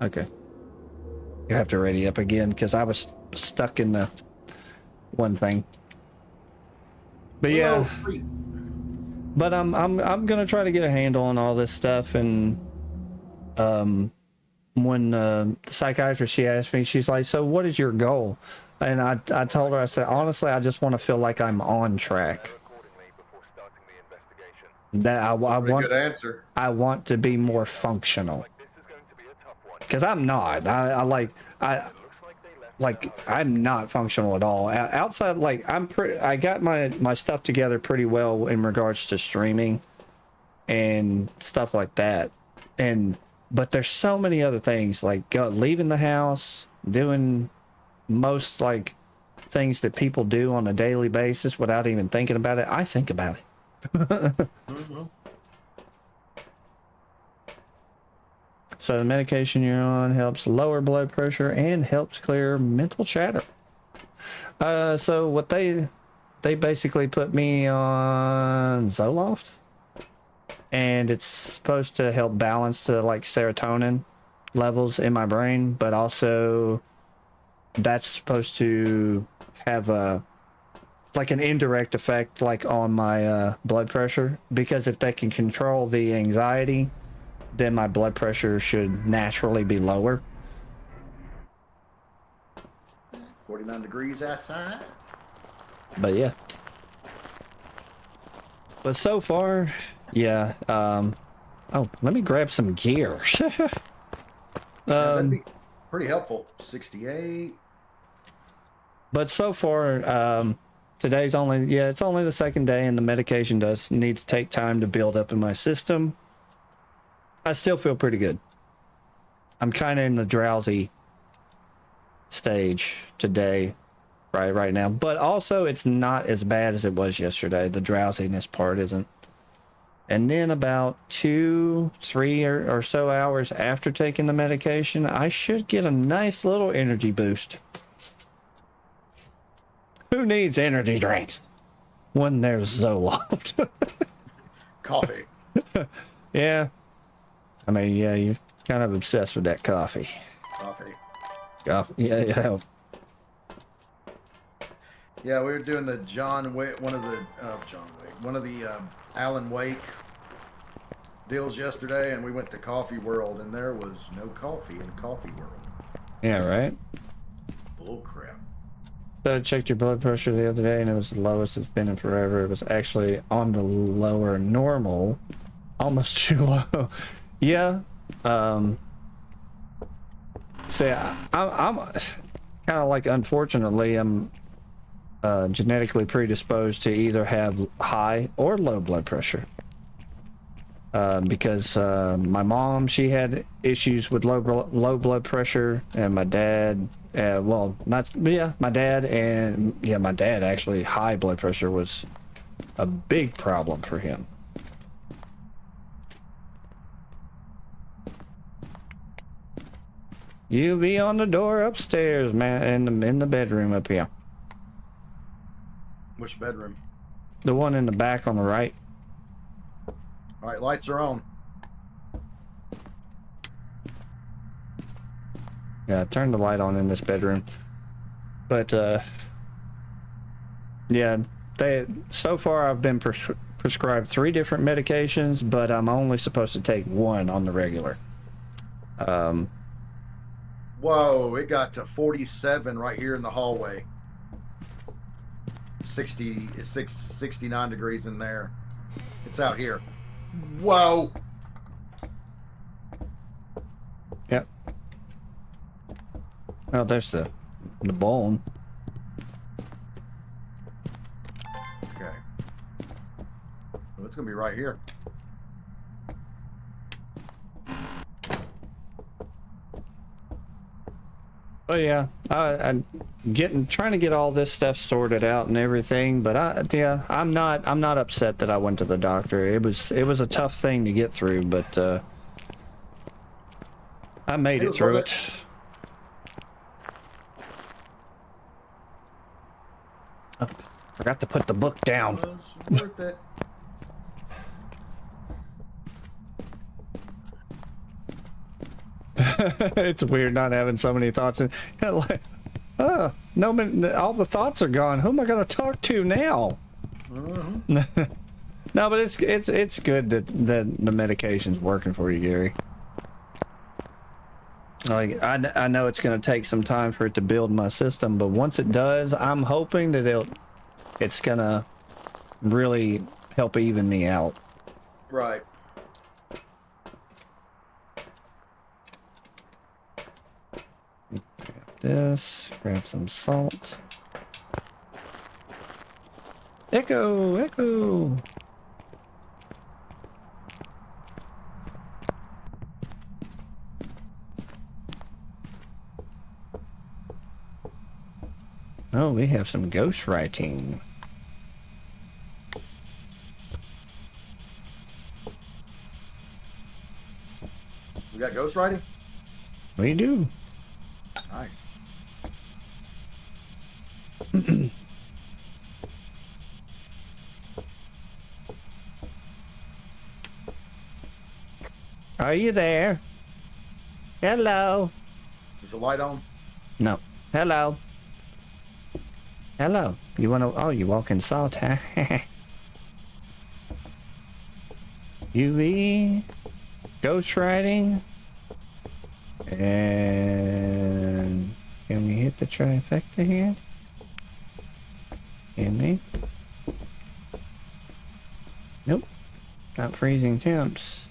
Okay. You have to ready up again because I was stuck in the one thing. But yeah. But I'm gonna try to get a handle on all this stuff, and when the psychiatrist, she asked me, she's like, so what is your goal? And I told her, I said, honestly, I just want to feel like I'm on track. That I want.
Good answer.
I want to be more functional. Because I'm not. I'm not functional at all. Outside, like I got my stuff together pretty well in regards to streaming and stuff like that. But there's so many other things like leaving the house, doing most like things that people do on a daily basis without even thinking about it. I think about it. So the medication you're on helps lower blood pressure and helps clear mental chatter. So what they basically put me on Zoloft, and it's supposed to help balance the like serotonin levels in my brain, but also that's supposed to have an indirect effect like on my blood pressure, because if they can control the anxiety, then my blood pressure should naturally be lower.
49 degrees outside.
But yeah. But so far, yeah. Oh, let me grab some gear.
That'd be pretty helpful. 68.
But so far, today's it's only the second day, and the medication does need to take time to build up in my system. I still feel pretty good. I'm kind of in the drowsy stage today, right now. But also, it's not as bad as it was yesterday. The drowsiness part isn't. And then about 2-3 or so hours after taking the medication, I should get a nice little energy boost. Who needs energy drinks when there's Zoloft?
Coffee.
Yeah. I mean, yeah, you're kind of obsessed with that coffee.
Coffee.
Yeah.
Yeah, we were doing the one of the Alan Wake deals yesterday, and we went to Coffee World, and there was no coffee in Coffee World.
Yeah, right?
Bull crap.
So I checked your blood pressure the other day, and it was the lowest it's been in forever. It was actually on the lower normal, almost too low. Yeah. See, I'm kind of like, unfortunately, I'm genetically predisposed to either have high or low blood pressure. Because my mom, she had issues with low blood pressure, and my dad, my dad actually, high blood pressure was a big problem for him. You be on the door upstairs, man, in the bedroom up here.
Which bedroom?
The one in the back on the right.
All right, lights are on.
Yeah, turn the light on in this bedroom. But yeah, so far I've been prescribed 3 different medications, but I'm only supposed to take 1 on the regular.
Whoa, it got to 47 right here in the hallway. 69 degrees in there. It's out here. Whoa.
Yep. Oh, there's the bone.
Okay. Well, it's gonna be right here.
Oh yeah, I'm trying to get all this stuff sorted out and everything, but I'm not upset that I went to the doctor. It was a tough thing to get through, but I made it through it. Oh, forgot to put the book down.
It was worth it.
It's weird not having so many thoughts and like, oh no, all the thoughts are gone. Who am I going to talk to now? No, but it's good that the medication's working for you, Gary. Like I know it's going to take some time for it to build my system, but once it does, I'm hoping that it's going to really help even me out.
Right.
Grab some salt. Echo. Oh, we have some ghost writing.
We got ghost writing?
We do.
Nice.
Are you there? Hello.
Is the light on?
No. Hello. Hello. You want to? Oh, you walk in salt, huh? UV. Ghost writing. And can we hit the trifecta here? Can we? Nope. Not freezing temps.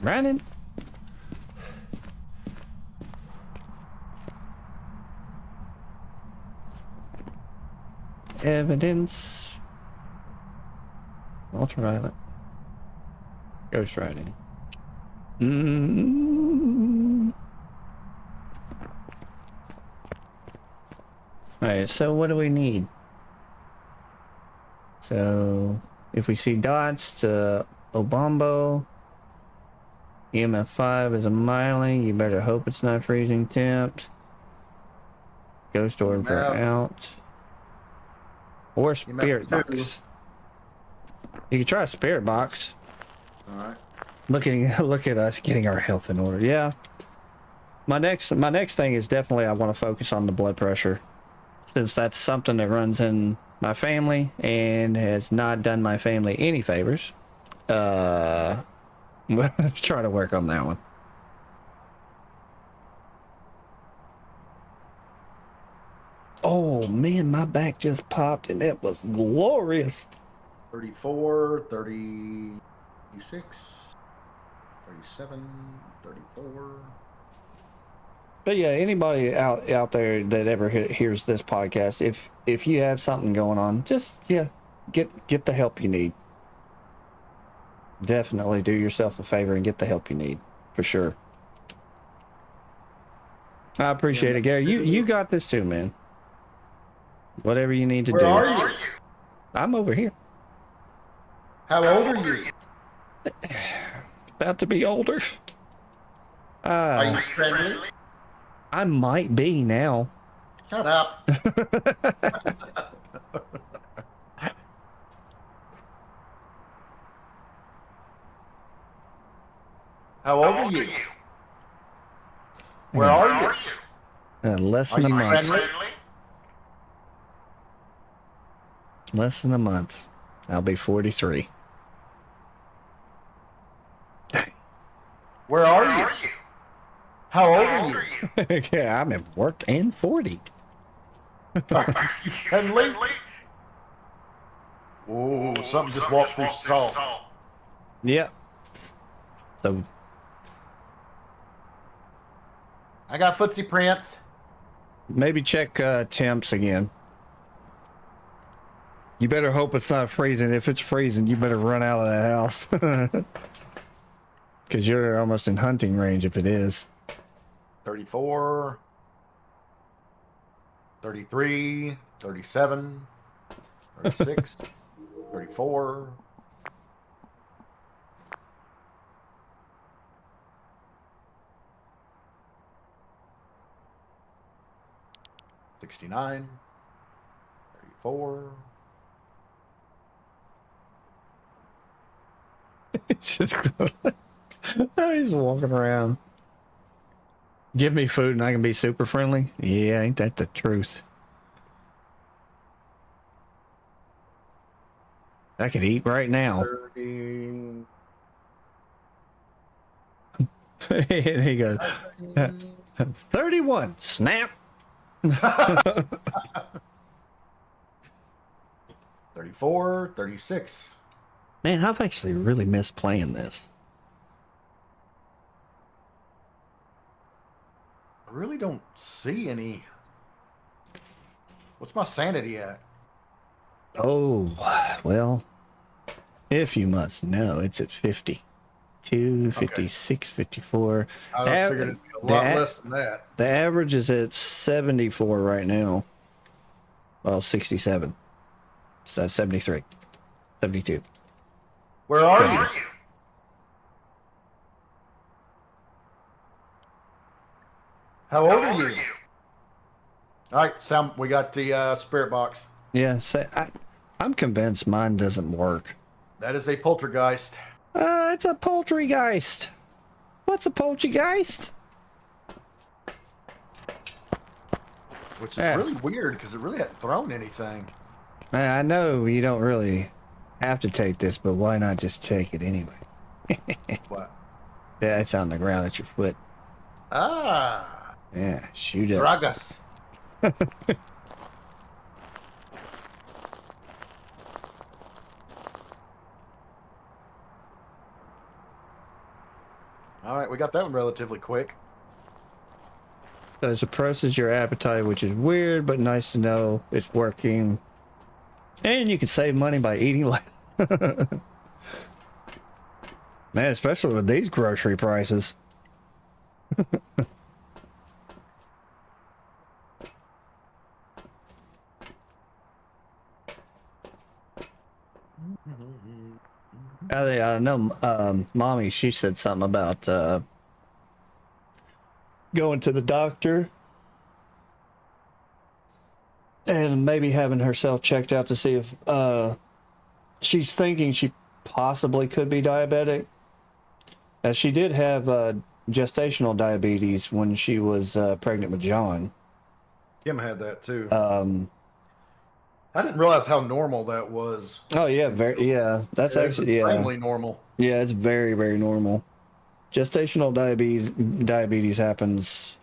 Running. Evidence. Ultraviolet. Ghost writing. Alright, so what do we need? So, if we see dots, Obombo. EMF 5 is a miling. You better hope it's not freezing temps. Ghost orb for out. Or spirit box. You can try a spirit box.
Alright.
Look at us getting our health in order. Yeah. My next thing is definitely I want to focus on the blood pressure, since that's something that runs in my family and has not done my family any favors. Let's try to work on that one. Oh man, my back just popped and it was glorious.
34, 36, 37, 34.
But yeah, anybody out there that ever hears this podcast, if you have something going on, just get the help you need. Definitely do yourself a favor and get the help you need, for sure. I appreciate it, Gary. You got this too, man. Whatever you need to do.
Where are you?
I'm over here.
How old are you?
About to be older.
Are you friendly?
I might be now.
Shut up. How old are you? Where are you?
Less
Are
than a
you
month.
friendly?
Less than a month. I'll be 43.
Where are you? How old are you?
Yeah, I'm at work and 40.
And late. Oh, something just walked through salt.
Yeah. So
I got footsie prints.
maybe check temps again. You better hope it's not freezing. If it's freezing, you better run out of that house. Because you're almost in hunting range if it is.
34, 33, 37, 36, 34. $69, 34.
It's just he's walking around. Give me food and I can be super friendly. Yeah, ain't that the truth? I could eat right now.
30.
And he goes, 31. Snap.
34, 36.
Man, I've actually really missed playing this.
I really don't see any. What's my sanity at?
Oh, well, if you must know, it's at 52, 56, 54.
I figured it'd be a lot less than that.
The average is at 74 right now. Well, 67. So that's 73. 72.
Where are
70.
you? How old are you? All right, Sam, we got the spirit box.
Yeah, I'm convinced mine doesn't work.
That is a poltergeist.
It's a poultrygeist. What's a poultrygeist?
Which is
Yeah.
really weird because it really hadn't thrown anything.
I know you don't really have to take this, but why not just take it anyway?
What?
Yeah, it's on the ground at your foot.
Ah,
Yeah, shoot it.
Dragas. All right, we got that one relatively quick.
So it suppresses your appetite, which is weird, but nice to know it's working. And you can save money by eating less. Man, especially with these grocery prices. I know Mommy, she said something about going to the doctor and maybe having herself checked out to see if she's thinking she possibly could be diabetic. Now, she did have gestational diabetes when she was pregnant with John.
Kim had that too. I didn't realize how normal that was.
Oh yeah, yeah. That's
It's
actually
extremely normal.
Yeah, it's very, very normal. Gestational diabetes happens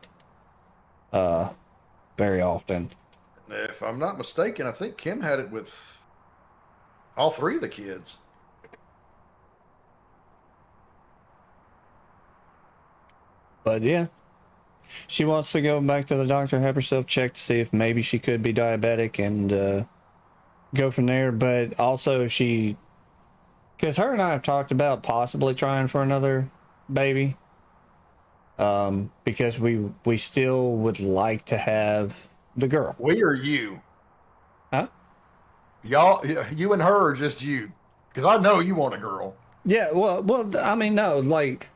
very often.
If I'm not mistaken, I think Kim had it with all three of the kids.
But yeah, she wants to go back to the doctor, have herself checked to see if maybe she could be diabetic and go from there. But also because her and I have talked about possibly trying for another baby. Because we still would like to have the girl.
We or you?
Huh?
Y'all, you and her, or just you? Because I know you want a girl.
Yeah, well, I mean, no, like,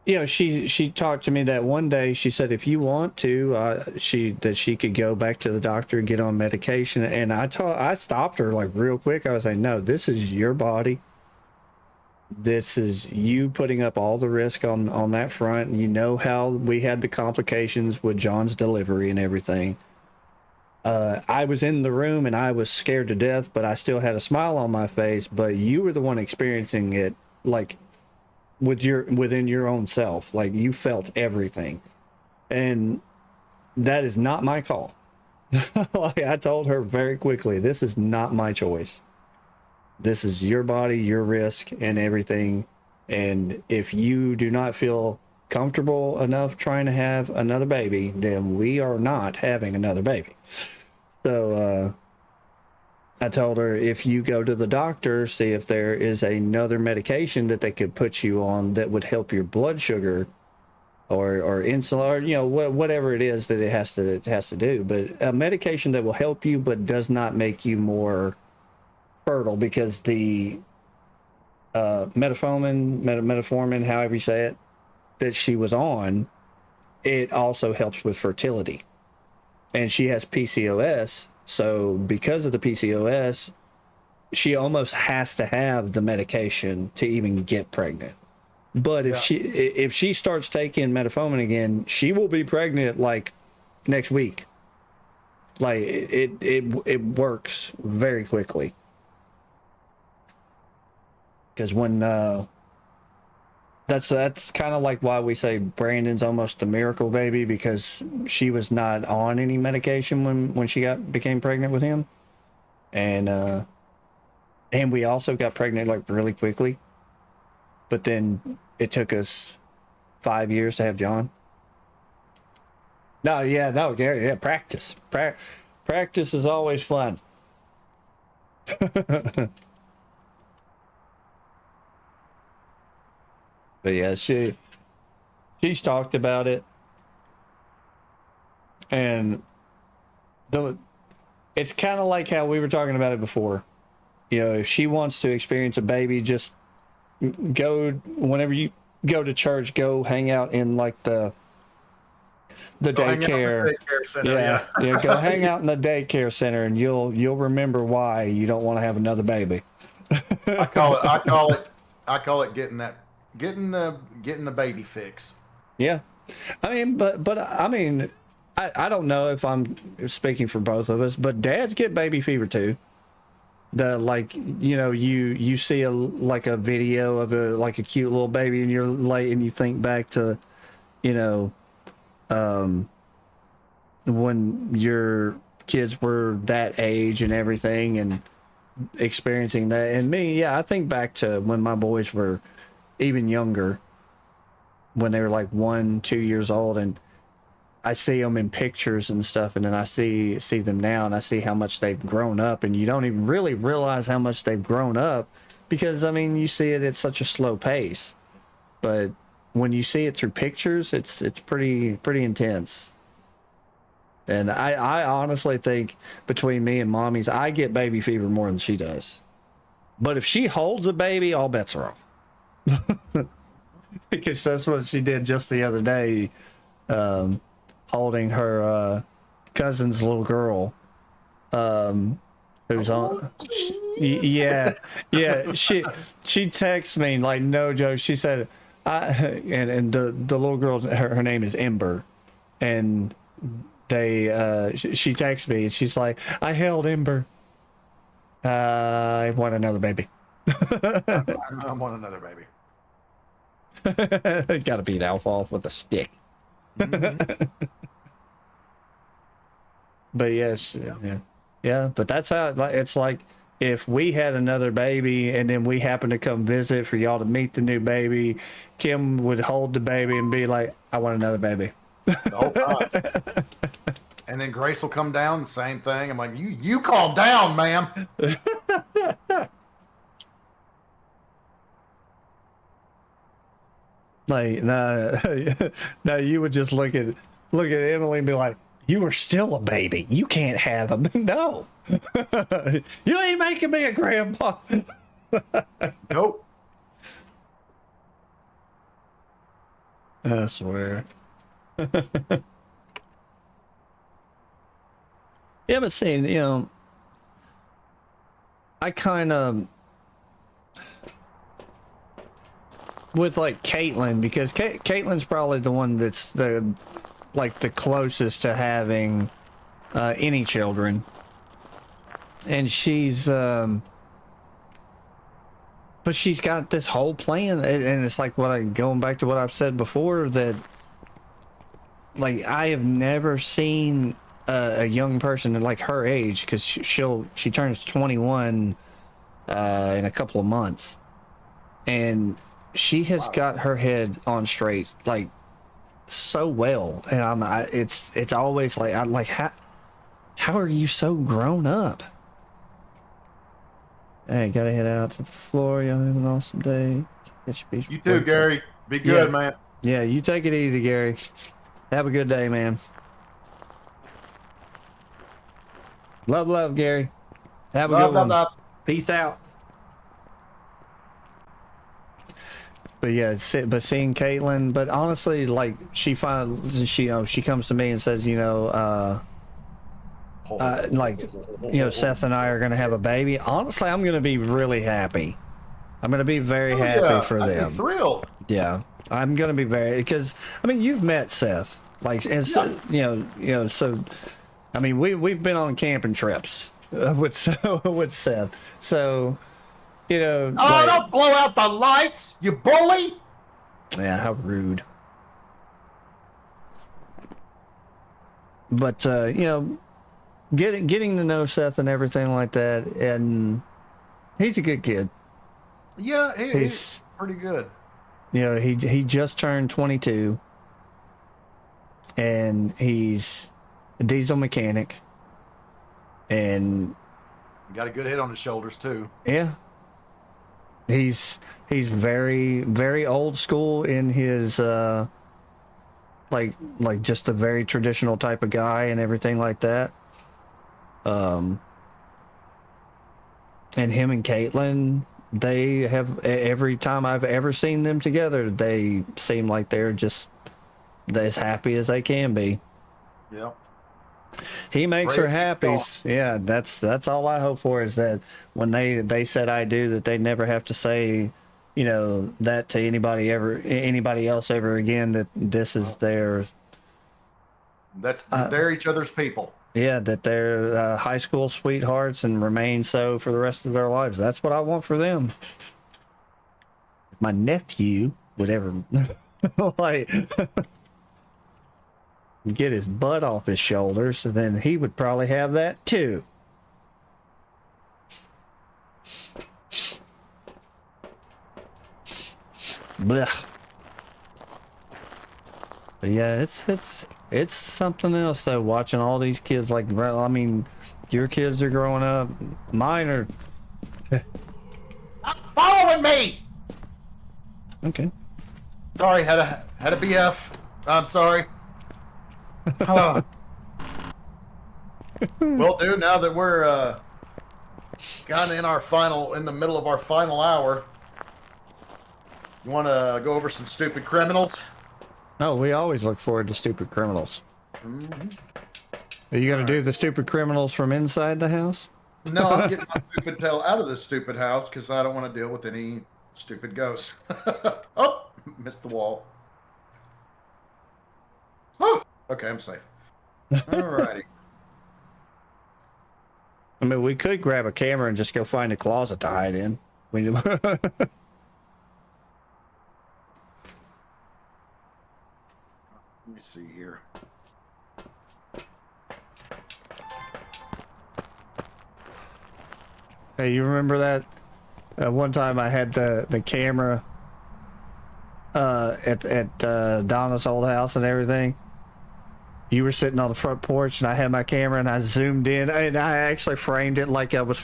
you know, she talked to me that one day. She said, if you want to, she could go back to the doctor and get on medication. And I stopped her like real quick. I was like, no, this is your body. This is you putting up all the risk on that front. And you know how we had the complications with John's delivery and everything. I was in the room and I was scared to death, but I still had a smile on my face. But you were the one experiencing it, like within your own self, like you felt everything, and that is not my call. Like I told her very quickly, this is not my choice. This is your body, your risk, and everything. And if you do not feel comfortable enough trying to have another baby, then we are not having another baby. So I told her, if you go to the doctor, see if there is another medication that they could put you on that would help your blood sugar or insulin, or you know, whatever it is that it has to do, but a medication that will help you but does not make you more fertile, because the metformin, however you say it, that she was on, it also helps with fertility, and she has PCOS. So because of the PCOS, she almost has to have the medication to even get pregnant. But if she starts taking metformin again, she will be pregnant like next week. Like it works very quickly. Because when that's kind of like why we say Brandon's almost a miracle baby, because she was not on any medication when she became pregnant with him, and we also got pregnant like really quickly. But then it took us 5 years to have John. Gary, practice. Practice is always fun. But yeah, she's talked about it, and it's kind of like how we were talking about it before. You know, if she wants to experience a baby, just go whenever you go to church, go hang out in like the daycare. Yeah, go hang out in the daycare center, and you'll remember why you don't want to have another baby.
I call it getting the baby fix.
Yeah, I mean, but I mean, I don't know if I'm speaking for both of us, but dads get baby fever too. You see a video of a cute little baby, and you're like, and you think back to, when your kids were that age and everything, and experiencing that. And me, I think back to when my boys were even younger, when they were like 1-2 years old, and I see them in pictures and stuff, and then I see them now, and I see how much they've grown up, and you don't even really realize how much they've grown up, because I mean, you see it at such a slow pace, but when you see it through pictures, it's pretty intense. And I honestly think between me and mommy's, I get baby fever more than she does. But if she holds a baby, all bets are off. Because that's what she did just the other day, holding her cousin's little girl, who's on. She texts me, like, no joke. She said, and the little girl, her name is Ember, and she texts me, and she's like, I held Ember. I want another baby.
I want another baby.
Gotta beat Alpha off with a stick.
Mm-hmm.
But yes, but that's how it's like. If we had another baby and then we happened to come visit for y'all to meet the new baby, Kim would hold the baby and be like, I want another baby.
Oh, God. And then Grace will come down, same thing. I'm like, you calm down, ma'am.
Like, no, you would just look at Emily and be like, you are still a baby. You can't have a no. You ain't making me a grandpa.
Nope.
I swear. Yeah, but see, I kind of with like Caitlin, because Caitlin's probably the one that's the closest to having any children. And she's, but she's got this whole plan, and it's like going back to what I've said before, that like I have never seen a young person like her age, because she turns 21 in a couple of months, and she has got her head on straight like so well, and it's always like I'm like, how are you so grown up? Hey, gotta head out to the floor. Y'all have an awesome day.
You too, Gary. Be good, man.
Yeah, you take it easy, Gary. Have a good day, man. Love, Gary. Have a good one.
Love.
Peace out. But yeah, but seeing Caitlin, but honestly, like she comes to me and says, like, Seth and I are going to have a baby. Honestly, I'm going to be really happy. I'm going to be very happy for them.
I'm thrilled.
Yeah, I'm going to be because I mean, you've met Seth, like, and so, so I mean, we've been on camping trips with Seth, so
Oh, don't blow out the lights, you bully!
Yeah, how rude. But getting to know Seth and everything like that, and he's a good kid.
Yeah, he's pretty good.
He just turned 22, and he's a diesel mechanic, and
got a good head on his shoulders too.
Yeah. He's very, very old school in his like just a very traditional type of guy and everything like that. And him and Caitlin, they have, every time I've ever seen them together, they seem like they're just as happy as they can be.
Yeah.
He makes her happy. Yeah, that's all I hope for, is that when they said I do, that they never have to say, that to anybody else ever again, that this is their.
They're each other's people.
Yeah, that they're high school sweethearts and remain so for the rest of their lives. That's what I want for them. If my nephew would ever like get his butt off his shoulders, and then he would probably have that too. Blech. But yeah, it's something else though, watching all these kids. Like, I mean, your kids are growing up, mine are.
Stop following me.
Okay.
Sorry, had a BF. I'm sorry. Well, dude, now that we're kind of in the middle of our final hour, you want to go over some stupid criminals?
No, we always look forward to stupid criminals.
Mm-hmm.
Are you gonna do the stupid criminals from inside the house?
No, I'm getting my stupid tail out of this stupid house because I don't want to deal with any stupid ghosts. Oh, missed the wall. Oh, okay, I'm safe. Alrighty.
I mean, we could grab a camera and just go find a closet to hide in.
Let me see here.
Hey, you remember that one time I had the camera at Donna's old house and everything? You were sitting on the front porch, and I had my camera, and I zoomed in, and I actually framed it like I was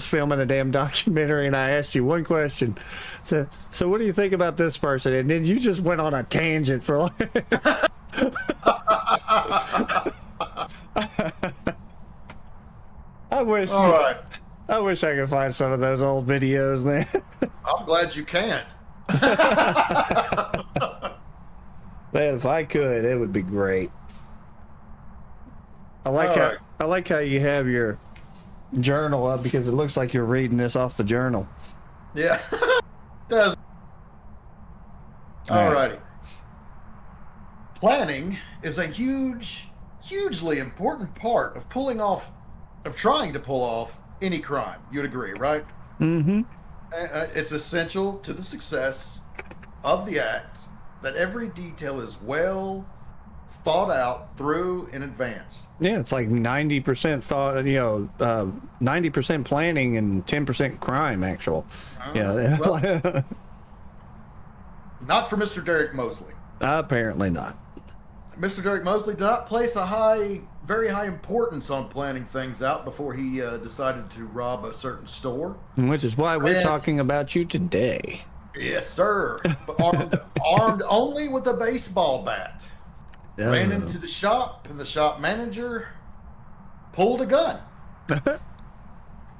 filming a damn documentary. And I asked you one question, so what do you think about this person? And then you just went on a tangent for like. I wish.
All right.
I wish I could find some of those old videos, man.
I'm glad you can't.
Man, if I could, it would be great. I like how you have your journal up, because it looks like you're reading this off the journal.
Yeah. Does. Alrighty. Planning is a huge hugely important part of trying to pull off any crime. You'd agree, right?
Mm-hmm.
It's essential to the success of the act that every detail is well thought out through in advance.
Yeah, it's like 90% thought, 90% planning and 10% crime, actual. Yeah.
Well, not for Mr. Derek Mosley.
Apparently not.
Mr. Derek Mosley did not place a very high importance on planning things out before he decided to rob a certain store.
Which is why we're
And-
talking about you today.
Yes, sir. But armed only with a baseball bat. Ran into the shop, and the shop manager pulled a gun.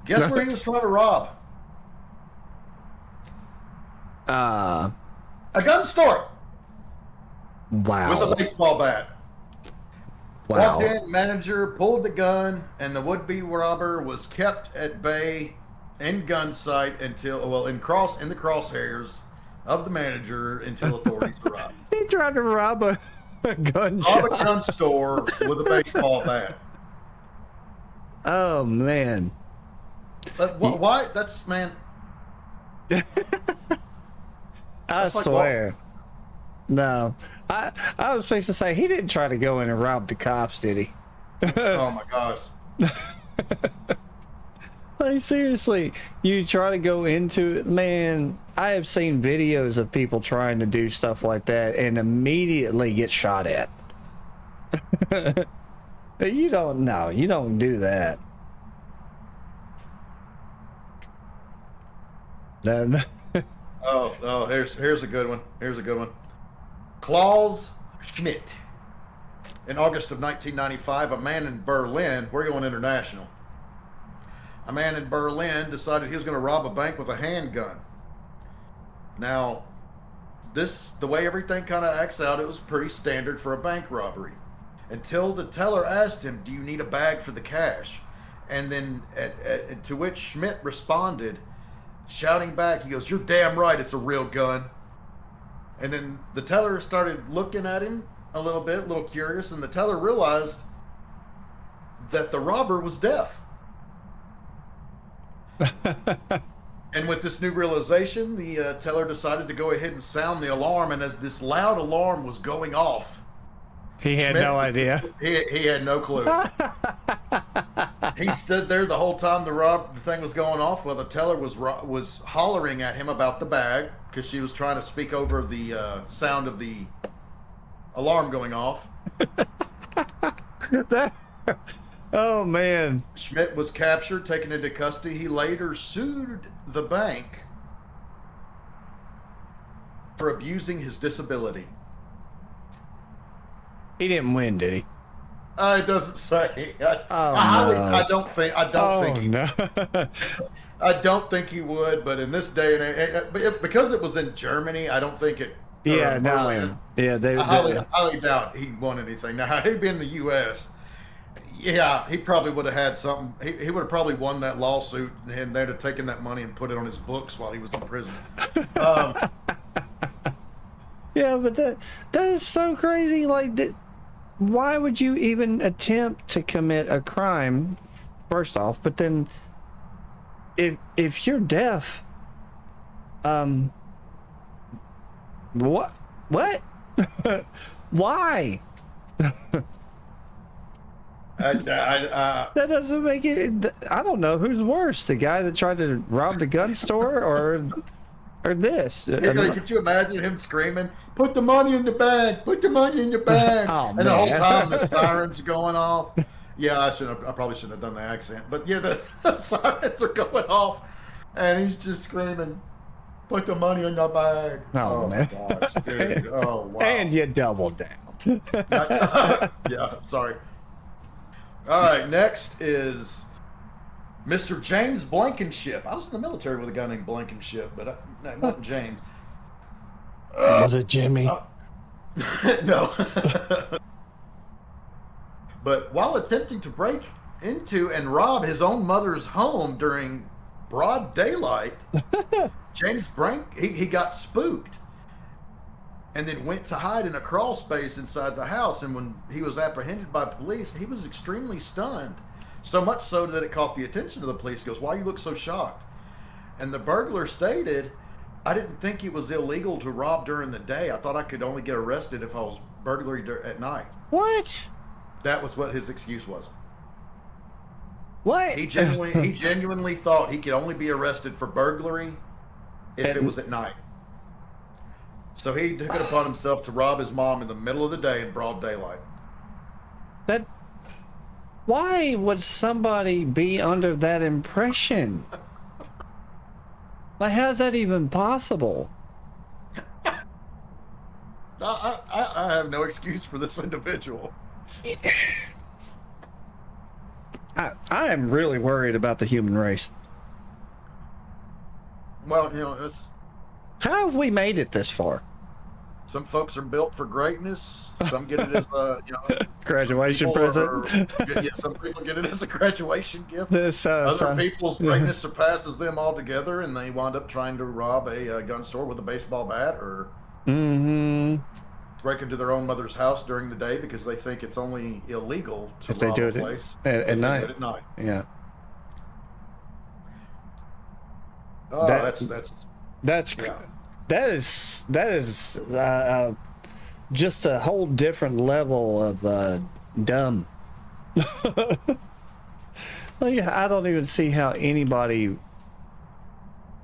Guess where he was trying to rob?
Uh,
A gun store
wow.
with a baseball bat.
Wow.
Walked in, manager pulled the gun, and the would-be robber was kept at bay in gun sight until, well, in the crosshairs of the manager until authorities arrived.
He tried to rob a gun
Rob a
shop.
gun store with a baseball bat.
Oh, man.
But why? That's, man.
I
That's like
swear. No. I was supposed to say, he didn't try to go in and rob the cops, did he?
Oh my gosh.
Like, seriously, you try to go into it, man. I have seen videos of people trying to do stuff like that and immediately get shot at. You don't do that. Then
Oh, here's a good one. Here's a good one. Klaus Schmidt. In August of 1995, a man in Berlin, we're going international. A man in Berlin decided he was going to rob a bank with a handgun. Now, the way everything kind of acts out, it was pretty standard for a bank robbery. Until the teller asked him, "Do you need a bag for the cash?" And then to which Schmidt responded, shouting back, he goes, "You're damn right, it's a real gun." And then the teller started looking at him a little curious, and the teller realized that the robber was deaf. And with this new realization, the teller decided to go ahead and sound the alarm, and as this loud alarm was going off,
he had no idea.
He had no clue. He stood there the whole time the thing was going off while the teller was hollering at him about the bag because she was trying to speak over the sound of the alarm going off.
Oh, man.
Schmidt was captured, taken into custody. He later sued the bank for abusing his disability.
He didn't win, did he?
It doesn't say.
I
don't think he
no.
I don't think he would, but in this day and age, because it was in Germany, I don't think it.
Yeah,
Berlin,
no. Yeah, they
I highly doubt he won anything. Now, had he been in the U.S., yeah, he probably would have had something. He would have probably won that lawsuit, and they'd have taken that money and put it on his books while he was in prison.
Yeah, but that is so crazy. Like, why would you even attempt to commit a crime? First off, but then, if you're deaf, what? Why? That doesn't make it. I don't know who's worse, the guy that tried to rob the gun store or this.
Could you imagine him screaming, "Put the money in the bag! Put the money in the bag!"
Oh,
and the whole
man.
time the sirens are going off. Yeah, I probably shouldn't have done the accent, but yeah, the sirens are going off, and he's just screaming, "Put the money in the bag!"
Oh, man.
Gosh, dude! Oh wow!
And you doubled down.
Yeah, sorry. All right, next is Mr. James Blankenship. I was in the military with a guy named Blankenship, but no, not James.
Was it Jimmy?
No. But while attempting to break into and rob his own mother's home during broad daylight, James he got spooked. and then went to hide in a crawl space inside the house. And when he was apprehended by police, he was extremely stunned. So much so that it caught the attention of the police. He goes, "Why you look so shocked?" And the burglar stated, "I didn't think it was illegal to rob during the day. I thought I could only get arrested if I was burglary at night."
What?
That was what his excuse was.
What?
He genuinely thought he could only be arrested for burglary if it was at night. So he took it upon himself to rob his mom in the middle of the day in broad daylight.
That. Why would somebody be under that impression? Like, how's that even possible?
I have no excuse for this individual.
I am really worried about the human race.
Well, you know,
How have we made it this far?
some folks are built for greatness. Some get it as a
Graduation present.
Some people get it as a graduation gift.
This
Other people's greatness surpasses them altogether, and they wind up trying to rob a gun store with a baseball bat or break into their own mother's house during the day because they think it's only illegal to
if they
rob
do
a
it
place
at night.
At night.
Yeah.
Oh,
That-
that's
That
yeah.
is just a whole different level of dumb. Like, I don't even see how anybody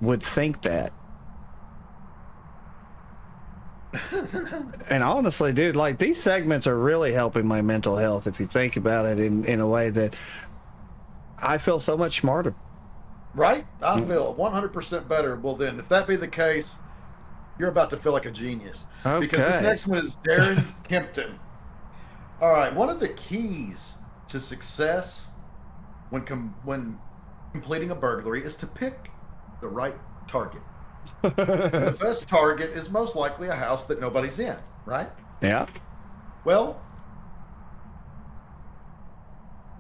would think that. And honestly, dude, like, these segments are really helping my mental health if you think about it in a way that I feel so much smarter.
Right? I feel 100% better. Well, then, if that be the case, you're about to feel like a genius. Because this
Okay.
next one is Darren Kempton. All right. One of the keys to success when completing a burglary is to pick the right target. The best target is most likely a house that nobody's in, right?
Yeah.
Well,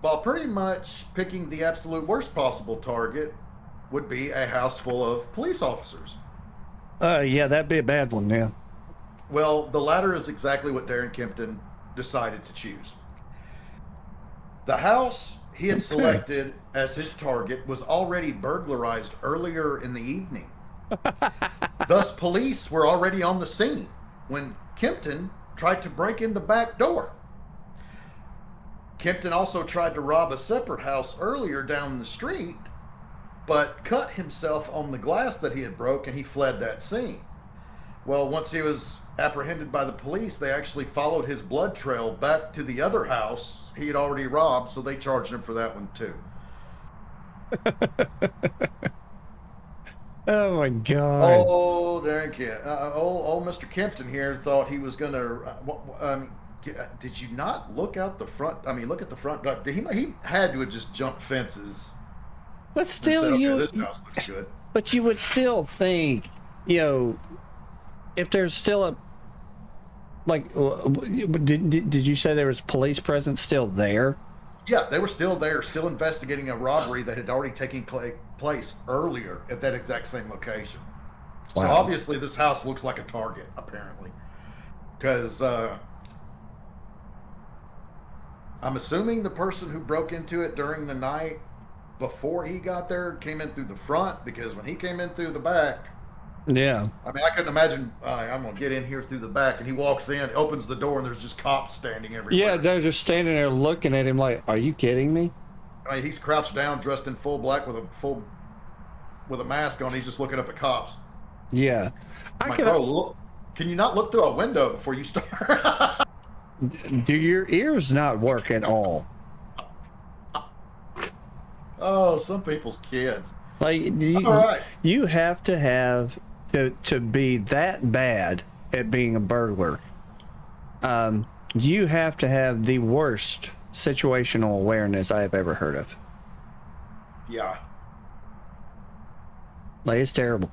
while pretty much picking the absolute worst possible target would be a house full of police officers.
Yeah, that'd be a bad one, yeah.
Well, the latter is exactly what Darren Kempton decided to choose. The house he had selected as his target was already burglarized earlier in the evening. Thus, police were already on the scene when Kempton tried to break in the back door. Kempton also tried to rob a separate house earlier down the street, but cut himself on the glass that he had broke, and he fled that scene. Well, once he was apprehended by the police, they actually followed his blood trail back to the other house he had already robbed, so they charged him for that one too.
Oh my god.
Oh, Darren Kemp. Old Mr. Kempton here thought he was going to... did you not look out the front? I mean, look at the front door. He had to have just jumped fences.
But
and said,
still,
okay,
you
this house looks good.
but you would still think, you know, if there's still a like, did you say there was police presence still there?
Yeah, they were still there, still investigating a robbery that had already taken place earlier at that exact same location. So
Wow.
obviously this house looks like a target, apparently. Because I'm assuming the person who broke into it during the night before he got there came in through the front, because when he came in through the back,
Yeah.
I mean, I couldn't imagine, I'm going to get in here through the back, and he walks in, opens the door, and there's just cops standing everywhere.
Yeah, they're just standing there looking at him like, "Are you kidding me?"
I mean, he's crouched down, dressed in full black with a mask on. He's just looking up at cops.
Yeah.
I'm like, bro, look, can you not look through a window before you start?
Do your ears not work at all?
Oh, some people's kids.
Like, you,
All right.
you have to have to be that bad at being a burglar. You have to have the worst situational awareness I have ever heard of.
Yeah.
Like, it's terrible.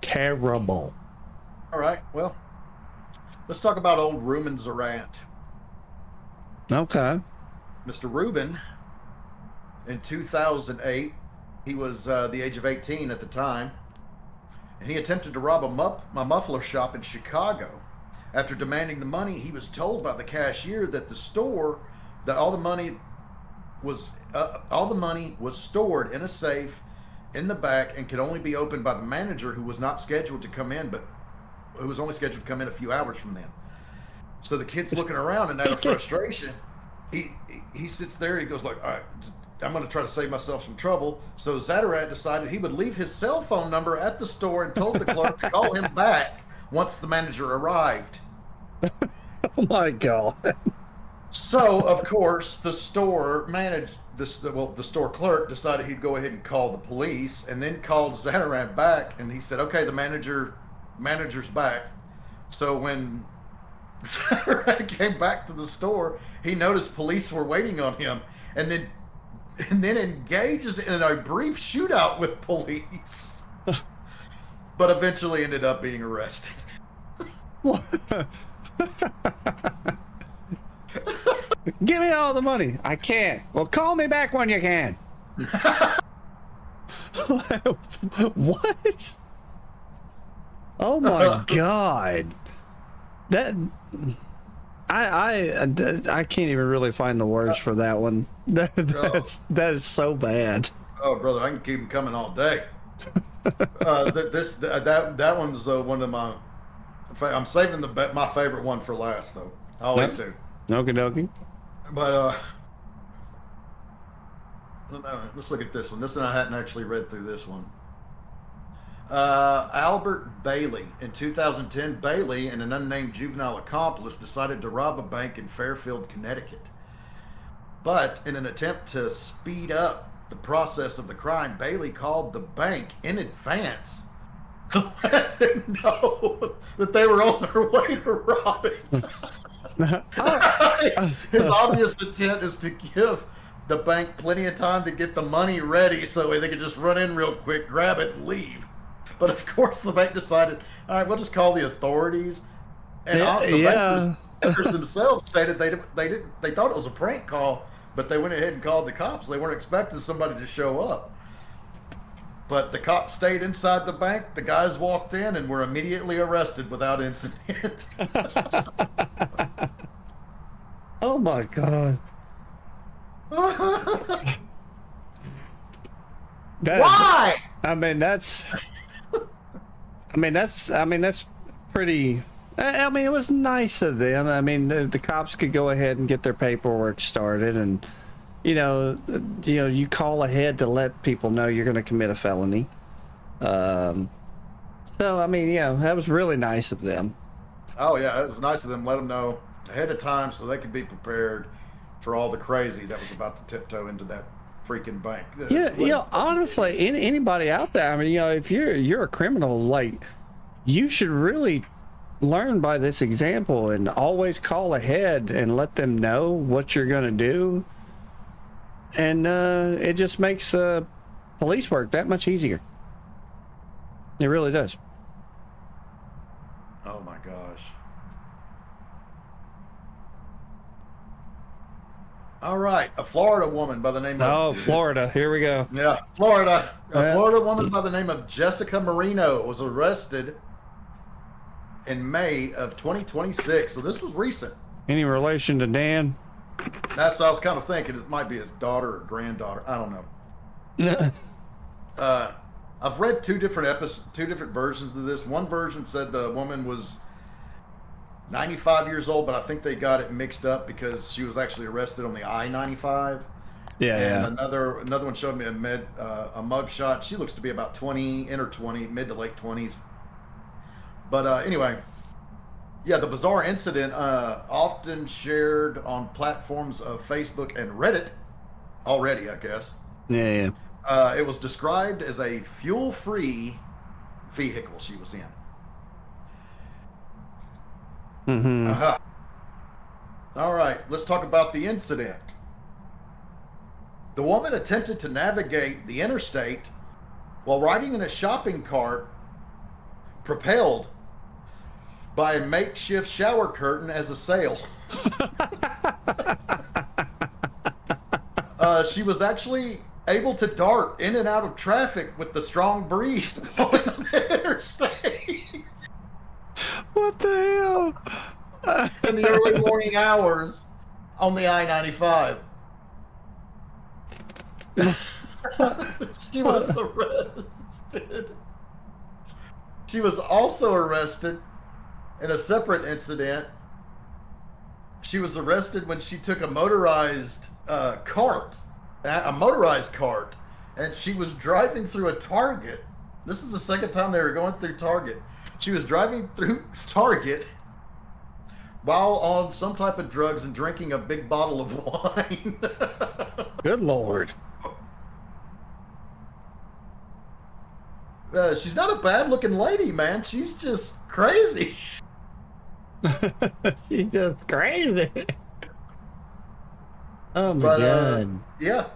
Terrible.
All right. Well, let's talk about old Ruben Zarant.
Okay.
Mr. Ruben, in 2008, he was the age of 18 at the time. and he attempted to rob a muffler shop in Chicago. After demanding the money, he was told by the cashier that all the money was stored in a safe in the back and could only be opened by the manager, who was not scheduled to come in, but who was only scheduled to come in a few hours from then. So the kid's looking around, and out of frustration, he sits there. He goes like, "All right, I'm going to try to save myself some trouble." So Zadarat decided he would leave his cell phone number at the store and told the clerk to call him back once the manager arrived.
Oh my god.
So, of course, the store the store clerk decided he'd go ahead and call the police, and then called Zadarat back, and he said, "Okay, the manager's back." So when Zadarat came back to the store, he noticed police were waiting on him, and then engaged in a brief shootout with police, but eventually ended up being arrested.
Give me all the money. I can't. Well, call me back when you can. What? Oh my god. That I can't even really find the words for that one. That is so bad.
Oh, brother, I can keep them coming all day. That one's one of my. I'm saving my favorite one for last, though. I always do.
Okie dokie.
But let's look at this one. This one I hadn't actually read through this one. Albert Bailey. In 2010, Bailey and an unnamed juvenile accomplice decided to rob a bank in Fairfield, Connecticut. But in an attempt to speed up the process of the crime, Bailey called the bank in advance to let them know that they were on their way to rob it. His obvious intent is to give the bank plenty of time to get the money ready so they could just run in real quick, grab it, and leave. But of course, the bank decided, all right, we'll just call the authorities. And the bankers themselves stated they thought it was a prank call, but they went ahead and called the cops. They weren't expecting somebody to show up. But the cops stayed inside the bank. The guys walked in and were immediately arrested without incident.
Oh my god.
Why?
I mean that's pretty. I mean, it was nice of them. I mean, the cops could go ahead and get their paperwork started, and you call ahead to let people know you're going to commit a felony. So I mean, yeah, that was really nice of them.
Oh yeah, it was nice of them. Let them know ahead of time so they could be prepared for all the crazy that was about to tiptoe into that freaking bank.
Yeah, honestly, anybody out there, I mean, if you're a criminal, like, you should really learn by this example and always call ahead and let them know what you're gonna do, and it just makes police work that much easier. It really does.
Oh my gosh. All right, a Florida woman by the name of...
Florida, here we go.
Yeah, Florida. A Florida woman by the name of Jessica Marino was arrested in May of 2026, so this was recent.
Any relation to Dan?
That's what I was kind of thinking. It might be his daughter or granddaughter. I don't know. I've read two different versions of this. One version said the woman was 95 years old, but I think they got it mixed up because she was actually arrested on the I-95.
Yeah.
And another one showed me a mug shot. She looks to be about 20, mid to late 20s. But anyway, yeah, the bizarre incident, often shared on platforms of Facebook and Reddit already, I guess.
Yeah.
It was described as a fuel-free vehicle she was in.
Mm-hmm.
All right, let's talk about the incident. The woman attempted to navigate the interstate while riding in a shopping cart propelled by a makeshift shower curtain as a sail. She was actually able to dart in and out of traffic with the strong breeze going on the interstate
What the hell?
in the early morning hours on the I-95. She was arrested. She was also arrested in a separate incident. She was arrested when she took a motorized cart, and she was driving through a Target. This is the second time they were going through Target. She was driving through Target while on some type of drugs and drinking a big bottle of wine.
Good Lord.
She's not a bad-looking lady, man. She's just crazy.
She's just crazy. Oh my
But
God.
yeah.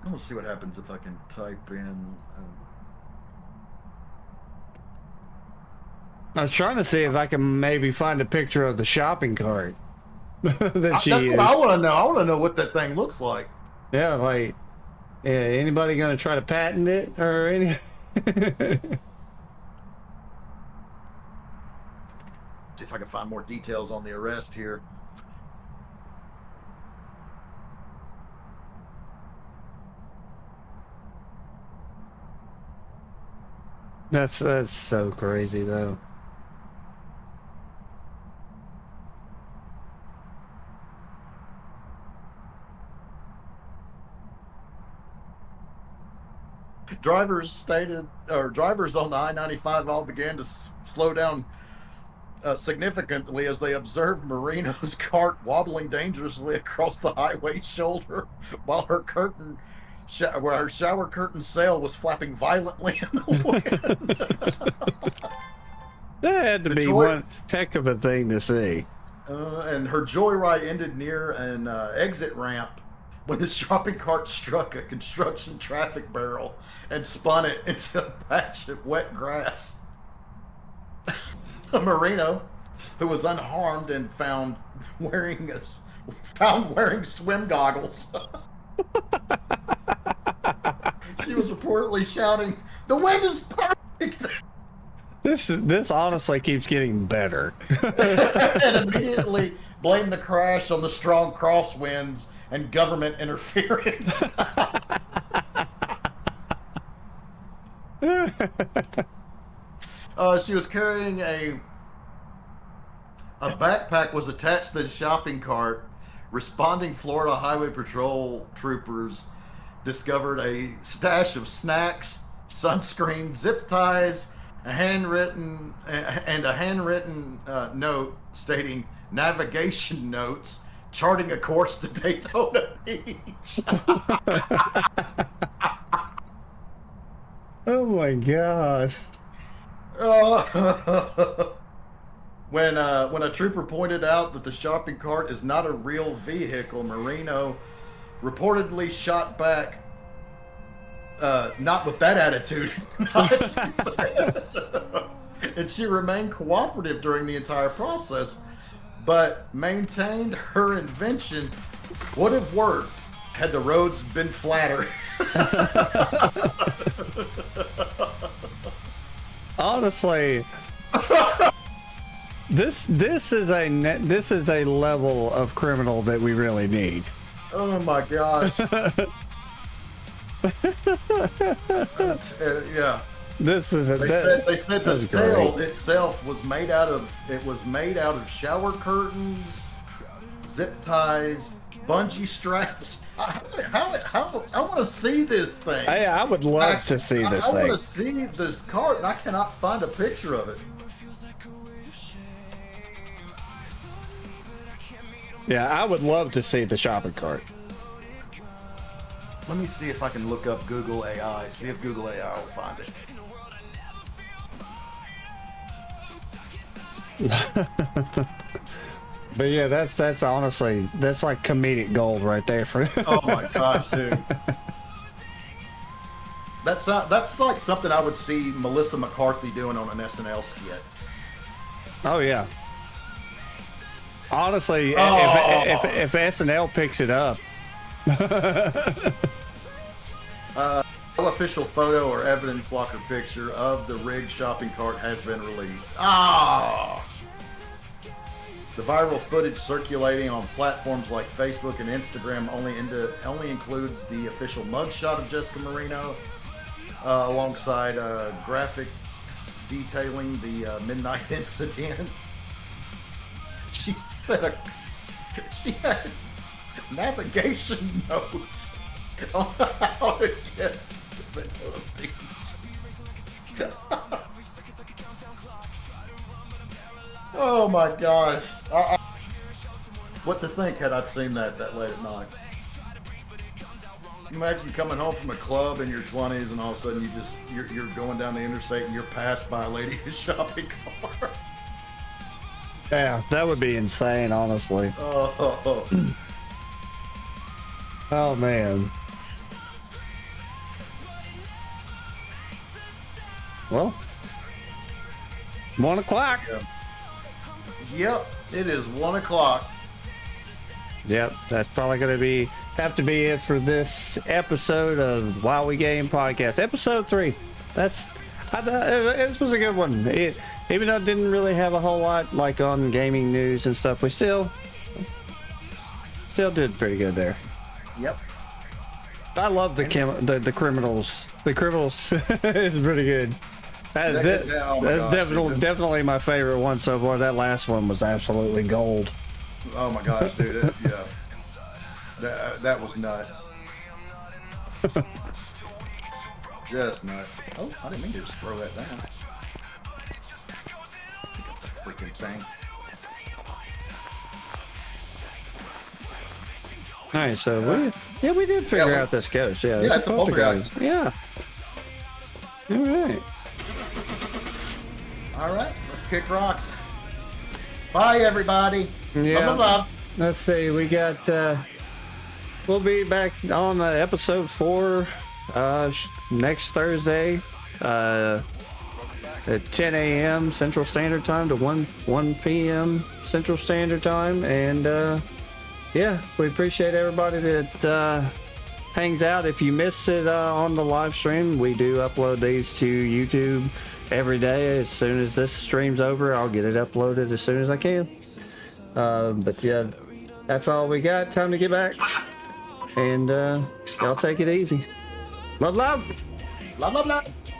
Let's see what happens if I can type in.
I was trying to see if I can maybe find a picture of the shopping cart that she
That's
is.
what I want to know. I want to know what that thing looks like.
Yeah, like, yeah, anybody gonna try to patent it or any?
See if I can find more details on the arrest here.
That's so crazy though.
Drivers on the I-95 all began to slow down significantly as they observed Marino's cart wobbling dangerously across the highway shoulder while her shower curtain sail was flapping violently in the wind.
That had to
The
be
joy-
one heck of a thing to see.
And her joyride ended near an exit ramp when the shopping cart struck a construction traffic barrel and spun it into a patch of wet grass. Marino, who was unharmed and found wearing swim goggles. She was reportedly shouting, "The wind is perfect!"
This honestly keeps getting better.
and immediately blamed the crash on the strong crosswinds and government interference. She was carrying a backpack was attached to the shopping cart. Responding Florida Highway Patrol troopers discovered a stash of snacks, sunscreen, zip ties, a handwritten note stating navigation notes charting a course to Daytona Beach.
Oh my God.
When a trooper pointed out that the shopping cart is not a real vehicle, Marino reportedly shot back. Not with that attitude. And she remained cooperative during the entire process, but maintained her invention would have worked had the roads been flatter.
Honestly, this is a level of criminal that we really need.
Oh my gosh. Yeah.
This is
They said the
that's
sail
great.
itself was made out of shower curtains, zip ties, bungee straps. I want to see this thing.
I would love to see this
I
thing.
want to see this cart, and I cannot find a picture of it.
Yeah, I would love to see the shopping cart.
Let me see if I can look up Google AI. See if Google AI will find it.
But yeah, that's honestly that's like comedic gold right there for.
Oh my gosh, dude. That's like something I would see Melissa McCarthy doing on an SNL skit.
Oh yeah. Honestly,
Oh.
if SNL picks it up,
No official photo or evidence locker picture of the rig shopping cart has been released. Ah! The viral footage circulating on platforms like Facebook and Instagram only includes the official mugshot of Jessica Marino, alongside graphics detailing the midnight incident. She said she had navigation notes on how to get to Vanilla Beach. Oh my gosh. What to think had I seen that late at night? Imagine coming home from a club in your 20s and all of a sudden you're going down the interstate and you're passed by a lady who's shopping cart.
yeah, that would be insane, honestly.
Oh.
Oh man. Well, 1 o'clock.
Yep, it is 1 o'clock.
Yep, that's probably going to have to be it for this episode of While We Game Podcast, episode 3. This was a good one. Even though it didn't really have a whole lot like on gaming news and stuff, we still did pretty good there.
Yep.
I love the criminals. The criminals is pretty good.
Oh my
That's
gosh,
definitely my favorite one so far. That last one was absolutely gold.
Oh my gosh, dude. Yeah. That was nuts. Just nuts. Oh, I didn't mean to just throw that down. Pick up the freaking thing.
All right, so we did figure out this ghost. Yeah,
Yeah, it's a poltergeist.
Yeah. All right.
All right, let's kick rocks. Bye, everybody.
Yeah.
Love, love, love.
Let's see. We got. We'll be back on episode 4 next Thursday at 10 a.m. Central Standard Time to 1 p.m. Central Standard Time, and yeah, we appreciate everybody that hangs out. If you miss it on the live stream, we do upload these to YouTube every day. As soon as this stream's over, I'll get it uploaded as soon as I can. But yeah, that's all we got. Time to get back. And y'all take it easy. Love, love.
Love, love, love.